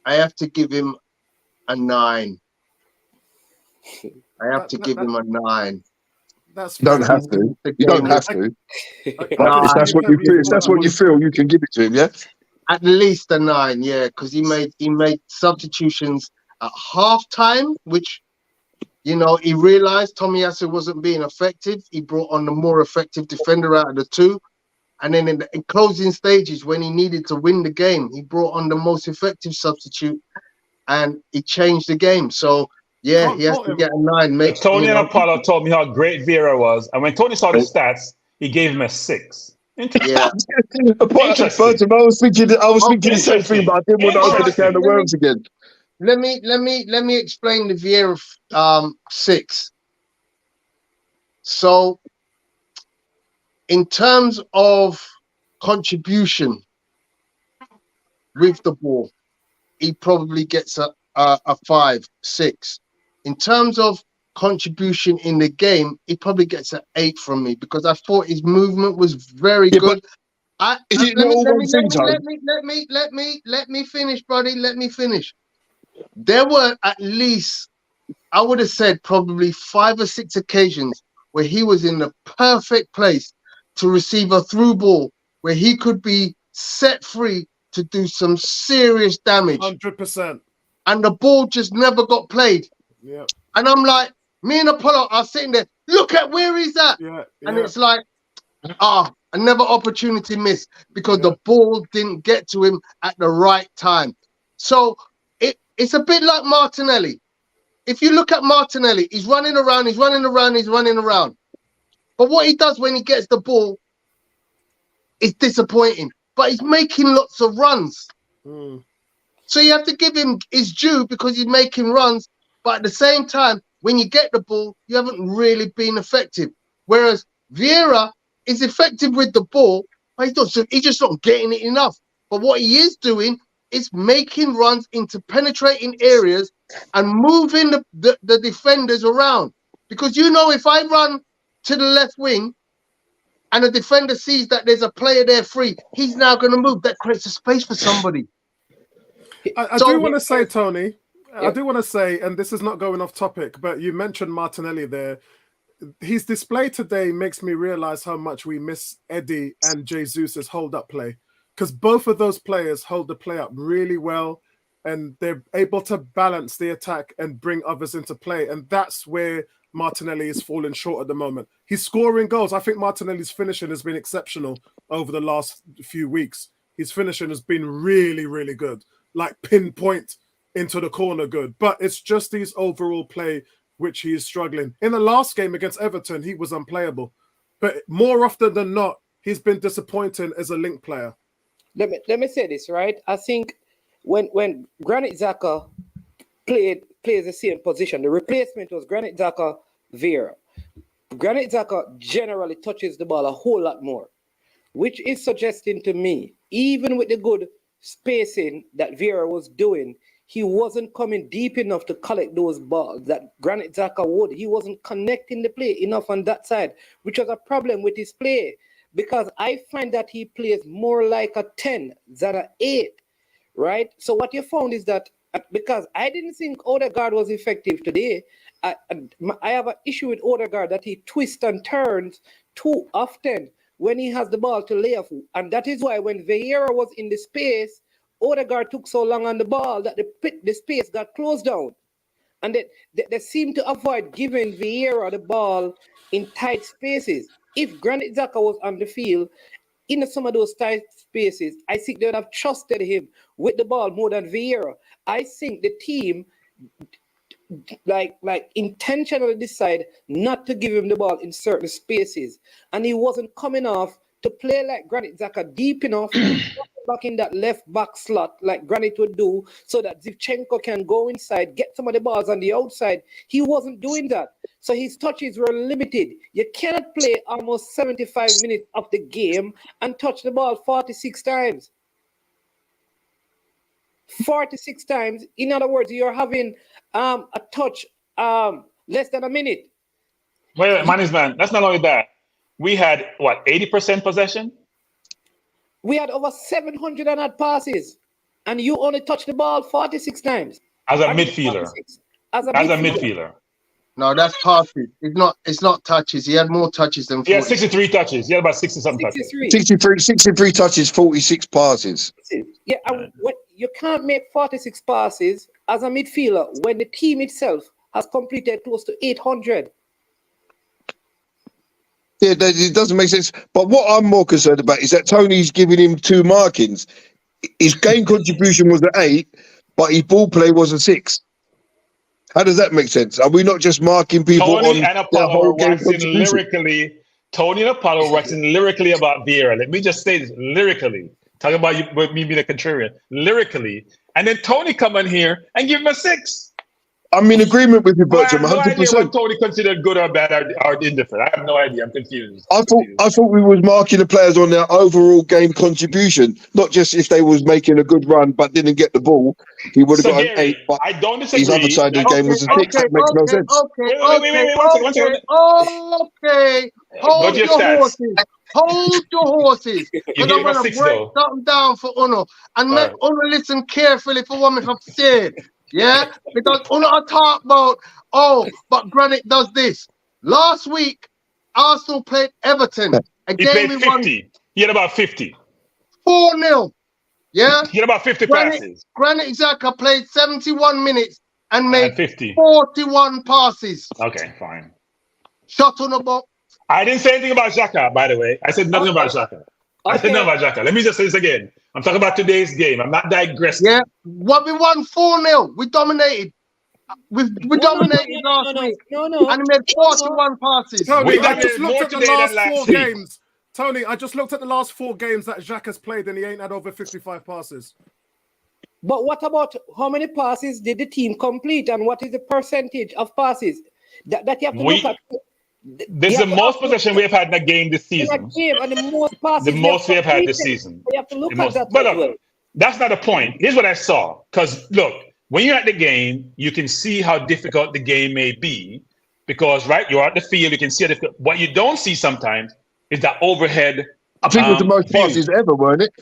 a 9. I have to give him a 9. That's You don't fair. have to. You don't have to. But No, if that's what you feel, if that's what you feel, you can give it to him. Yeah. at least a 9, yeah, because he made substitutions at halftime, which he realized Tomiyasu wasn't being effective. He brought on the more effective defender out of the two, and then in closing stages when he needed to win the game, he brought on the most effective substitute, and he changed the game. So yeah, he has to get a 9. Tony and Apollo told me how great Vieira was, and when Tony saw the stats, he gave him a 6. Yeah. Interesting. I was thinking the same thing, but I didn't want to open the can of worms again. Let me explain the Vieira 6. So, in terms of contribution with the ball, he probably gets a 5, 6. In terms of contribution in the game, he probably gets an 8 from me because I thought his movement was very good. Let me finish, buddy. Let me finish. There were at least, I would have said probably 5 or 6 occasions where he was in the perfect place to receive a through ball where he could be set free to do some serious damage. 100%. And the ball just never got played. Yeah. And I'm like, me and Apollo are sitting there, look at where he's at. Yeah. And it's like, another opportunity missed because the ball didn't get to him at the right time. So it's a bit like Martinelli. If you look at Martinelli, he's running around. But what he does when he gets the ball is disappointing. But he's making lots of runs. So you have to give him his due because he's making runs. But at the same time, when you get the ball, you haven't really been effective. Whereas Vieira is effective with the ball, but he's just not getting it enough. But what he is doing is making runs into penetrating areas and moving the defenders around. Because if I run to the left wing and the defender sees that there's a player there free, he's now going to move. That creates a space for somebody. I do want to say, Tony, and this is not going off topic, but you mentioned Martinelli there. His display today makes me realize how much we miss Eddie and Jesus' hold-up play. Because both of those players hold the play up really well and they're able to balance the attack and bring others into play. And that's where Martinelli is falling short at the moment. He's scoring goals. I think Martinelli's finishing has been exceptional over the last few weeks. His finishing has been really, really good. Like pinpoint into the corner good. But it's just his overall play which he is struggling. In the last game against Everton, he was unplayable. But more often than not, he's been disappointing as a link player. Let me say this, right? I think when Granit Xhaka plays the same position, the replacement was Granit Xhaka, Vieira. Granit Xhaka generally touches the ball a whole lot more, which is suggesting to me, even with the good spacing that Vieira was doing, he wasn't coming deep enough to collect those balls that Granit Xhaka would. He wasn't connecting the play enough on that side, which was a problem with his play. Because I find that he plays more like a 10 than an 8, right? So what you found is that because I didn't think Odegaard was effective today, I have an issue with Odegaard that he twists and turns too often when he has the ball to lay off. And that is why when Vieira was in the space, Odegaard took so long on the ball that the space got closed down. And they seem to avoid giving Vieira the ball in tight spaces. If Granit Xhaka was on the field, in some of those tight spaces, I think they would have trusted him with the ball more than Vieira. I think the team like intentionally decide not to give him the ball in certain spaces. And he wasn't coming off to play like Granit Xhaka deep enough back in that left back slot like Granit would do so that Zinchenko can go inside, get some of the balls on the outside. He wasn't doing that. So his touches were limited. You cannot play almost 75 minutes of the game and touch the ball 46 times. 46 times. In other words, you're having a touch less than a minute. Wait, man, that's not only that. We had, 80% possession? We had over 700 and odd passes, and you only touched the ball 46 times. As a midfielder. As a midfielder. No, that's passes. It's not touches. He had more touches than 40. He had 63 touches. He had about 60-something touches. 63 touches, 46 passes. Yeah, and you can't make 46 passes as a midfielder when the team itself has completed close to 800. Yeah, it doesn't make sense. But what I'm more concerned about is that Tony's giving him 2 markings. His game contribution was an 8, but his ball play was a 6. How does that make sense? Are we not just marking people Tony on and their Apollo whole are game waxing contribution? lyrically. Tony and Apollo waxing lyrically about Vieira. Let me just say this lyrically. Talk about me being a contrarian. Lyrically. And then Tony come in here and give him a 6. I'm in agreement with you, Bertram, I have no 100%. idea what Tony considered good or bad or indifferent. I have no idea. I'm confused. I thought we was marking the players on their overall game contribution, not just if they was making a good run but didn't get the ball. He would have got an 8, but I don't disagree. his other side of the game was a 6. That makes no sense. Okay. Hold your horses. Because I'm going to break something down for Uno and make Uno listen carefully for what I have said. Yeah? Because Uno talk about, but Granit does this. Last week, Arsenal played Everton. He played 50. He had about 50. 4-0. Yeah? He had about 50 passes. Granit Xhaka played 71 minutes and made 50. 41 passes. Okay, fine. Shot on the box. I didn't say anything about Xhaka, by the way. I said nothing about Xhaka. I said nothing about Xhaka. Let me just say this again. I'm talking about today's game. I'm not digressing. Yeah. What we won 4-0. We dominated. We dominated last week. And we made 41 passes. Tony, I just looked at the last 4 games. Tony, I just looked at the last 4 games that Xhaka has played and he ain't had over 55 passes. But what about how many passes did the team complete and what is the percentage of passes that you have to look at? This is the most possession we have had in a game this season. And the most passes the most we have had this season. You have to look at that. But look, that's not the point. Here's what I saw. Because look, when you're at the game, you can see how difficult the game may be. Because you're at the field, you can see it. What you don't see sometimes is that overhead. I think it was the most passes ever, weren't it?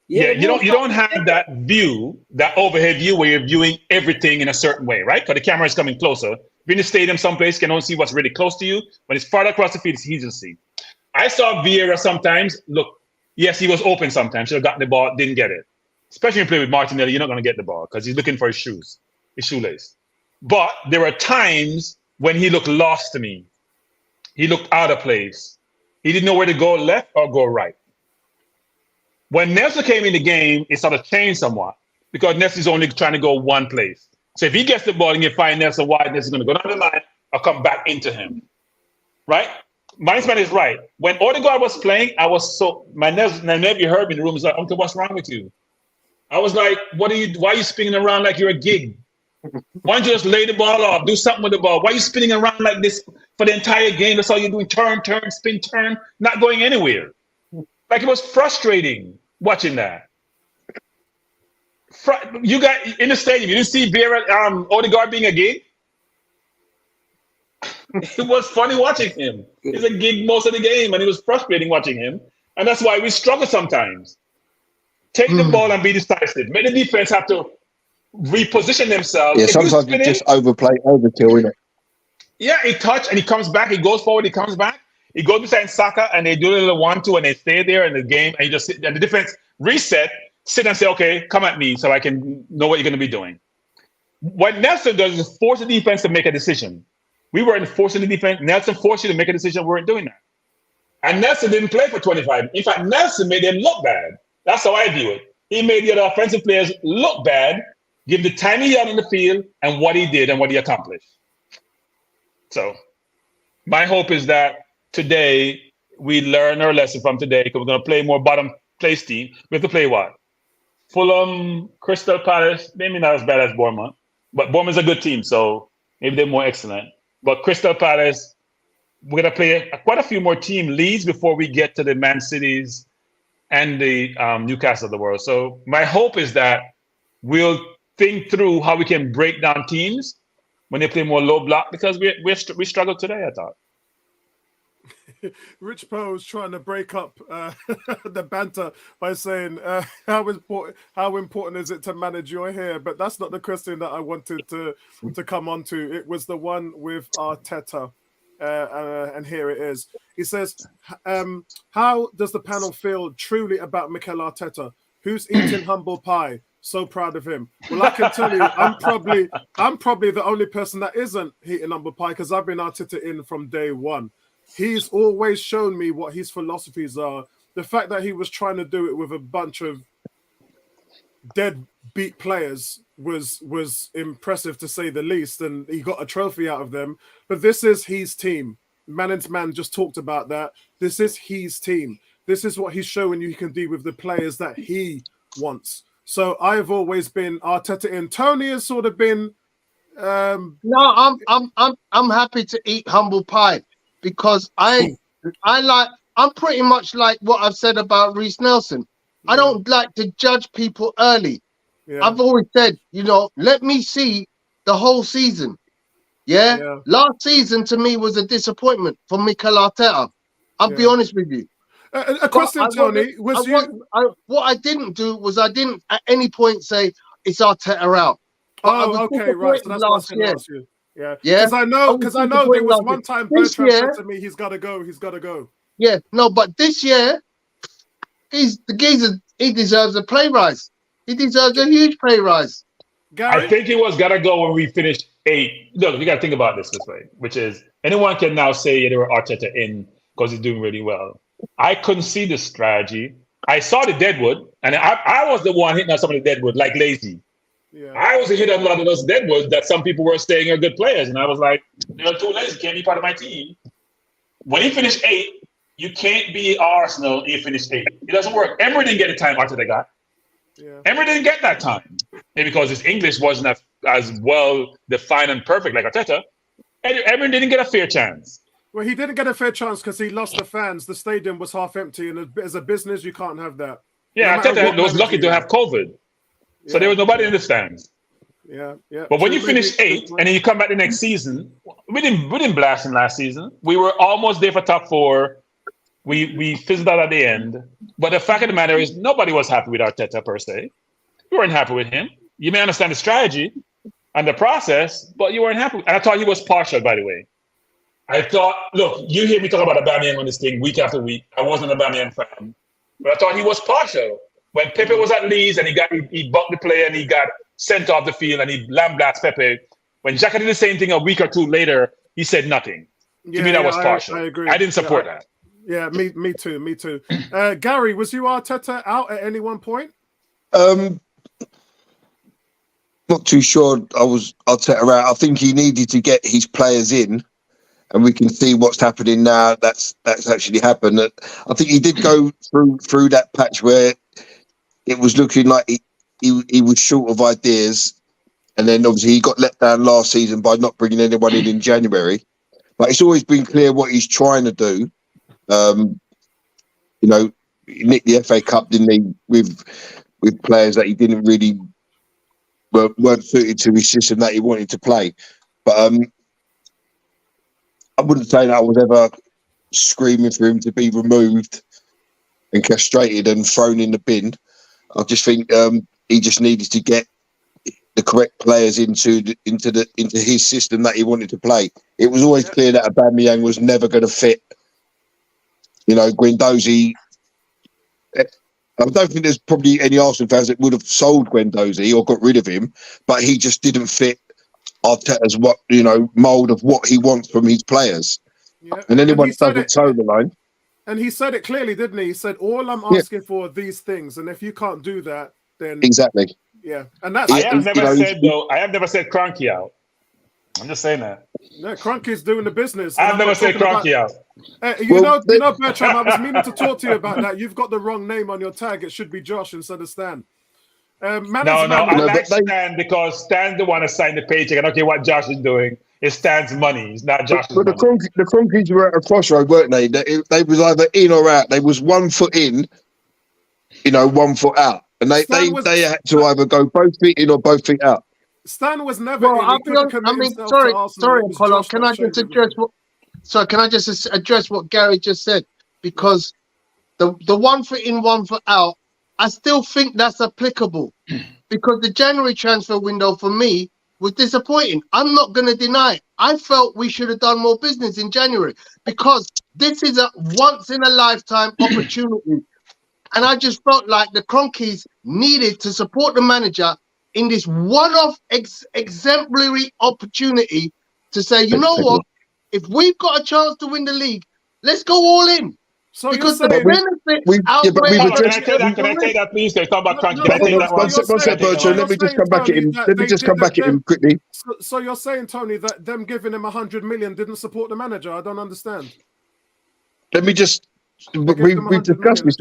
Yeah, you don't have that view, that overhead view where you're viewing everything in a certain way, right? Because the camera is coming closer. If you're in the stadium someplace, you can only see what's really close to you. When it's farther across the field, it's easy to see. I saw Vieira sometimes. Look, yes, he was open sometimes. Should have gotten the ball, didn't get it. Especially when you play with Martinelli, you're not going to get the ball because he's looking for his shoelace. But there were times when he looked lost to me. He looked out of place. He didn't know where to go left or go right. When Nelson came in the game, it sort of changed somewhat because Nelson's only trying to go one place. So if he gets the ball and you find Nelson wide, Nelson's going to go down the line or come back into him. Right? Minesman is right. When Odegaard was playing, I was so... My nephew heard me in the room. He's like, Uncle, what's wrong with you? I was like, why are you spinning around like you're a gig? Why don't you just lay the ball off? Do something with the ball. Why are you spinning around like this for the entire game? That's all you're doing. Turn, spin, turn. Not going anywhere. Like, it was frustrating watching that. You got in the stadium, you didn't see Vieira, Odegaard being a gig? It was funny watching him. He's a gig most of the game, and it was frustrating watching him. And that's why we struggle sometimes. Take the ball and be decisive. Make the defense have to reposition themselves. Yeah, sometimes you just overkill, isn't it? Yeah, he touch and he comes back. He goes forward, he comes back. He goes beside Saka and they do a little 1-2 and they stay there in the game and you just sit and the defense reset, sit and say, okay, come at me so I can know what you're going to be doing. What Nelson does is force the defense to make a decision. We weren't forcing the defense. Nelson forced you to make a decision. We weren't doing that. And Nelson didn't play for 25. In fact, Nelson made them look bad. That's how I view it. He made the other offensive players look bad, give the time he had on the field and what he did and what he accomplished. So my hope is that today we learn our lesson from today because we're going to play more bottom place team. We have to play what? Fulham, Crystal Palace, maybe not as bad as Bournemouth, but Bournemouth is a good team, so maybe they're more excellent. But Crystal Palace, we're going to play quite a few more team leads before we get to the Man Cities and the Newcastle of the world. So my hope is that we'll think through how we can break down teams when they play more low block because we struggled today, I thought. Rich Poe's trying to break up the banter by saying how important is it to manage your hair? But that's not the question that I wanted to come on to. It was the one with Arteta, and here it is. He says, "How does the panel feel truly about Mikel Arteta? Who's eating humble pie? So proud of him." Well, I can tell you, I'm probably the only person that isn't eating humble pie because I've been Arteta in from day one. He's always shown me what his philosophies are. The fact that he was trying to do it with a bunch of deadbeat players was impressive to say the least, and he got a trophy out of them. But this is his team. Manning's man just talked about that. This is his team. This is what he's showing you he can do with the players that he wants. So I've always been Arteta in. Tony has sort of been. No, I'm happy to eat humble pie. Because I'm pretty much like what I've said about Reiss Nelson. I don't like to judge people early. Yeah. I've always said, let me see the whole season. Yeah? Last season to me was a disappointment for Mikel Arteta. I'll be honest with you. A question, Tony, what I didn't do was I didn't at any point say it's Arteta out. Okay, right. So that's what I was going to ask you. Yeah, because I know there was one time Bertrand said to me, he's got to go. Yeah, no, but this year, the geezer, he deserves a pay rise. He deserves a huge pay rise. Gary? I think he was got to go when we finished 8. Look, you got to think about this way, which is anyone can now say they were Arteta in because he's doing really well. I couldn't see the strategy. I saw the deadwood, and I was the one hitting on some of the deadwood like lazy. Yeah. I was a hit on a lot of those deadwoods that some people were saying are good players. And I was like, they're too lazy, can't be part of my team. When he finished 8, you can't be Arsenal and you finished 8. It doesn't work. Emery didn't get the time Arteta got. Yeah. Emery didn't get that time. Maybe because his English wasn't as well defined and perfect like Arteta. Emery didn't get a fair chance. Well, he didn't get a fair chance because he lost the fans. The stadium was half empty. And as a business, you can't have that. Yeah, Arteta was lucky to have COVID. So there was nobody in the stands. Yeah. But when you finish 8 and then you come back the next season, we didn't blast him last season. We were almost there for top 4. We fizzled out at the end. But the fact of the matter is nobody was happy with Arteta per se. You weren't happy with him. You may understand the strategy and the process, but you weren't happy. And I thought he was partial, by the way. I thought, look, you hear me talk about Aubameyang on this thing week after week. I wasn't an Aubameyang fan. But I thought he was partial. When Pepe was at Leeds and he bucked the player and he got sent off the field and he lambasted Pepe. When Xhaka did the same thing a week or 2 later, he said nothing. To me, that was partial. I agree. I didn't support that. Yeah, me too. Gary, was you Arteta out at any one point? Not too sure. I was Arteta out. I think he needed to get his players in, and we can see what's happening now. That's actually happened. I think he did go through that patch where it was looking like he was short of ideas, and then obviously he got let down last season by not bringing anyone in January. But it's always been clear what he's trying to do. He nicked the FA Cup, didn't he, with players that he didn't really weren't suited to his system that he wanted to play. But I wouldn't say that I was ever screaming for him to be removed and castrated and thrown in the bin. I just think he just needed to get the correct players into his system that he wanted to play. It was always clear that Aubameyang was never going to fit. Guendouzi. I don't think there's probably any Arsenal fans that would have sold Guendouzi or got rid of him, but he just didn't fit Arteta's mold of what he wants from his players. Yeah. And anyone doesn't toe the line. And he said it clearly, didn't he? He said, all I'm asking for are these things. And if you can't do that, then... Exactly. Yeah. And that's... I have never said Kroenke out. I'm just saying that. No, Kroenke's doing the business. I've never said Kroenke out. You know, Bertram, I was meaning to talk to you about that. You've got the wrong name on your tag. It should be Josh instead of Stan. I like Stan because Stan's the one that signed the paycheck. I don't care what Josh is doing. It's Stan's money. It's not Josh's money. The Kroenkes were at a crossroad, weren't they? They was either in or out. They was 1 foot in, 1 foot out. And they had to either go both feet in or both feet out. Stan was never in. Sorry, Apollo, can I just address what... So can I just address what Gary just said? Because the 1 foot in, 1 foot out, I still think that's applicable. Because the January transfer window for me was disappointing. I'm not going to deny it. I felt we should have done more business in January because this is a once in a lifetime opportunity. And I just felt like the Cronkies needed to support the manager in this one-off exemplary opportunity to say, you know what, if we've got a chance to win the league, let's go all in. So because you're saying, benefits outweigh. Can I take that, please? Can you come back? Can I take that one? One sec, Bertrand. Let me just come back at him. Let me just come back at him quickly. So you're saying, Tony, that them giving him 100 million didn't support the manager? I don't understand. Let me just. We've discussed this.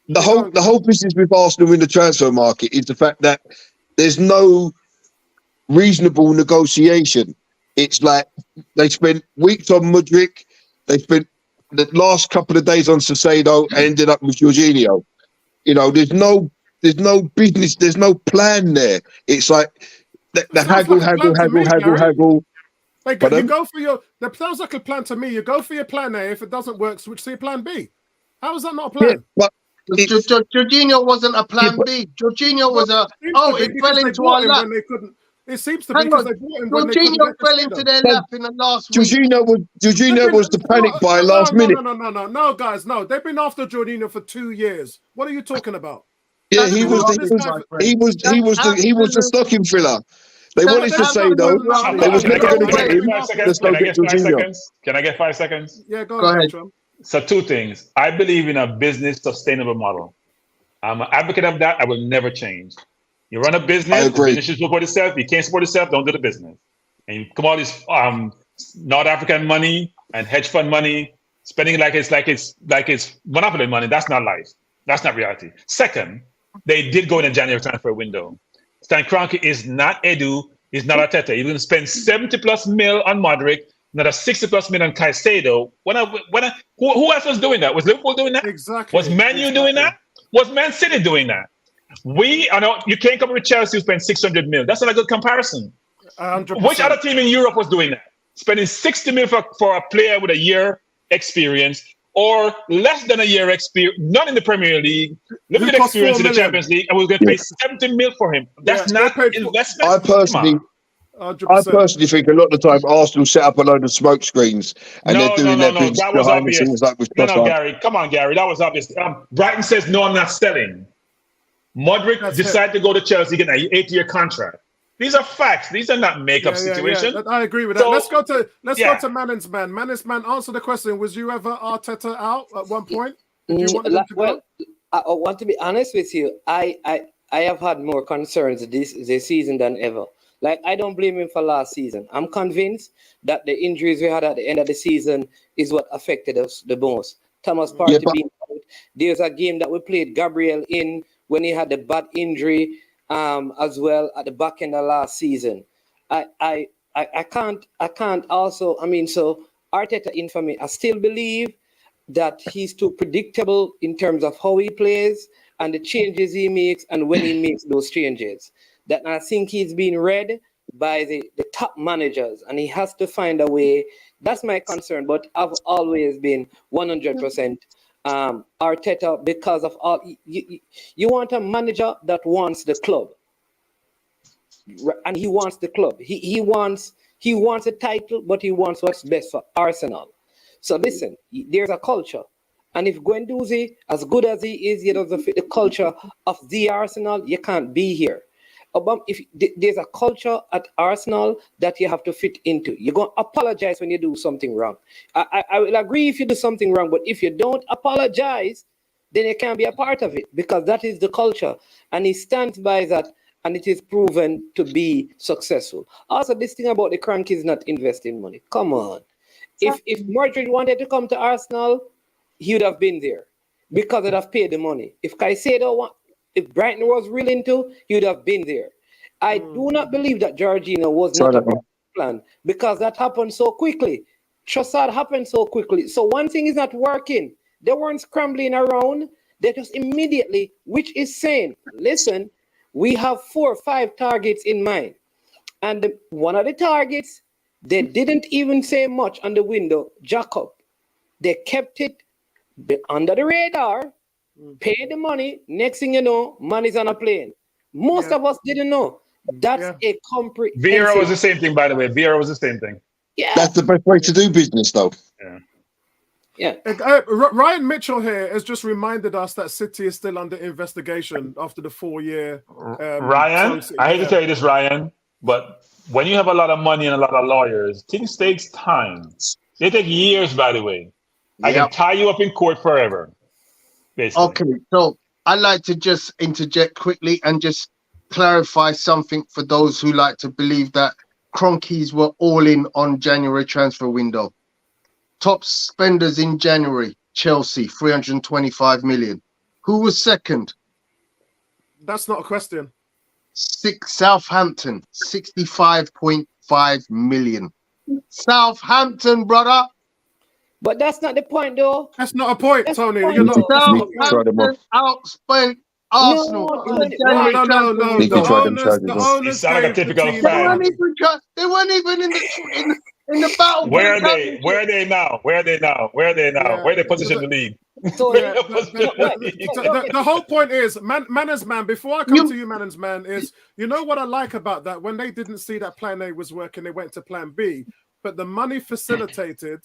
The whole business with Arsenal in the transfer market is the fact that there's no reasonable negotiation. It's like they spent weeks on Mudryk, they spent the last couple of days on Saicedo, and ended up with Jorginho. You know, there's no business, there's no plan there. It's like the haggle. Like, you go for your. That sounds like a plan to me. You go for your plan A. If it doesn't work, switch to your plan B. How is that not a plan? Yeah, but Jorginho wasn't a plan B. Jorginho was it fell into our lap. It seems to be because they bought him when Jorginho fell into their lap in the last week. Jorginho was the panic buy last minute. No, guys, no. They've been after Jorginho for 2 years. What are you talking about? Yeah, he was the stocking filler. They wanted to say though, they was never going to get him. Can I get 5 seconds? Yeah, go ahead. So 2 things. I believe in a business sustainable model. I'm an advocate of that. I will never change. You run a business, the business should support itself. You can't support itself, don't do the business. And you come all this North African money and hedge fund money, spending like it's monopoly money. That's not life. That's not reality. Second, they did go in a January transfer window. Stan Kroenke is not Edu, he's not Arteta. You're going to spend 70+ mil on Modric, another 60+ mil on Caicedo. Who else was doing that? Was Liverpool doing that? Exactly. Was Man U doing that? Was Man City doing that? You can't come with Chelsea who spent 600 mil. That's not a good comparison. 100%. Which other team in Europe was doing that? Spending 60 mil for a player with a year experience or less than a year experience, not in the Premier League, limited experience in the Champions League, and we're going to pay 70 mil for him. That's not investment. I personally think a lot of the time Arsenal set up a load of smoke screens and they're doing their business behind the scenes like with Gary, come on, Gary, that was obvious. Brighton says no, I'm not selling. Modric decided to go to Chelsea, get an 8-year contract. These are facts. These are not make-up situations. I agree with that. Let's go to Manning's man. Manning's man, answer the question. Was you ever Arteta out at one point? Did you want him to go? I want to be honest with you. I have had more concerns this season than ever. Like, I don't blame him for last season. I'm convinced that the injuries we had at the end of the season is what affected us the most. Thomas Partey being out. There's a game that we played Gabriel in when he had the bad injury as well at the back end of last season. I can't also, so Arteta in for me, I still believe that he's too predictable in terms of how he plays and the changes he makes and when he makes those changes. That I think he's been read by the top managers and he has to find a way. That's my concern, but I've always been 100% Arteta because of all. You want a manager that wants the club, and he wants the club. He wants a title, but he wants what's best for Arsenal. So listen, there's a culture, and if Guendouzi, as good as he is, he doesn't fit the culture of the Arsenal, you can't be here. If there's a culture at Arsenal that you have to fit into, you're going to apologize when you do something wrong. I will agree if you do something wrong, but if you don't apologize, then you can't be a part of it because that is the culture. And he stands by that, and it is proven to be successful. Also, this thing about the Cronkies not investing money. Come on. If Madrid wanted to come to Arsenal, he would have been there because they'd have paid the money. If Brighton was willing to, he would have been there. I do not believe that Jorginho was not a plan because that happened so quickly. Trossard happened so quickly. So one thing is not working. They weren't scrambling around. They just immediately, which is saying, listen, we have 4 or 5 targets in mind. And one of the targets, They didn't even say much on the window, Jacob. They kept it under the radar, paid the money. Next thing you know, money's on a plane. Most of us didn't know. That's a comprehensive. Vieira was the same thing, by the way. Vieira was the same thing. Yeah. That's the best way to do business, though. Yeah. Ryan Mitchell here has just reminded us that City is still under investigation after the 4-year. Ryan, I hate to tell you this, Ryan, but when you have a lot of money and a lot of lawyers, things takes time. They take years, by the way. I can tie you up in court forever. Basically. Okay, so I'd like to just interject quickly and just clarify something for those who like to believe that Cronkies were all in on January transfer window. Top spenders in January, Chelsea, 325 million. Who was second? That's not a question. Southampton, 65.5 million. Southampton, brother. But that's not the point, though. That's not a point, Tony. You're not. Southampton outspent Arsenal. No. The owners sound like a typical fan. They weren't even in the battle. Where are they? Where are they now? Where are they now? Where are they now? Yeah. Where are they positioned in the league? The whole point is, Manners man, before I come to you, Manners man, is, you know what I like about that? When they didn't see that plan A was working, they went to plan B. But the money facilitated,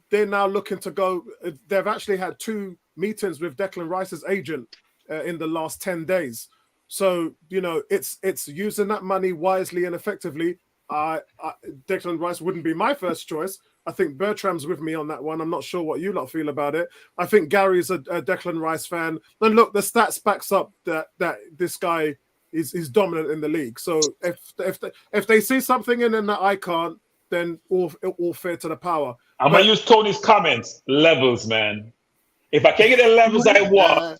they're now looking to go. They've actually had 2 meetings with Declan Rice's agent in the last 10 days. So, you know, it's using that money wisely and effectively. Declan Rice wouldn't be my first choice. I think Bertram's with me on that one. I'm not sure what you lot feel about it. I think Gary's a Declan Rice fan. And look, the stats backs up that this guy is dominant in the league. So if they see something in him that I can't, then all fair to the power. I'm going to use Tony's comments. Levels, man. If I can't get the levels I want,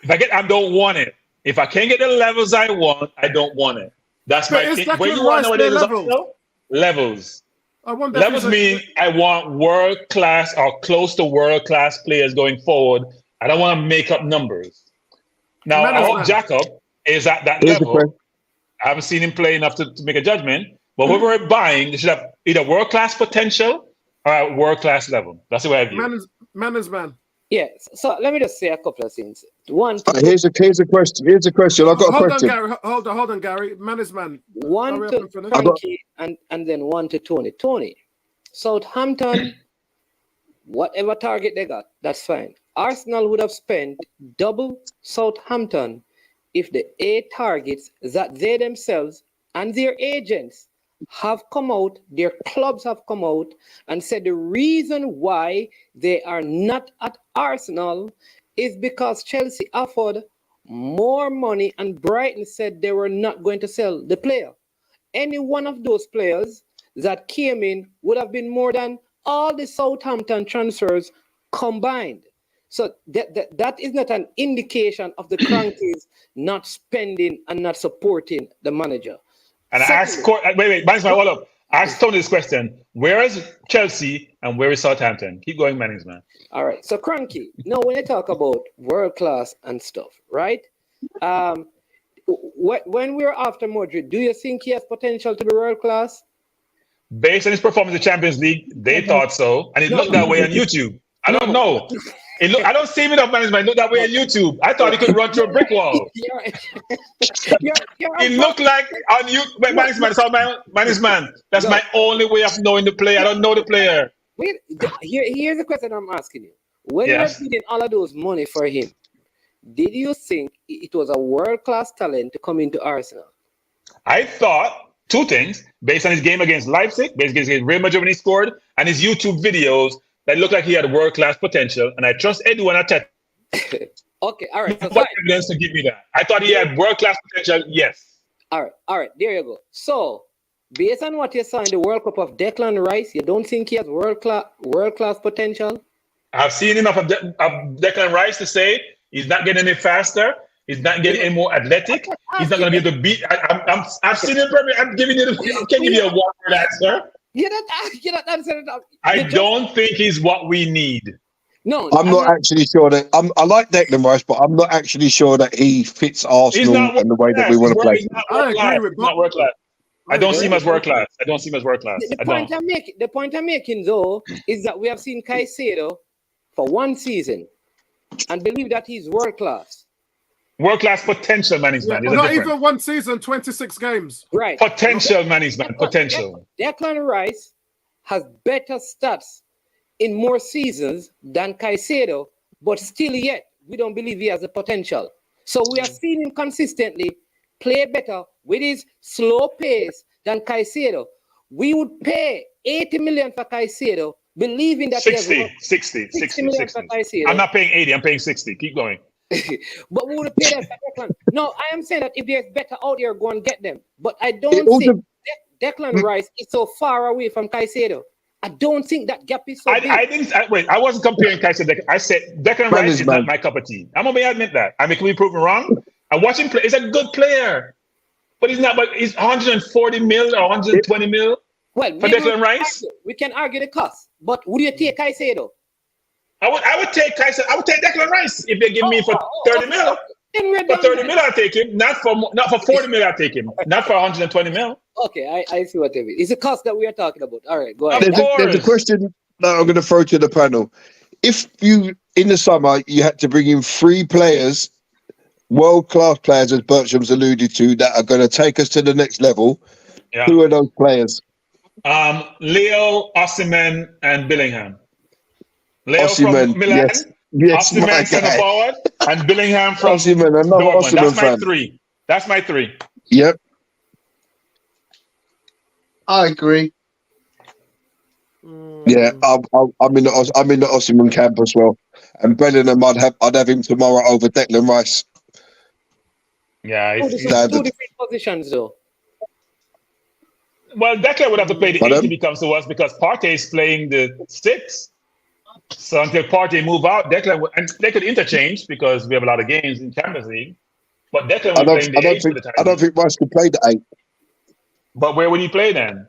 I don't want it. If I can't get the levels I want, I don't want it. That's my thing. Where you want to know what it is? Levels. Levels mean I want world-class or close to world-class players going forward. I don't want to make up numbers. Now, I hope Jacob is at that level. I haven't seen him play enough to make a judgment. But whoever we're buying, they should have either world-class potential or a world-class level. That's the way I view it. Manners man. Yes. So let me just say a couple of things. One. Here's a question. I've got a question. Hold on, Gary. Manners man. One to Frankie and then one to Tony. Tony, Southampton, whatever target they got, that's fine. Arsenal would have spent double Southampton if the 8 targets that they themselves and their agents have come out, their clubs have come out and said the reason why they are not at Arsenal is because Chelsea offered more money and Brighton said they were not going to sell the player. Any one of those players that came in would have been more than all the Southampton transfers combined. So that is not an indication of the Crankies not spending and not supporting the manager. And I asked, wait, hold up. I asked Tony this question. Where is Chelsea and where is Southampton? Keep going, Mannings, man. All right. So, Cranky, now when you talk about world-class and stuff, right? When we're after Madrid, do you think he has potential to be world-class? Based on his performance in the Champions League, they thought so. And it looked that way on YouTube. I don't know. I don't see him enough management. It looked that way on YouTube. I thought he could run through a brick wall. It looked like on you. Management. That's my only way of knowing the player. I don't know the player. Wait, here's the question I'm asking you. When you were bidding all of those money for him, did you think it was a world-class talent to come into Arsenal? I thought 2 things based on his game against Leipzig, based against Real Madrid when he scored, and his YouTube videos. That looked like he had world-class potential, and I trust Edu and Arteta. Okay, all right. So what evidence to give me that? I thought he had world-class potential, yes. All right, there you go. So, based on what you saw in the World Cup of Declan Rice, you don't think he has world-class potential? I've seen enough of Declan Rice to say he's not getting any faster, he's not getting any more athletic, he's not going to be able to beat. I've seen him, I'm giving you I can't give you a one-word answer. You're not answering that. I don't think he's what we need. No, I'm not actually sure that I like Declan Rice, but I'm not actually sure that he fits Arsenal and the way that we want to play. I agree with Bob. I don't see him as world class. I don't see him as world class. The point I'm making though is that we have seen Caicedo for one season and believe that he's world class. World class potential management. Yeah, not even one season, 26 games. Right. Potential management. Potential. Declan Rice has better stats in more seasons than Caicedo, but still yet we don't believe he has the potential. So we have seen him consistently play better with his slow pace than Caicedo. We would pay 80 million for Caicedo, believing that 60 million for Caicedo. I'm not paying 80, I'm paying 60. Keep going. But we would pay that for Declan. No, I am saying that if there's better out there, go and get them. But I don't think Declan Rice is so far away from Caicedo. I don't think that gap is so big. I wasn't comparing Caicedo. I said Declan Rice is not my cup of tea. I'm going to admit that. I mean, can we prove him wrong? I watch him play. He's a good player. But he's not. But he's 140 mil or 120 mil for Declan Rice. We can argue the cost. But would you take Caicedo? I would take Caicedo. I would take Declan Rice if they give me for 30 mil. For 30 mil, I'll take him. Not for 40 mil, I'll take him. Not for 120 mil. Okay, I see what you mean. It's a cost that we are talking about. All right, go ahead. There's a question that I'm going to throw to the panel. If you, in the summer, you had to bring in 3 players, world-class players, as Bertram's alluded to, that are going to take us to the next level, who are those players? Leo, Osimhen, and Bellingham. Leo Osimhen, from Milan. Yes, Osimhen center forward, and Bellingham from Osimhen. Dortmund. That's my three. Yep. I agree. Yeah, I'm in the Osimhen camp as well. And Bellingham, I'd have him tomorrow over Declan Rice. Yeah, two different positions though. Well, Declan would have to play the 8 if he comes to us because Partey is playing the 6. So until Partey move out, Declan and they could interchange because we have a lot of games in Champions League. But Declan would play the 8 for the time. I don't think Rice could play the 8. But where would he play then?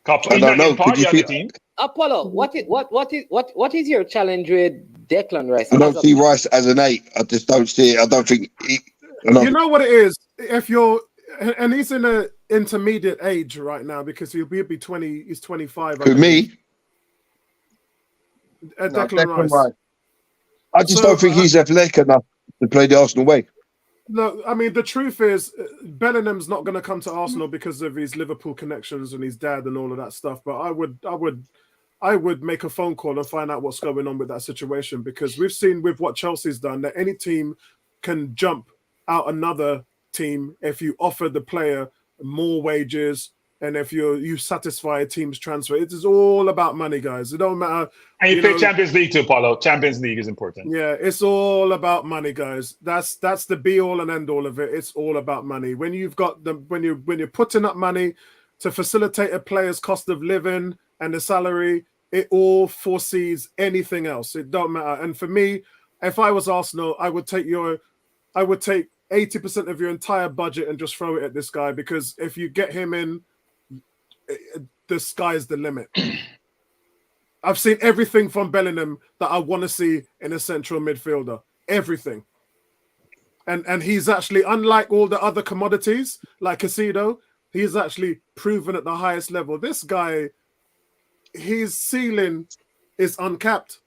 I don't know. Could you team? Apollo, what is your challenge with Declan Rice? I don't see Rice as an 8. I just don't see it. I don't think. You know what it is? If you're, and he's in an intermediate age right now because he'll be 20. He's 25. Who, me? Declan Rice. I just don't think he's athletic enough to play the Arsenal way. No, I mean the truth is Bellingham's not going to come to Arsenal because of his Liverpool connections and his dad and all of that stuff. But I would make a phone call and find out what's going on with that situation because we've seen with what Chelsea's done that any team can jump out another team if you offer the player more wages and if you satisfy a team's transfer. It is all about money, guys. It don't matter. And you play Champions League too, Paulo. Champions League is important. Yeah, it's all about money, guys. That's the be all and end all of it. It's all about money. When you've got when you're putting up money to facilitate a player's cost of living and the salary, it all foresees anything else. It don't matter. And for me, if I was Arsenal, I would take 80% of your entire budget and just throw it at this guy because if you get him in, the sky's the limit. I've seen everything from Bellingham that I want to see in a central midfielder. Everything. And he's actually, unlike all the other commodities, like Caicedo, he's actually proven at the highest level. This guy, his ceiling is uncapped.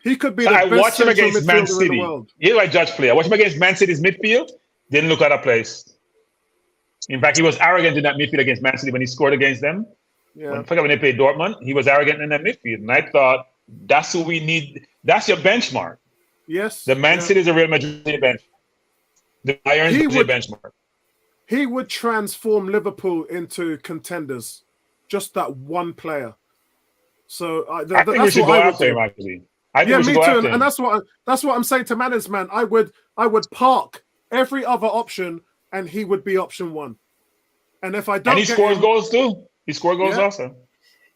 He could be the best watch him against Man midfielder in City. the world. Here's my judge player. I watch him against Man City's midfield. Didn't look out of place. In fact, he was arrogant in that midfield against Man City when he scored against them. Yeah. I forgot when they played Dortmund. He was arrogant in that midfield. And I thought, that's who we need. That's your benchmark. Yes. The Man City is a Real Madrid bench. The Bayern is a benchmark. He would transform Liverpool into contenders. Just that one player. So I think we should go after him, actually. I think we should go after him. And that's what I'm saying to management. I would park every other option and he would be option 1. And if I don't, and he scores goals too. He scored goals also.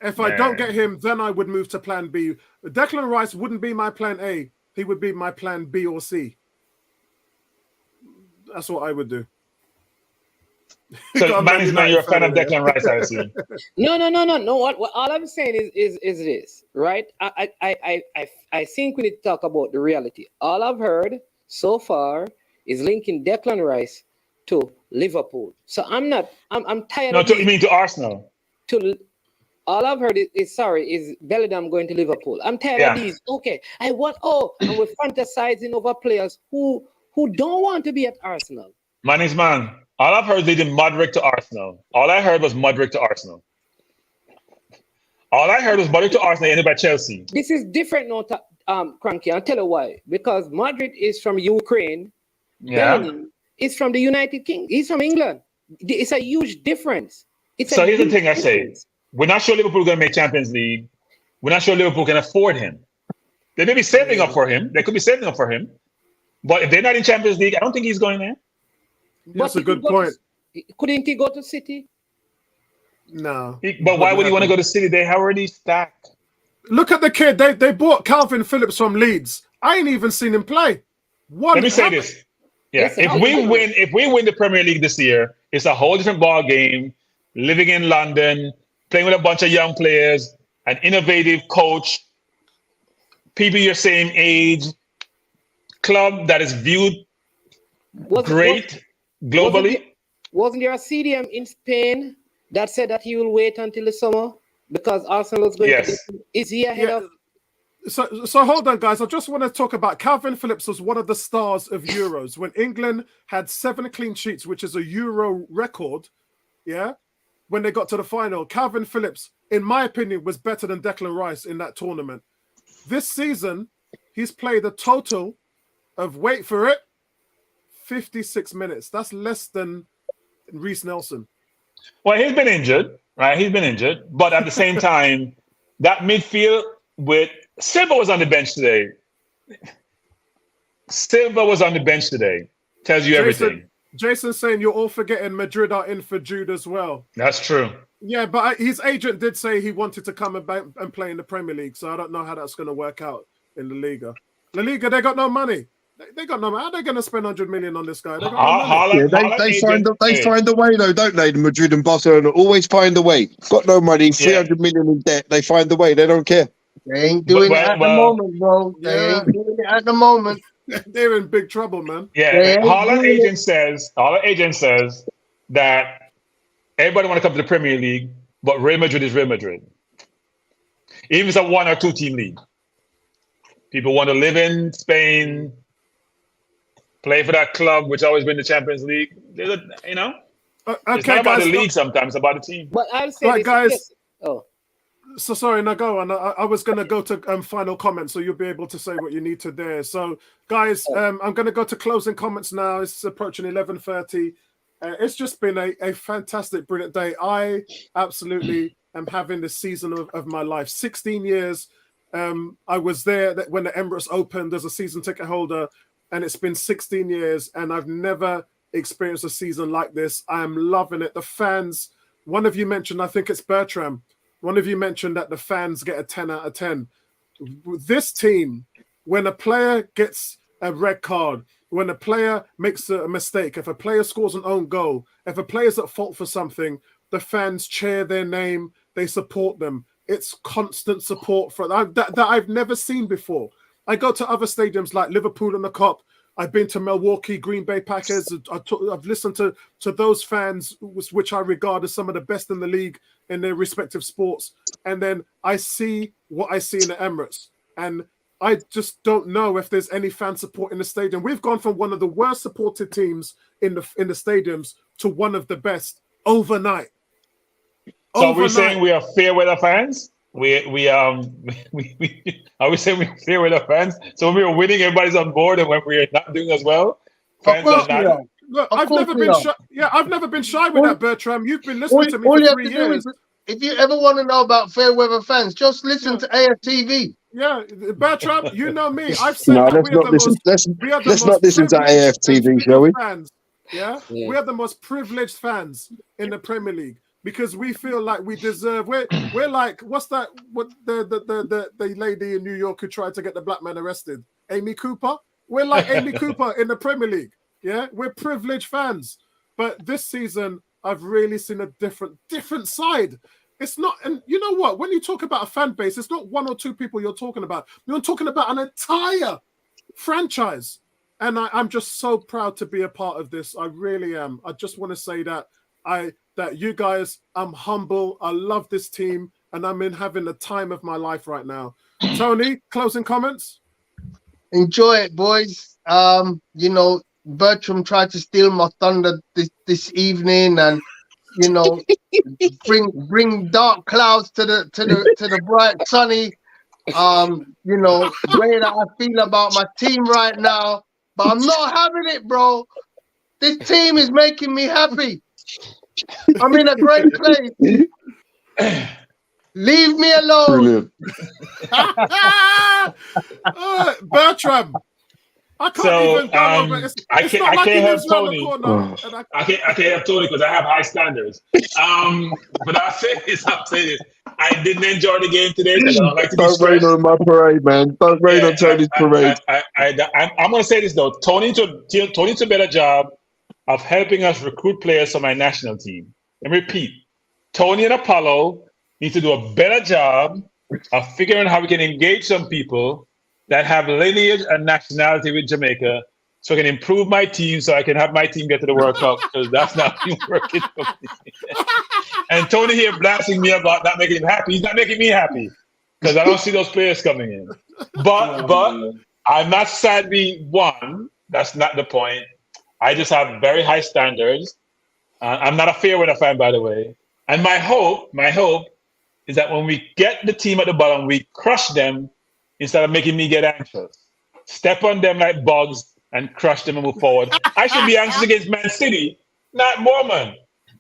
If I don't get him, then I would move to plan B. Declan Rice wouldn't be my plan A. He would be my plan B or C. That's what I would do. So, management, you're a fan of Declan Rice, I assume. No. What all I'm saying is this, right? I think we need to talk about the reality. All I've heard so far is linking Declan Rice to Liverpool. So I'm tired No, of you mean to Arsenal? All I've heard is Bellingham going to Liverpool. I'm tired of these. Okay, and we're fantasizing over players who don't want to be at Arsenal. Man. All I've heard is leading Modric to Arsenal. All I heard was Modric to Arsenal. All I heard was Modric to Arsenal ended by Chelsea. This is different now, Cranky. I'll tell you why. Because Modric is from Ukraine. Yeah. Bellingham is from the United Kingdom. He's from England. It's a huge difference. Here's the thing I say. We're not sure Liverpool are going to make Champions League. We're not sure Liverpool can afford him. They may be saving up for him. They could be saving up for him. But if they're not in Champions League, I don't think he's going there. That's a good point. Couldn't he go to City? No. But why would he want to go to City? They already stacked. Look at the kid. They bought Calvin Phillips from Leeds. I ain't even seen him play. Let me say this. Yeah, if we win the Premier League this year, it's a whole different ball game. Living in London, playing with a bunch of young players, an innovative coach, people your same age, club that is viewed great globally. Wasn't there a CDM in Spain that said that he will wait until the summer because Arsenal is going to... Is he ahead of... So hold on, guys. I just want to talk about Calvin Phillips was one of the stars of Euros when England had 7 clean sheets, which is a Euro record. Yeah. When they got to the final, Calvin Phillips, in my opinion, was better than Declan Rice in that tournament. This season, he's played a total of, wait for it, 56 minutes. That's less than Reiss Nelson. Well, he's been injured, right? He's been injured. But at the same time, that midfield with Silva was on the bench today. Tells you everything. Jason's saying you're all forgetting Madrid are in for Jude as well. That's true. Yeah, but his agent did say he wanted to come and play in the Premier League, so I don't know how that's going to work out in the Liga. La Liga, they got no money. They got no money. How are they going to spend 100 million on this guy? They got no money. They find a way, though, don't they? Madrid and Barcelona always find a way. Got no money, 300 million in debt. They find a way. They don't care. They ain't doing it at the moment, bro. They ain't doing it at the moment. They're in big trouble, man. Yeah, Holland agent says that everybody want to come to the Premier League, but Real Madrid is Real Madrid. Even if it's a 1 or 2 team league. People want to live in Spain, play for that club, which always win the Champions League. It's not about the league sometimes, it's about the team. But I'll say guys. So sorry, now go on. I was going to go to final comments, so you'll be able to say what you need to there. So, guys, I'm going to go to closing comments now. It's approaching 11:30. It's just been a fantastic, brilliant day. I absolutely am having the season of my life. 16 years. I was there when the Emirates opened as a season ticket holder, and it's been 16 years, and I've never experienced a season like this. I'm loving it. The fans, one of you mentioned, I think it's Bertram, one of you mentioned that the fans get a 10 out of 10. This team, when a player gets a red card, when a player makes a mistake, if a player scores an own goal, if a player's at fault for something, the fans cheer their name, they support them. It's constant support that I've never seen before. I go to other stadiums like Liverpool and the Kop. I've been to Milwaukee, Green Bay Packers. I've listened to those fans, which I regard as some of the best in the league in their respective sports. And then I see what I see in the Emirates. And I just don't know if there's any fan support in the stadium. We've gone from one of the worst supported teams in the stadiums to one of the best overnight. So are we saying we are fair weather fans? Are we saying we're fair weather fans? So when we're winning, everybody's on board, and when we're not doing as well, fans are not. Look, I've never been shy. Yeah, I've never been shy with that, Bertram. You've been listening to me for 3 years. If you ever want to know about fair weather fans, just listen to AFTV. Yeah, Bertram, you know me. I've said let's not listen to AFTV, shall we? Fans. Yeah, we are the most privileged fans in the Premier League. Because we feel like we deserve. We're like, what's that? What the lady in New York who tried to get the black man arrested? Amy Cooper. We're like Amy Cooper in the Premier League. Yeah, we're privileged fans. But this season, I've really seen a different side. It's not, and you know what? When you talk about a fan base, it's not 1 or 2 people you're talking about. You're talking about an entire franchise. And I'm just so proud to be a part of this. I really am. I just want to say that that you guys, I'm humble. I love this team, and I'm having the time of my life right now. Tony, closing comments? Enjoy it, boys. You know, Bertram tried to steal my thunder this evening, and you know, bring dark clouds to the bright sunny. You know, way that I feel about my team right now, but I'm not having it, bro. This team is making me happy. I'm in a great place. Leave me alone. Bertram, I can't even go over. I can't have Tony. I can't have Tony because I have high standards. But I'll say this. I didn't enjoy the game today because I don't like to be stressed. Don't rain on my parade, man. Don't rain on Tony's parade. I'm going to say this though. Tony did a better job of helping us recruit players for my national team. And repeat, Tony and Apollo need to do a better job of figuring out how we can engage some people that have lineage and nationality with Jamaica, so I can improve my team, so I can have my team get to the World Cup, because that's not working for me. And Tony here blasting me about not making him happy. He's not making me happy because I don't see those players coming in. But I'm not sad we won. That's not the point. I just have very high standards. I'm not a fair weather fan, by the way. And my hope is that when we get the team at the bottom, we crush them instead of making me get anxious. Step on them like bugs and crush them and move forward. I should be anxious against Man City, not Bournemouth.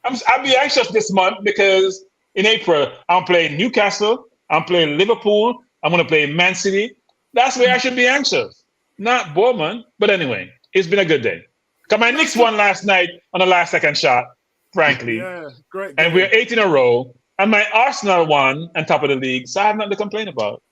I'll be anxious this month because in April, I'm playing Newcastle, I'm playing Liverpool, I'm going to play Man City. That's where I should be anxious, not Bournemouth. But anyway, it's been a good day. Because my Knicks won last night on the last second shot, frankly. Yeah, great game. And we're 8 in a row. And my Arsenal won on top of the league, so I have nothing to complain about.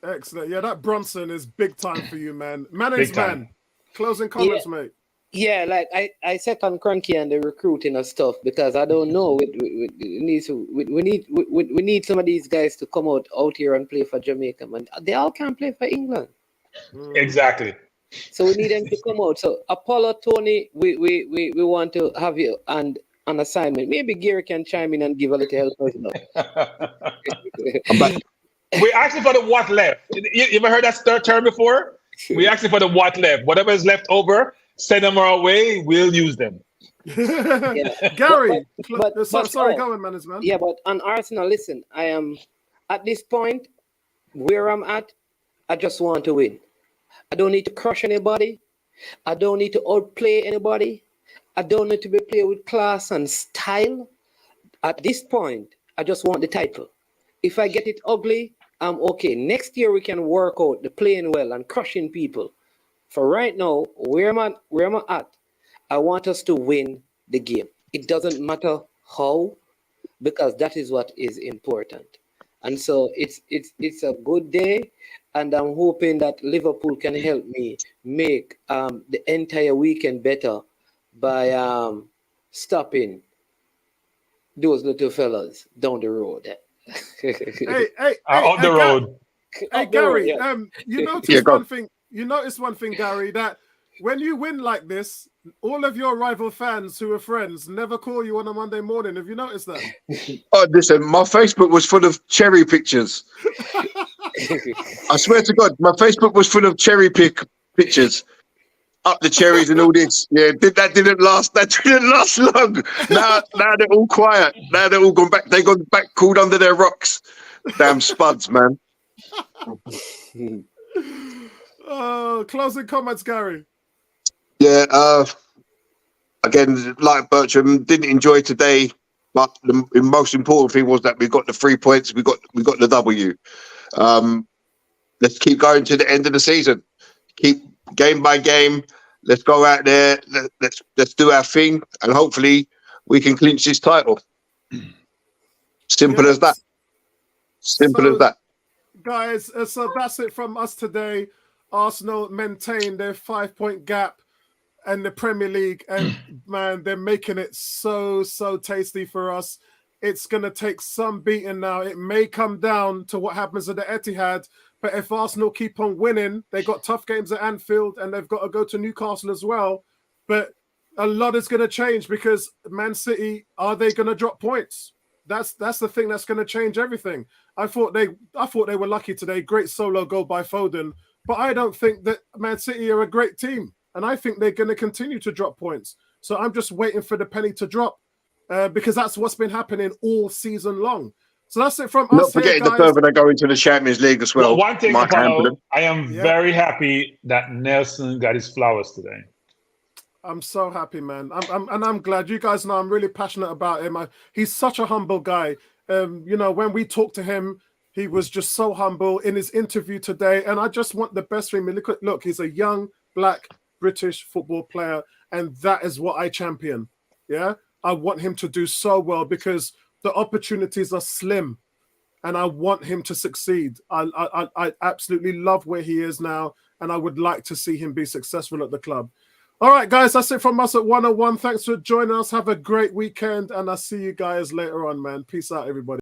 Excellent. Yeah, that Bronson is big time for you, man. Man. Closing comments, mate. Yeah, like I second Cranky and the recruiting and stuff because I don't know. We need some of these guys to come out here and play for Jamaica, man. They all can't play for England. Exactly. So we need them to come out. So Apollo, Tony, we want to have you and an assignment. Maybe Gary can chime in and give a little help. We're asking for the what left. You ever heard that term before? We're asking for the what left. Whatever is left over, send them our way. We'll use them. Gary, sorry, go on, man. Yeah, but on Arsenal, listen, I am at this point where I'm at. I just want to win. I don't need to crush anybody. I don't need to outplay anybody. I don't need to be played with class and style. At this point, I just want the title. If I get it ugly, I'm okay. Next year we can work out the playing well and crushing people. For right now, where am I at? I want us to win the game. It doesn't matter how, because that is what is important. And so it's a good day, and I'm hoping that Liverpool can help me make the entire weekend better by stopping those little fellas down the road. On the road. Hey, Gary, you notice one thing, Gary, that when you win like this, all of your rival fans who are friends never call you on a Monday morning. Have you noticed that? Oh, listen, my Facebook was full of cherry pictures. I swear to God, my Facebook was full of cherry pictures. Up the cherries and all this. Yeah, that didn't last. That didn't last long. Now they're all quiet. Now they're all gone back. They gone back, called under their rocks. Damn spuds, man. Closing comments, Gary. Yeah. Again, like Bertram, didn't enjoy today, but the most important thing was that we got the 3 points. We got the W. Let's keep going to the end of the season. Keep game by game. Let's go out there. Let's do our thing, and hopefully we can clinch this title. Simple as that. Simple as that. Guys, so that's it from us today. Arsenal maintain their 5-point gap in the Premier League, and man, they're making it so tasty for us. It's gonna take some beating now. It may come down to what happens at the Etihad, But if Arsenal keep on winning, they got tough games at Anfield and they've got to go to Newcastle as well. But a lot is going to change because Man City, are they going to drop points? That's the thing that's going to change everything. I thought they were lucky today. Great solo goal by Foden. But I don't think that Man City are a great team. And I think they're going to continue to drop points. So I'm just waiting for the penny to drop because that's what's been happening all season long. So that's it from us. Not forgetting the further they go into the Champions League as well. One thing, Apollo, I am very happy that Nelson got his flowers today. I'm so happy, man. I'm glad. You guys know I'm really passionate about him. He's such a humble guy. You know, when we talked to him, he was just so humble in his interview today. And I just want the best for him. Look, he's a young, black, British football player. And that is what I champion. Yeah, I want him to do so well because the opportunities are slim, and I want him to succeed. I absolutely love where he is now, and I would like to see him be successful at the club. All right, guys, that's it from us at 101. Thanks for joining us. Have a great weekend, and I'll see you guys later on, man. Peace out, everybody.